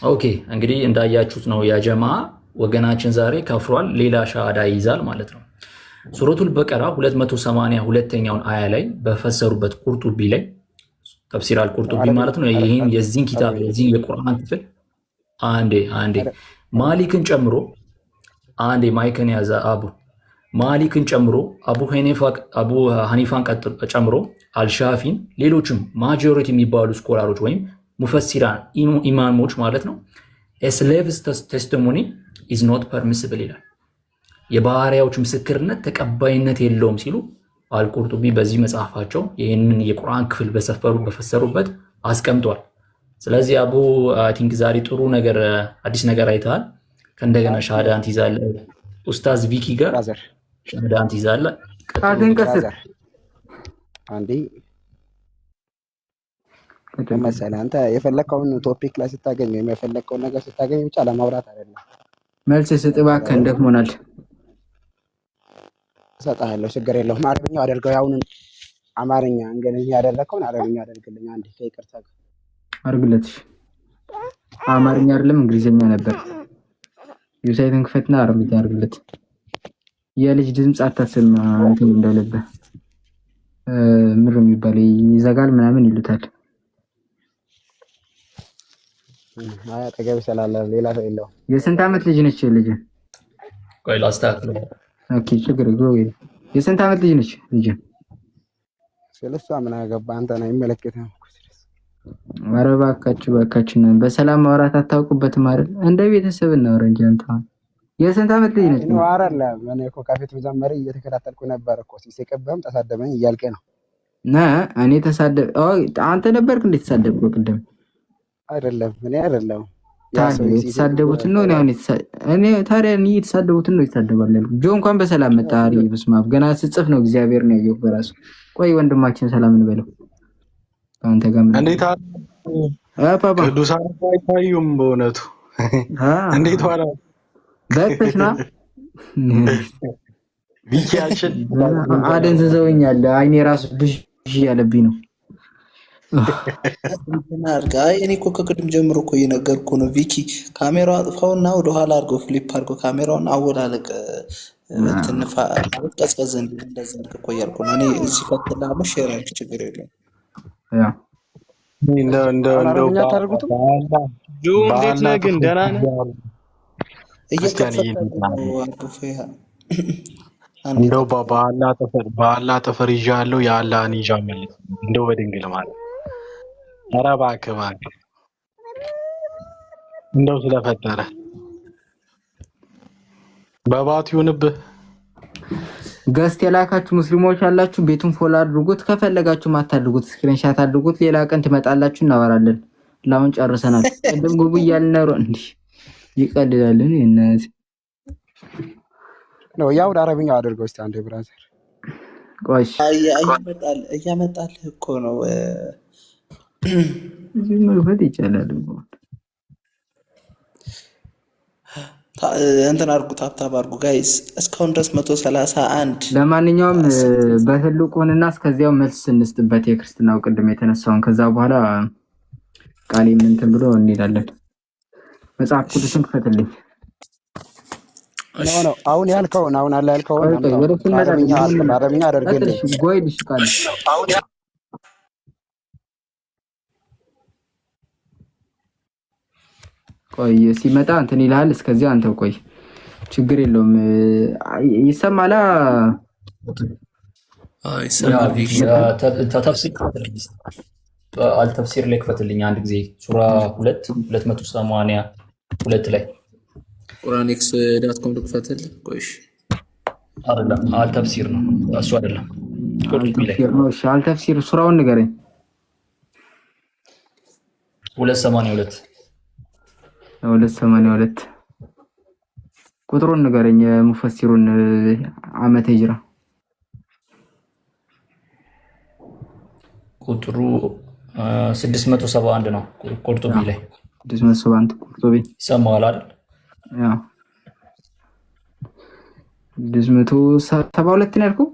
ኦኬ እንግዲህ እንዳያችሁት ነው ያጀማ ወገናችን ዛሬ ከፍሯል። ሌላ ሻሃዳ ይይዛል ማለት ነው። ሱረቱል በቀራ 282ኛውን አያ ላይ በፈሰሩበት ቁርጡቢ ላይ ተፍሲር አልቁርጡቢ ማለት ነው። ይሄን የዚህን ኪታብ የዚህን የቁርአን ክፍል አንዴ ማሊክን ጨምሮ አንዴ ማይክን ያዘ ማሊክን ጨምሮ አቡ ሐኒፋን ጨምሮ አልሻፊን ሌሎችም ማጆሪቲ የሚባሉ ስኮላሮች ወይም ሙፈሲራን ኢማሞች ማለት ነው ስሌቭስ ቴስቲሞኒ ኢዝ ኖት ፐርሚሲብል ይላል። የባሪያዎች ምስክርነት ተቀባይነት የለውም ሲሉ አልቁርጡቢ በዚህ መጽሐፋቸው ይህንን የቁርአን ክፍል በፈሰሩበት አስቀምጧል። ስለዚህ አቡ አይ ቲንክ ዛሬ ጥሩ ነገር አዲስ ነገር አይተሃል። ከእንደገና ሻሃዳን ትይዛለህ። ኡስታዝ ቪኪ ጋር ሻሃዳን ትይዛለህ። አንዴ መሰለህ አንተ የፈለከውን ቶፒክ ላይ ስታገኝ ወይም የፈለከውን ነገር ስታገኝ ብቻ ለማውራት አይደለም። መልስ ስጥ እባክህ፣ እንደክሞናል። እሰጥሃለሁ፣ ችግር የለውም። አረብኛ አደርገው፣ ያሁን አማርኛ እንግሊዝኛ ያደረከውን አረብኛ አደርግልኝ። አንዴ ከይቅርታ ጋር አርግለት። አማርኛ አይደለም እንግሊዝኛ ነበር። ዩሳይትን ክፈትና አረብኛ አርግለት። የልጅ ድምፅ አታሰማ እንትን እንዳለብህ ምር የሚባል ይዘጋል ምናምን ይሉታል። አጠገብ ስላለ ሌላ ሰው የለውም። የስንት ዓመት ልጅ ነች ልጅ? ቆይ ላስተካክለው። ኦኬ ችግር የለውም። የስንት ዓመት ልጅ ነች ልጅ? ስለሷ ምን አገባ አንተ? ነው የሚመለከተው። ኧረ እባካችሁ በሰላም ማውራት አታውቁበትም አይደል? እንደ ቤተሰብ እናወራ እንጂ አንተ የስንት ዓመት ልጅ ነች? ነው አይደለም። እኔ እኮ ከፊት መጀመሪ እየተከታተልኩ ነበር እኮ ሲስቅብህም ተሳደበኝ እያልከኝ ነው። እኔ ተሳደብ አንተ ነበርክ እንዴ ተሳደብኩ ቅድም? አይደለም እኔ አይደለም የተሳደቡትን ነው እኔ ታዲያ እኔ የተሳደቡትን ነው ይሳደባል ያልኩት። ጆ እንኳን በሰላም መጣ። በስመ አብ ገና ስጽፍ ነው እግዚአብሔር ነው ያየው በራሱ። ቆይ ወንድማችን ሰላም እንበለው። አንተ ጋር እንዴት ቅዱሳን አይታዩም በእውነቱ እንዴት ዋላ በክተሽና ቪኪያችን አደንዝዘውኛል። አይኔ ራሱ ብዥ ያለብኝ ነው። እኔ እኮ ከቅድም ጀምሮ እኮ እየነገርኩ ነው። ቪኪ ካሜራው አጥፋውና ወደኋላ አድርገው ፍሊፕ አድርገው ካሜራውን አወላለቅ ትንፋ ቀዝቀዝ እንደዛ እኮ እያልኩ ነው። እኔ እዚህ ቀጥላለሁ። ሼር አድርግ ችግር የለውም። እንደው እንዴት ነህ ግን ደህና ነህ? እንደው በአላህ ጥፍር ይዣለሁ የአላህን ይዣ መልስ እንደው በድንግል ማለት ኧረ እባክህ እንደው ስለፈጠረ በባት ይሁንብህ። ገስት የላካችሁ ሙስሊሞች አላችሁ፣ ቤቱን ፎሎ አድርጉት። ከፈለጋችሁ ማታድርጉት ስክሪንሻት አድርጉት። ሌላ ቀን ትመጣላችሁ እናወራለን። ላውን ጨርሰናል። ቅድም ጉቡ እያልን ነው እንዴ? ይቀልላልን እነዚህ ነው። ያው ወደ አረብኛው አድርገው እስቲ አንዴ ብራዘር። ቆይ እያመጣልህ እኮ ነው። እዚህ መግባት ይቻላል። እንትን አድርጉ፣ ታብታብ አድርጉ ጋይስ። እስካሁን ድረስ 131። ለማንኛውም በትልቁንና እስከዚያው መልስ እንስጥበት የክርስትናው ቅድም የተነሳውን። ከዛ በኋላ ቃሌ ምን እንትን ብሎ እንሄዳለን። መጽሐፍ ቅዱስን ክፈትልኝ። ነው አሁን ያልከውን አሁን አለ ያልከውን አረብኛ አደርግልኝ። ጎይ ልሽ ቃል ቆይ ሲመጣ እንትን ይልሃል። እስከዚያ አንተ ቆይ ችግር የለውም። ይሰማላ? አልተፍሲር ላይ ክፈትልኝ አንድ ጊዜ ሱራ 282 ላይ ቁራኒክስ ዳትኮም ልክፈትል። ቆይሽ አይደለም አልተፍሲር ነው እሱ አይደለም። እሺ አልተፍሲር ሱራውን ንገረኝ። 282 ቁጥሩን ንገረኝ። ሙፈሲሩን ዓመተ ሂጅራ ቁጥሩ 671 ነው። ቁርጡቢ ላይ 671 ቁርጡቢ ይሰማዋል አይደል? ያ 672 ነው ያልኩህ?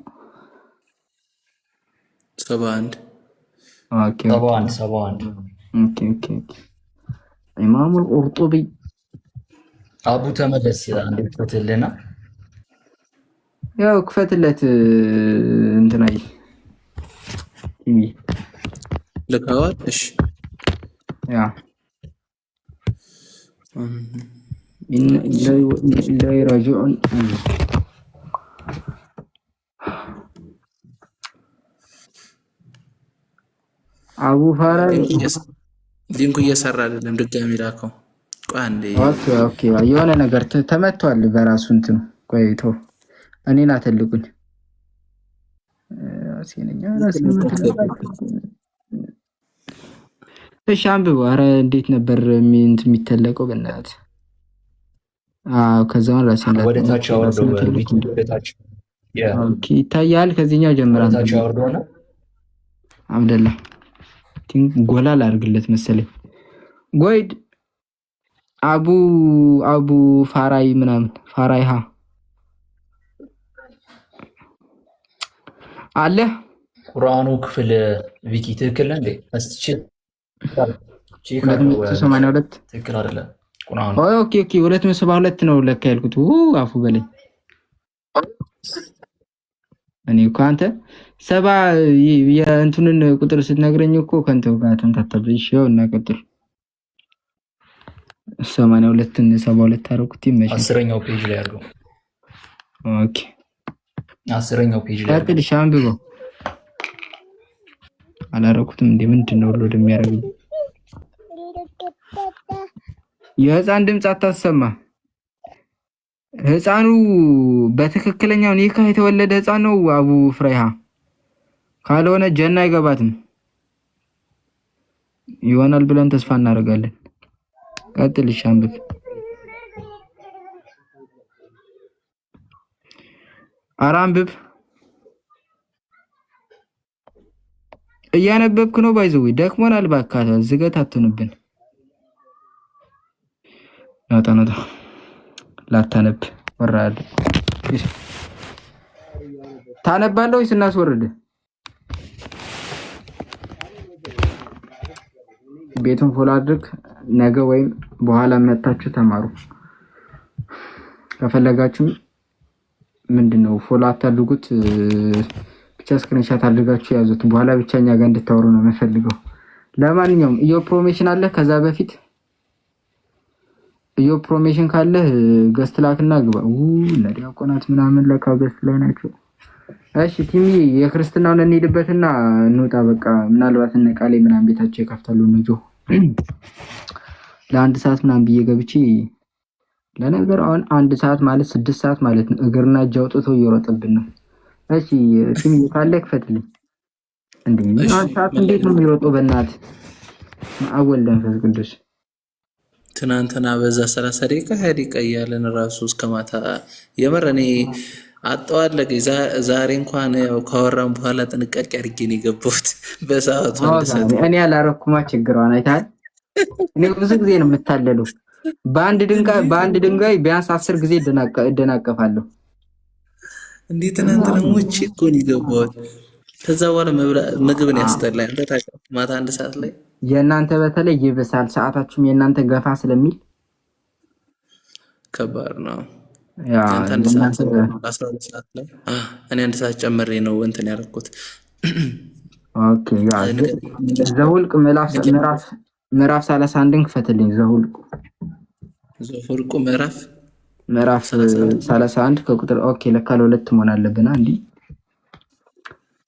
71 ኦኬ 71 ኦኬ ኢማሙ ቁርጡቢ አቡ ተመለስ አንዴ ክፈትልና ያው ክፈትለት እንትናይ ቲቪ ልካዋል። እሺ ያ لا يراجعون አቡ ፋራ ሊንኩ እየሰራ አይደለም። ድጋሚ ላከው። ቆይ አንዴ ኦኬ የሆነ ነገር ተመቷል በራሱ እንትኑ። ቆይቶ እኔን አተልቁኝ አሲነኛ እሺ አንብበው። ኧረ እንዴት ነበር የሚተለቀው በእናትህ? ከዛው ራስን ወደ ታች አወርደው ወደ ታች ኦኬ ይታያል። ከዚህኛው ጀምራ ወደ ታች አወርደውና አብደላ ጎላ ላድርግለት መሰለኝ። ጎይድ አቡ ፋራይ ምናምን ፋራይሃ አለ ቁርአኑ ክፍል ቪኪ ትክክል እንዴ? እስቲ 282 ትክክል አይደለም ቁርአኑ። ኦኬ 272 ነው ለካ ያልኩት። አፉ በለኝ። እኔ እኮ አንተ ሰባ የእንቱንን ቁጥር ስትነግረኝ እኮ ከንተው ጋር ተንታተብሽ። ያው እና ቀጥል 82ን 72 አደረኩት። ይመሽ 10ኛው ፔጅ ላይ አድርገው። ኦኬ 10ኛው ፔጅ ላይ ቀጥል። ሻምብበው አላረኩትም እንዴ? ምንድነው ሎድ የሚያደርገው? የህፃን ድምፅ አታሰማ። ህፃኑ በትክክለኛው ኒካህ የተወለደ ህፃን ነው አቡ ፍሬሃ። ካልሆነ ጀና አይገባትም ይሆናል ብለን ተስፋ እናደርጋለን። ቀጥል ሻምበል። አራምብብ እያነበብክ ነው ባይዘው ደክሞናል። ባካታ ዝገት አትሆንብን። ናታ ላታነብ ወራድ ታነባለህ ወይስ እናስወርድ? ቤቱን ፎሎ አድርግ። ነገ ወይም በኋላ መጣችሁ ተማሩ። ከፈለጋችሁ ምንድነው ፎሎ አታድርጉት፣ ብቻ ስክሪንሻት አድርጋችሁ ያዙት። በኋላ ብቻኛ ጋር እንድታወሩ ነው የምፈልገው። ለማንኛውም ኢዮ ፕሮሞሽን አለ። ከዛ በፊት ኢዮ ፕሮሞሽን ካለ ገስት ላክና ግባ። ለዲያቆናት ምናምን ለካ ገስት ላይ ናቸው። እሺ ቲሚ የክርስትናውን እንሄድበትና እንውጣ። በቃ ምናልባት እነ ቃሌ ምናምን ቤታቸው ይከፍታሉ ነው ለአንድ ሰዓት ምናምን ብዬ ገብቼ ለነገር አሁን 1 ሰዓት ማለት 6 ሰዓት ማለት ነው። እግርና እጅ አውጥቶ እየሮጠብን ነው። እሺ ቲሚ ካለ ክፈትልኝ። እንዴ አንድ ሰዓት እንዴት ነው የሚሮጠው? በእናት አወል መንፈስ ቅዱስ ትናንትና በዛ 30 ደቂቃ 20 ደቂቃ እያለን ራሱ እስከ ማታ የምር እኔ አጣዋለሁ። ዛሬ እንኳን ያው ካወራን በኋላ ጥንቃቄ አድርጌ ነው የገባሁት በሰዓቱ። እኔ ያላረኩማ ችግሯን አይታል። እኔ ብዙ ጊዜ ነው የምታለለው። በአንድ ድንጋይ ቢያንስ 10 ጊዜ እደናቀፋለሁ። እንዴት ትናንትና ሞቼ እኮ ነው የገባሁት። ከዛ በኋላ ምግብን ያስጠላኝ ማታ 1 ሰዓት ላይ። የእናንተ በተለይ ይብሳል። ሰዓታችሁም የእናንተ ገፋ ስለሚል ከባድ ነው። ያ አንተ 12 ሰዓት ላይ እኔ 1 ሰዓት ጨምሬ ነው እንትን ያደረኩት። ኦኬ ያ ዘሁልቅ ምዕራፍ 31ን ክፈትልኝ። ዘሁልቅ ምዕራፍ 31 ከቁጥር ኦኬ ለካ ለሁለት መሆን አለብና እንዴ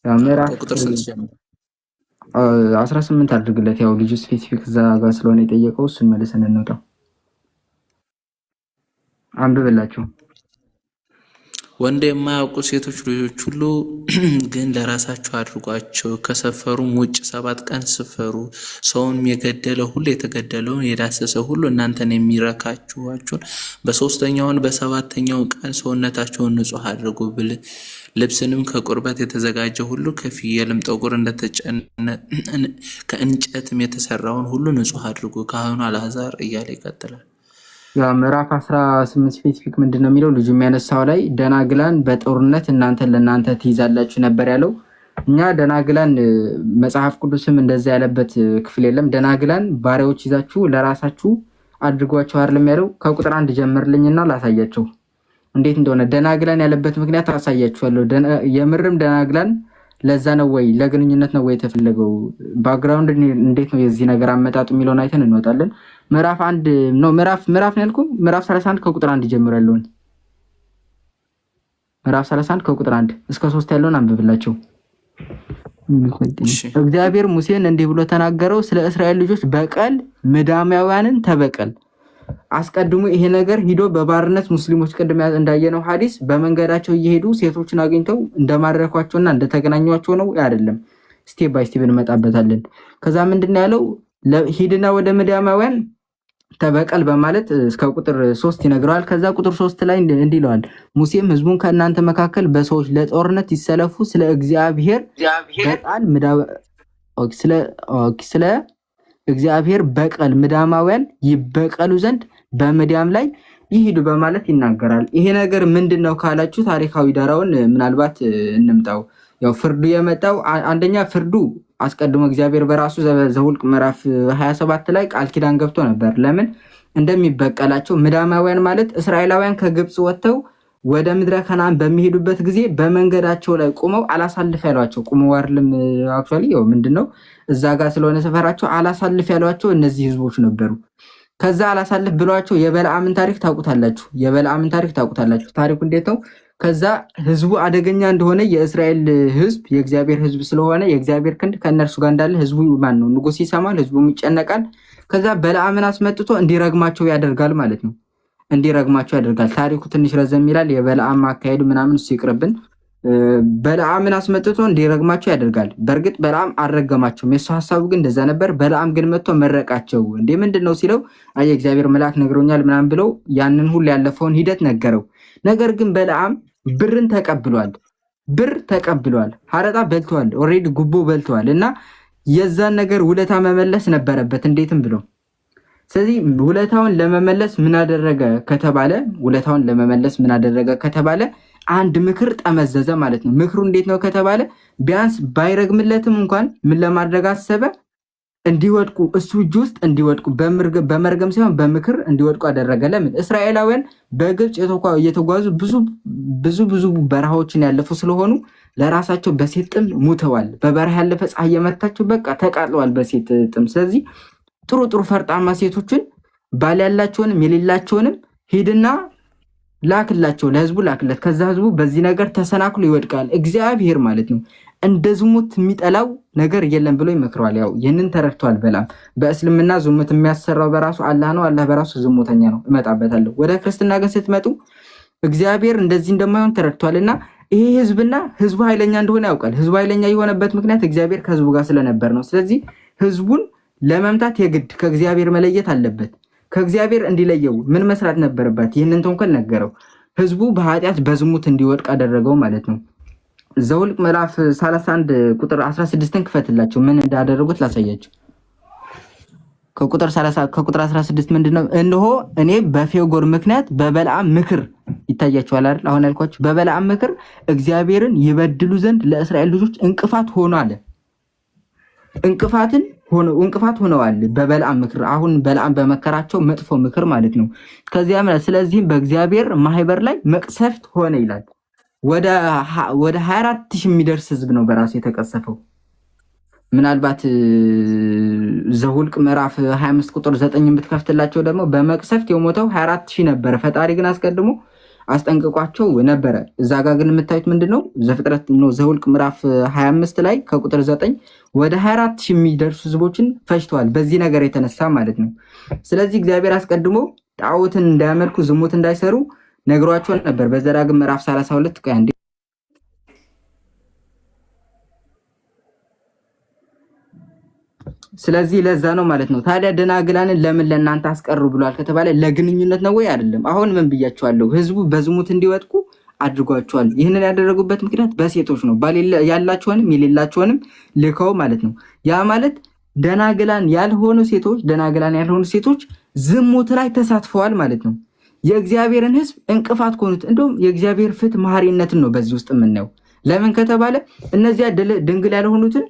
ያ ምዕራፍ ቁጥር ስንት ጀምሮ 18 አድርግለት። ያው ልጁ ስፔሲፊክ እዛ ጋር ስለሆነ የጠየቀው እሱን መልሰን እንውጣው። አንብብላችሁ። ወንድ የማያውቁ ሴቶች ልጆች ሁሉ ግን ለራሳቸው አድርጓቸው፣ ከሰፈሩም ውጭ 7 ቀን ስፈሩ። ሰውን የገደለ ሁሉ የተገደለውን የዳሰሰ ሁሉ እናንተን የሚረካችኋችሁን በ3ኛውና በ7ኛው ቀን ሰውነታቸውን ንጹሕ አድርጉ። ልብስንም ከቁርበት የተዘጋጀ ሁሉ ከፍየልም ጠጉር ከእንጨትም የተሰራውን ሁሉ ንጹሕ አድርጉ። ካህኑ አልዓዛር እያለ ይቀጥላል። ያ ምዕራፍ 18 ስፔሲፊክ ምንድነው የሚለው? ልጁ የሚያነሳው ላይ ደናግላን በጦርነት ለእናንተ ትይዛላችሁ ነበር ያለው። እኛ ደናግላን መጽሐፍ ቅዱስም እንደዛ ያለበት ክፍል የለም። ደናግላን ባሪያዎች ይዛችሁ ለራሳችሁ አድርጓቸው አይደለም ያለው። ከቁጥር 1 ጀምርልኝና ላሳያቸው እንዴት እንደሆነ። ደናግላን ያለበት ምክንያት አሳያችኋለሁ። የምርም ደናግላን ለዛ ነው ወይ ለግንኙነት ነው ወይ የተፈለገው? ባክግራውንድ እንዴት ነው የዚህ ነገር አመጣጡ የሚለውን አይተን እንወጣለን። ምዕራፍ 1 ነው ምዕራፍ ነው ያልኩህ። ምዕራፍ 31 ከቁጥር 1 ጀምሮ ያለውን ምዕራፍ 31 ከቁጥር 1 እስከ 3 ያለውን አንብብላቸው። እግዚአብሔር ሙሴን እንዲህ ብሎ ተናገረው፣ ስለ እስራኤል ልጆች በቀል ምዳማውያንን ተበቀል። አስቀድሞ ይሄ ነገር ሂዶ በባርነት ሙስሊሞች ቅድም እንዳየነው ሐዲስ በመንገዳቸው እየሄዱ ሴቶችን አግኝተው እንደማረኳቸውና እንደተገናኟቸው ነው አይደለም። ስቴፕ ባይ ስቴፕ እንመጣበታለን። ከዛ ምንድነው ያለው? ሂድና ወደ ምዳማውያን ተበቀል በማለት እስከ ቁጥር 3 ይነግረዋል። ከዛ ቁጥር 3 ላይ እንዲህ ይለዋል፣ ሙሴም ህዝቡን ከእናንተ መካከል በሰዎች ለጦርነት ይሰለፉ፣ ስለ እግዚአብሔር በቀል ምዳማውያን ይበቀሉ ዘንድ በምዳም ላይ ይሄዱ በማለት ይናገራል። ይሄ ነገር ምንድነው ካላችሁ ታሪካዊ ዳራውን ምናልባት እንምጣው። ያው ፍርዱ የመጣው አንደኛ ፍርዱ አስቀድሞ እግዚአብሔር በራሱ ዘሁልቅ ምዕራፍ 27 ላይ ቃል ኪዳን ገብቶ ነበር። ለምን እንደሚበቀላቸው። ምዳማውያን ማለት እስራኤላውያን ከግብጽ ወጥተው ወደ ምድረ ከነዓን በሚሄዱበት ጊዜ በመንገዳቸው ላይ ቆመው አላሳልፍ ያሏቸው ቆመው አይደለም አክቹአሊ ያው ምንድነው እዛ ጋር ስለሆነ ሰፈራቸው አላሳልፍ ያሏቸው እነዚህ ህዝቦች ነበሩ። ከዛ አላሳልፍ ብሏቸው የበለዓምን ታሪክ ታውቁታላችሁ። ታሪኩ እንዴት ነው? ከዛ ህዝቡ አደገኛ እንደሆነ የእስራኤል ህዝብ የእግዚአብሔር ህዝብ ስለሆነ የእግዚአብሔር ክንድ ከእነርሱ ጋር እንዳለ ህዝቡ ማን ነው ንጉስ ይሰማል፣ ህዝቡም ይጨነቃል። ከዛ በለዓምን አስመጥቶ እንዲረግማቸው ያደርጋል ማለት ነው። እንዲረግማቸው ያደርጋል። ታሪኩ ትንሽ ረዘም ይላል። የበለዓም አካሄዱ ምናምን እሱ ይቅርብን። በለዓምን አስመጥቶ እንዲረግማቸው ያደርጋል። በእርግጥ በለዓም አልረገማቸውም። የሱ ሐሳቡ ግን እንደዛ ነበር። በለዓም ግን መጥቶ መረቃቸው። እንዴ ምንድነው ሲለው አይ እግዚአብሔር መልአክ ነግሮኛል ምናምን ብለው ያንን ሁሉ ያለፈውን ሂደት ነገረው። ነገር ግን በለዓም ብርን ተቀብሏል። ብር ተቀብሏል። ሐረጣ በልቷል። ኦሬዲ ጉቦ በልቷል እና የዛን ነገር ውለታ መመለስ ነበረበት እንዴትም ብሎ። ስለዚህ ውለታውን ለመመለስ ምን አደረገ ከተባለ አንድ ምክር ጠመዘዘ ማለት ነው። ምክሩ እንዴት ነው ከተባለ ቢያንስ ባይረግምለትም እንኳን ምን ለማድረግ አሰበ? እንዲወድቁ እሱ እጅ ውስጥ እንዲወድቁ በመርገም ሳይሆን በምክር እንዲወድቁ አደረገ። ለምን? እስራኤላውያን በግብጽ እየተጓዙ ብዙ በረሃዎችን ያለፉ ስለሆኑ ለራሳቸው በሴት ጥም ሙተዋል። በበረሃ ያለፈ ፀሐይ የመታቸው በቃ ተቃጥለዋል በሴት ጥም። ስለዚህ ጥሩ ፈርጣማ ሴቶችን ባል ያላቸውንም የሌላቸውንም ሂድና ላክላቸው፣ ለህዝቡ ላክለት። ከዛ ህዝቡ በዚህ ነገር ተሰናክሎ ይወድቃል። እግዚአብሔር ማለት ነው እንደ ዝሙት የሚጠላው ነገር የለም ብሎ ይመክረዋል። ያው ይህንን ተረድቷል በለዓም። በእስልምና ዝሙት የሚያሰራው በራሱ አላህ ነው። አላህ በራሱ ዝሙተኛ ነው። እመጣበታለሁ። ወደ ክርስትና ግን ስትመጡ እግዚአብሔር እንደዚህ እንደማይሆን ተረድቷልና ይሄ ህዝቡ ኃይለኛ እንደሆነ ያውቃል። ህዝቡ ኃይለኛ የሆነበት ምክንያት እግዚአብሔር ከህዝቡ ጋር ስለነበር ነው። ስለዚህ ህዝቡን ለመምታት የግድ ከእግዚአብሔር መለየት አለበት። ከእግዚአብሔር እንዲለየው ምን መስራት ነበረበት? ይህንን ተንኮል ነገረው። ህዝቡ በኃጢአት በዝሙት እንዲወድቅ አደረገው ማለት ነው። ዘኍልቍ ምዕራፍ 31 ቁጥር 16ን ክፈትላቸው። ምን እንዳደረጉት ላሳያቸው። ከቁጥር 16 ምንድነው? እነሆ እኔ በፌጎር ምክንያት በበለዓም ምክር ይታያቸዋል አይደል? አሁን ያልኳችሁ በበለዓም ምክር እግዚአብሔርን ይበድሉ ዘንድ ለእስራኤል ልጆች እንቅፋት ሆኖ አለ። እንቅፋት ሆነዋል በበለዓም ምክር። አሁን በለዓም በመከራቸው መጥፎ ምክር ማለት ነው። ከዚያም ስለዚህም በእግዚአብሔር ማህበር ላይ መቅሰፍት ሆነ ይላል። ወደ 24000 የሚደርስ ህዝብ ነው በራሱ የተቀሰፈው። ምናልባት ዘኍልቍ ምዕራፍ 25 ቁጥር 9 ብትከፍትላቸው ደግሞ በመቅሰፍት የሞተው 24000 ነበረ። ፈጣሪ ግን አስቀድሞ አስጠንቅቋቸው ነበረ። እዛ ጋር ግን የምታዩት ምንድነው? ዘኍልቍ ምዕራፍ 25 ላይ ከቁጥር 9 ወደ 24000 የሚደርሱ ህዝቦችን ፈጅተዋል በዚህ ነገር የተነሳ ማለት ነው። ስለዚህ እግዚአብሔር አስቀድሞ ጣዖትን እንዳያመልኩ ዝሙት እንዳይሰሩ ነግሯቸው ነበር። በዘዳግም ምዕራፍ 32 ቆይ አንዴ ስለዚህ ለዛ ነው ማለት ነው። ታዲያ ደናግላንን ለምን ለእናንተ አስቀሩ ብሏል ከተባለ ለግንኙነት ነው ወይ አይደለም? አሁን ምን ብያቸዋለሁ? ህዝቡ በዝሙት እንዲወድቁ አድርጓቸዋል። ይህንን ያደረጉበት ምክንያት በሴቶች ነው። ያላቸውንም የሌላቸውንም ልከው ማለት ነው። ያ ማለት ደናግላን ያልሆኑ ሴቶች ዝሙት ላይ ተሳትፈዋል ማለት ነው። የእግዚአብሔርን ህዝብ እንቅፋት ከሆኑት እንደውም የእግዚአብሔር ፍትህ መሐሪነትን ነው በዚህ ውስጥ የምናየው። ለምን ከተባለ እነዚያ ድንግል ያልሆኑትን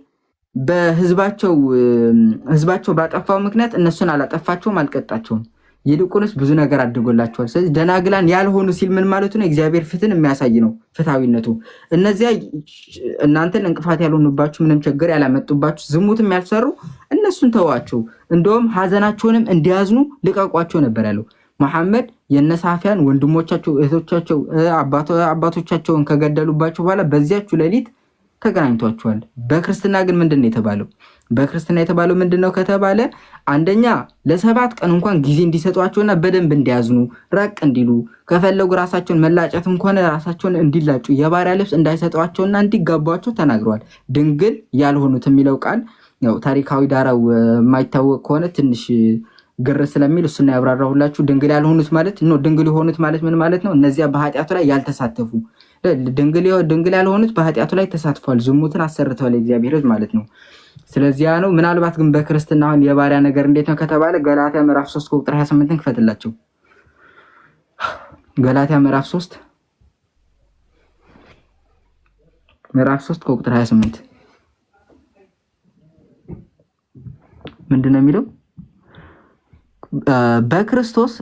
ህዝባቸው ባጠፋው ምክንያት እነሱን አላጠፋቸውም፣ አልቀጣቸውም። ይልቁንስ ብዙ ነገር አድርጎላቸዋል። ስለዚህ ደናግላን ያልሆኑ ሲል ምን ማለቱ ነው? እግዚአብሔር ፍትህን የሚያሳይ ነው፣ ፍትሃዊነቱ። እነዚያ እናንተን እንቅፋት ያልሆኑባችሁ፣ ምንም ችግር ያላመጡባችሁ፣ ዝሙትም ያልሰሩ እነሱን ተዋቸው፣ እንደውም ሀዘናቸውንም እንዲያዝኑ ልቀቋቸው ነበር ያለው። መሐመድ የነሳፊያን ወንድሞቻቸው እህቶቻቸው አባቶቻቸውን ከገደሉባቸው በኋላ በዚያችሁ ሌሊት ተገናኝቷቸዋል። በክርስትና ግን ምንድነው የተባለው? በክርስትና የተባለው ምንድነው ከተባለ አንደኛ ለ7 ቀን እንኳን ጊዜ እንዲሰጧቸውና በደንብ እንዲያዝኑ ራቅ እንዲሉ ከፈለጉ ራሳቸውን መላጨት እንኳን ራሳቸውን እንዲላጩ የባሪያ ልብስ እንዳይሰጧቸውና እንዲጋቧቸው ተናግረዋል። ድንግል ያልሆኑት የሚለው ቃል ያው ታሪካዊ ዳራው የማይታወቅ ከሆነ ትንሽ ግር ስለሚል እሱና ያብራራሁላችሁ። ድንግል ያልሆኑት ማለት ነው። ድንግል የሆኑት ማለት ምን ማለት ነው? እነዚያ በኃጢአቱ ላይ ያልተሳተፉ። ድንግል ያልሆኑት በኃጢአቱ ላይ ተሳትፏል፣ ዝሙትን አሰርተዋል የእግዚአብሔር ሕዝብ ማለት ነው። ስለዚህ ነው። ምናልባት ግን በክርስትና አሁን የባሪያ ነገር እንዴት ነው ከተባለ ገላትያ ምዕራፍ 3 ቁጥር 28 ክፈትላቸው። ገላትያ ምዕራፍ 3 ቁጥር 28 ምንድነው የሚለው? በክርስቶስ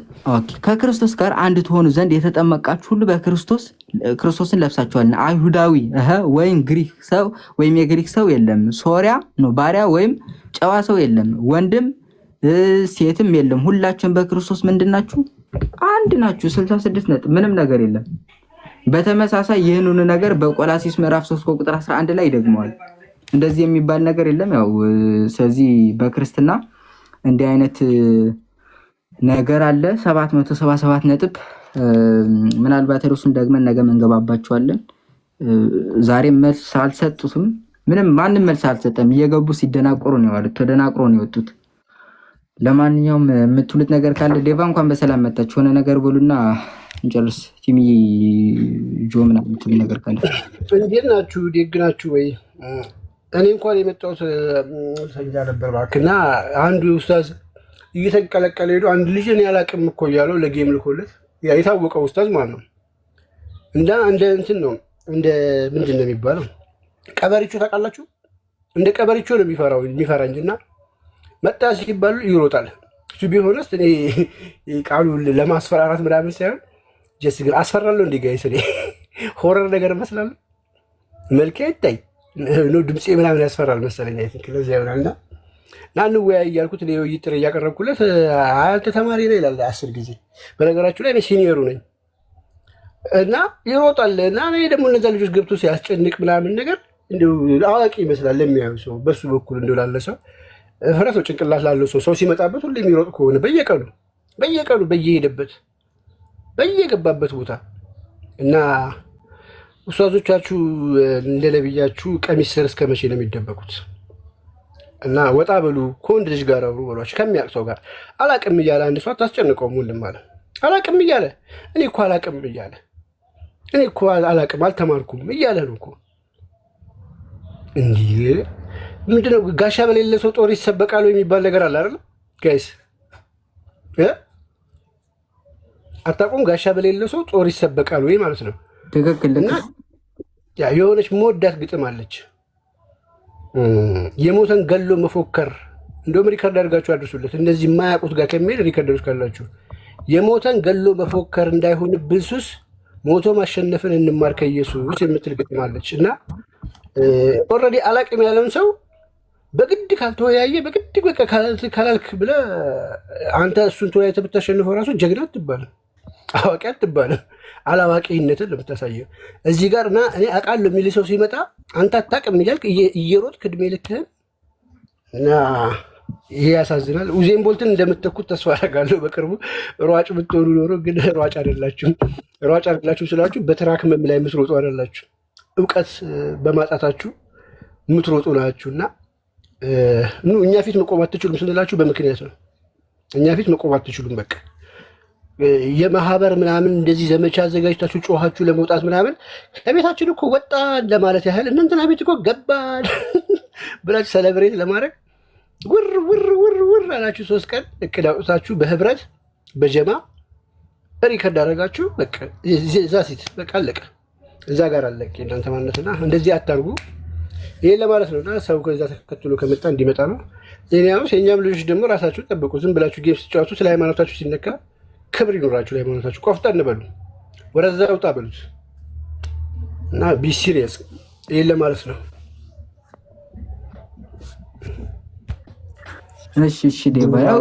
ከክርስቶስ ጋር አንድ ትሆኑ ዘንድ የተጠመቃችሁ ሁሉ ክርስቶስን ለብሳችኋልና። አይሁዳዊ ወይም ግሪክ ሰው ወይም የግሪክ ሰው የለም፣ ሶሪያ ነው ባሪያ ወይም ጨዋ ሰው የለም፣ ወንድም ሴትም የለም፣ ሁላችሁም በክርስቶስ ምንድናችሁ? አንድ ናችሁ። 66 ነጥብ። ምንም ነገር የለም። በተመሳሳይ ይህንኑ ነገር በቆላሲስ ምዕራፍ 3 ቁጥር 11 ላይ ደግመዋል። እንደዚህ የሚባል ነገር የለም። ያው ስለዚህ በክርስትና እንዲህ አይነት ነገር አለ። 777 ነጥብ ምናልባት እርሱን ደግመን ነገ እንገባባቸዋለን። ዛሬ መልስ አልሰጡትም። ምንም ማንም መልስ አልሰጠም። እየገቡ ሲደናቆሩ ነው ያሉት። ተደናቆሩ ነው የወጡት። ለማንኛውም የምትሉት ነገር ካለ ዴቫ እንኳን በሰላም መጣችሁ። ሆነ ነገር በሉና እንጨርስ። ቲሚ ጆ ምናምን የምትሉት ነገር ካለ እንዴት ናችሁ? ደግ ናችሁ ወይ? እኔ እንኳን የመጣሁት ሰንጃ ነበር እባክና አንዱ ኡስታዝ እየተንቀለቀለ ሄዶ አንድ ልጅ እኔ አላቅም እኮ እያለው ለጌም ልኮለት ያ የታወቀው ኡስታዝ ማለት ነው። እንደ እንትን ነው እንደ ምንድን ነው የሚባለው ቀበሪቾ ታውቃላችሁ? እንደ ቀበሪቾ ነው የሚፈራ እንጂና መጣ ሲባሉ ይሮጣል። እሱ ቢሆንስ እኔ ቃሉ ለማስፈራራት ምናምን ሳይሆን ጀስት ግን አስፈራለሁ። እንደ ጋይስ እኔ ሆረር ነገር መስላለሁ። መልኬ ይታይ ነው ድምጼ ምናምን ያስፈራል መሰለኝ። አይ ቲንክ ለዚያ ይሆናልና ናን ወይ እያልኩት ነው ይጥር እያቀረብኩለት አንተ ተማሪ ነህ ይላል 10 ጊዜ። በነገራችሁ ላይ እኔ ሲኒየሩ ነኝ እና ይሮጣል እና እኔ ደግሞ እነዛ ልጆች ገብቶ ሲያስጨንቅ ምናምን ነገር እንደው አዋቂ ይመስላል ለሚያዩ ሰው በሱ በኩል እንደው ላለ ሰው ፈረሰ ጭንቅላት ላለው ሰው ሲመጣበት ሁሉ የሚሮጥ ከሆነ በየቀኑ በየገባበት ቦታ እና ኡስታዞቻችሁ እንደ ነብያችሁ ቀሚስ ስር እስከ መቼ ነው የሚደበቁት? እና ወጣ በሉ ከወንድ ልጅ ጋር አብሩ በሏቸው ከሚያውቅ ሰው ጋር። አላቅም እያለ አንድ ሰው አታስጨንቀውም። ወንድም አለ አላቅም እያለ እኔ እኮ አላቅም አልተማርኩም እያለ ነው እኮ። እንዲህ ምንድነው ጋሻ በሌለ ሰው ጦር ይሰበቃል የሚባል ነገር አለ አይደል ጋይስ? አታውቁም? ጋሻ በሌለ ሰው ጦር ይሰበቃል ወይ ማለት ነው። ትክክል። እና ያ የሆነች መወዳት ግጥም አለች። የሞተን ገሎ መፎከር እንደውም ሪከርድ አድርጋችሁ አድርሱለት። እንደዚህ የማያውቁት ጋር ከሚሄድ ሪከርደሮች ካላችሁ የሞተን ገሎ መፎከር እንዳይሆንብን ሱስ ሞቶ ማሸነፍን እንማር ከኢየሱስ የምትል ግጥም አለች። እና ኦልሬዲ አላቅም ያለን ሰው በግድ ካልተወያየ በግድ በቃ ካላልክ ብለህ አንተ እሱን ተወያይተህ ብታሸንፈው ራሱ ጀግና አትባልም፣ አዋቂ አትባልም። አላዋቂነትን ለምታሳየው እዚህ ጋር እና እኔ አውቃለሁ የሚል ሰው ሲመጣ አንተ አታውቅም እያልክ እየሮጥክ ዕድሜ ልክህን እና ይሄ ያሳዝናል። ኡዜን ቦልትን እንደምትተኩት ተስፋ አደርጋለሁ በቅርቡ። ሯጭ ብትሆኑ ኖሮ ግን ሯጭ አይደላችሁም ስላችሁ በትራክ መም ላይ የምትሮጡ አይደላችሁ፣ እውቀት በማጣታችሁ የምትሮጡ ናችሁ። እና እኛ ፊት መቆም አትችሉም ስንላችሁ በምክንያት ነው። እኛ ፊት መቆም አትችሉም። በቃ የማህበር ምናምን እንደዚህ ዘመቻ አዘጋጅታችሁ ጮኻችሁ ለመውጣት ምናምን ከቤታችን እኮ ወጣ ለማለት ያህል እንትና ቤት እኮ ገባል ብላችሁ ሰለብሬት ለማድረግ ውር ውር ውር ውር አላችሁ። 3 ቀን እቅድ አውጥታችሁ በህብረት በጀማ ሪከርድ አደረጋችሁ። በቃ እዛ ሴት በቃ አለቀ። እዛ ጋር አለቀ እናንተ ማነትና እንደዚህ አታርጉ። ይሄን ለማለት ነውና ሰው ከዛ ተከትሎ ከመጣ እንዲመጣ ነው። እኛም የኛም ልጆች ደግሞ ራሳችሁ ጠብቁ። ዝም ብላችሁ ጌም ስትጫወቱ ስለ ሃይማኖታችሁ ሲነካ ክብር ይኖራችሁ። ለሃይማኖታችሁ ቆፍጠን በሉ፣ ወደዛ ውጣ በሉት እና ቢ ሲሪየስ። ይሄን ለማለት ነው። እሺ ዴባ ያው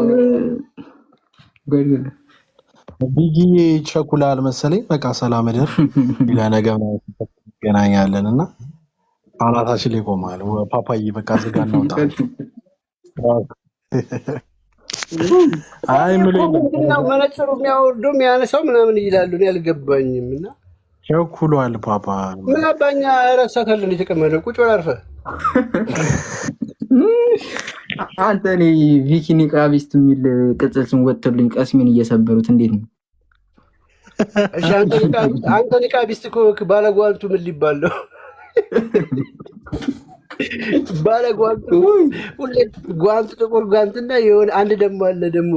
ቢጊዬ ይቸኩላል መሰለኝ። በቃ ሰላም እደር ለነገ እንገናኛለን እና አናታችን ላይ ቆማል። ፓፓዬ በቃ ዝጋ እናውጣ። አይ ምንም መነጽሩ የሚያወርደው የሚያነሳው ምናምን ይላሉ። እኔ አልገባኝም። እና ቸኩሏል ፓፓ ምን አባኛ ረሳታለን። የተቀመጠ ቁጭ ብለህ አርፈህ አንተ እኔ ቪኪ ኒቃቢስት የሚል ቅጽል ስም ወጥቶልኝ ቀስሜን እየሰበሩት እንዴት ነው? እሺ አንተ ኒቃቢስት ከሆንክ ባለጓንቱ ምን ሊባል ነው? ባለጓንቱ ሁሌ ጓንት ጥቁር ጓንትና የሆነ አንድ ደግሞ አለ ደግሞ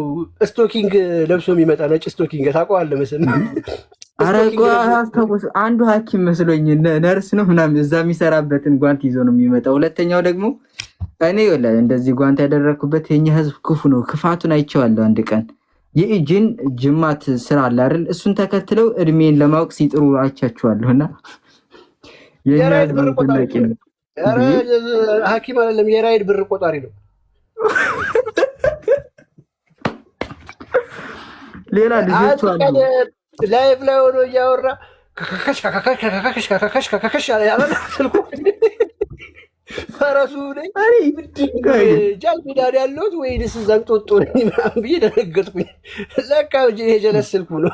ስቶኪንግ ለብሶ የሚመጣ ነጭ ስቶኪንግ ታውቀዋለህ መሰለኝ። አረጋ አስተውስ አንዱ ሐኪም መስሎኝ ነርስ ነው ምናምን እዛ የሚሰራበትን ጓንት ይዞ ነው የሚመጣው። ሁለተኛው ደግሞ እኔ ወላሂ እንደዚህ ጓንት ያደረኩበት የኛ ህዝብ ክፉ ነው። ክፋቱን አይቼዋለሁ። አንድ ቀን የኢጅን ጅማት ስራ አለ አይደል? እሱን ተከትለው እድሜን ለማወቅ ሲጥሩ አይቻቸዋለሁና የኛ ህዝብ ተናቂ ነው። ኧረ ሐኪም አይደለም የራይድ ብር ቆጣሪ ነው። ሌላ ልጆች አሉ ላይቭ ላይ ሆኖ እያወራ ከከሽ ያለ ስልኩ ፈረሱ ነኝ ጃል ሜዳ ያለሁት ወይንስ እዛ እንጦጦ ነኝ ምናምን ብዬ ደነገጥኩኝ። ለካ የጀለስ ስልኩ ነው።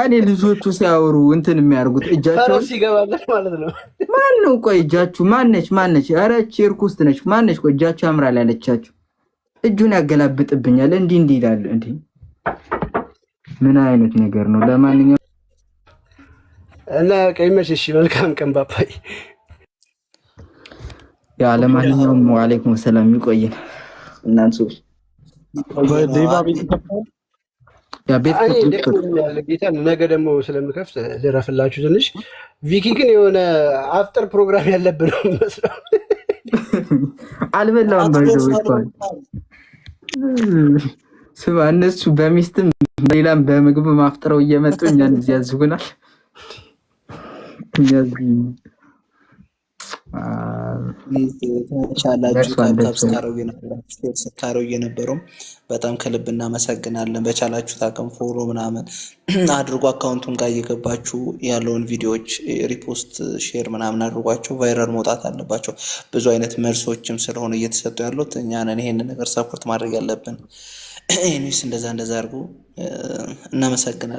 እኔ ልጆቹ ሲያወሩ እንትን የሚያደርጉት እጃቸው ፈረስ ይገባለት ማለት ነው። ማን ነው? ቆይ እጃችሁ ማነች? ኧረ ቼርኩስት ነች ማነች? ቆይ እጃችሁ ያምራል ያለቻችሁ እጁን ያገላብጥብኛል እንዲህ ይላል። እንዴ ምን አይነት ነገር ነው? ለማንኛውም እና ቀይ መሸሽ መልካም ቀን ባባይ። ያ ለማንኛውም ወአለይኩም ሰላም ይቆየን። እናንተ ቤት ጌታ ነገ ደግሞ ስለምከፍት ልረፍላችሁ ትንሽ። ቪኪ ግን የሆነ አፍጠር ፕሮግራም ያለብን ነው የሚመስለው። አልበላም ባይዘው ይባል ስማ፣ እነሱ በሚስትም በሌላም በምግብ ማፍጠረው እየመጡ እኛን እዚህ ያዝጉናል። ስታረው የነበረውም በጣም ከልብ እናመሰግናለን። በቻላችሁት አቅም ፎሎ ምናምን አድርጎ አካውንቱን ጋር እየገባችሁ ያለውን ቪዲዮዎች ሪፖስት ሼር ምናምን አድርጓቸው፣ ቫይራል መውጣት አለባቸው። ብዙ አይነት መልሶችም ስለሆነ እየተሰጡ ያሉት እኛንን ይሄንን ነገር ሰፖርት ማድረግ ያለብን። ኒስ እንደዛ አድርጉ። እናመሰግናለን።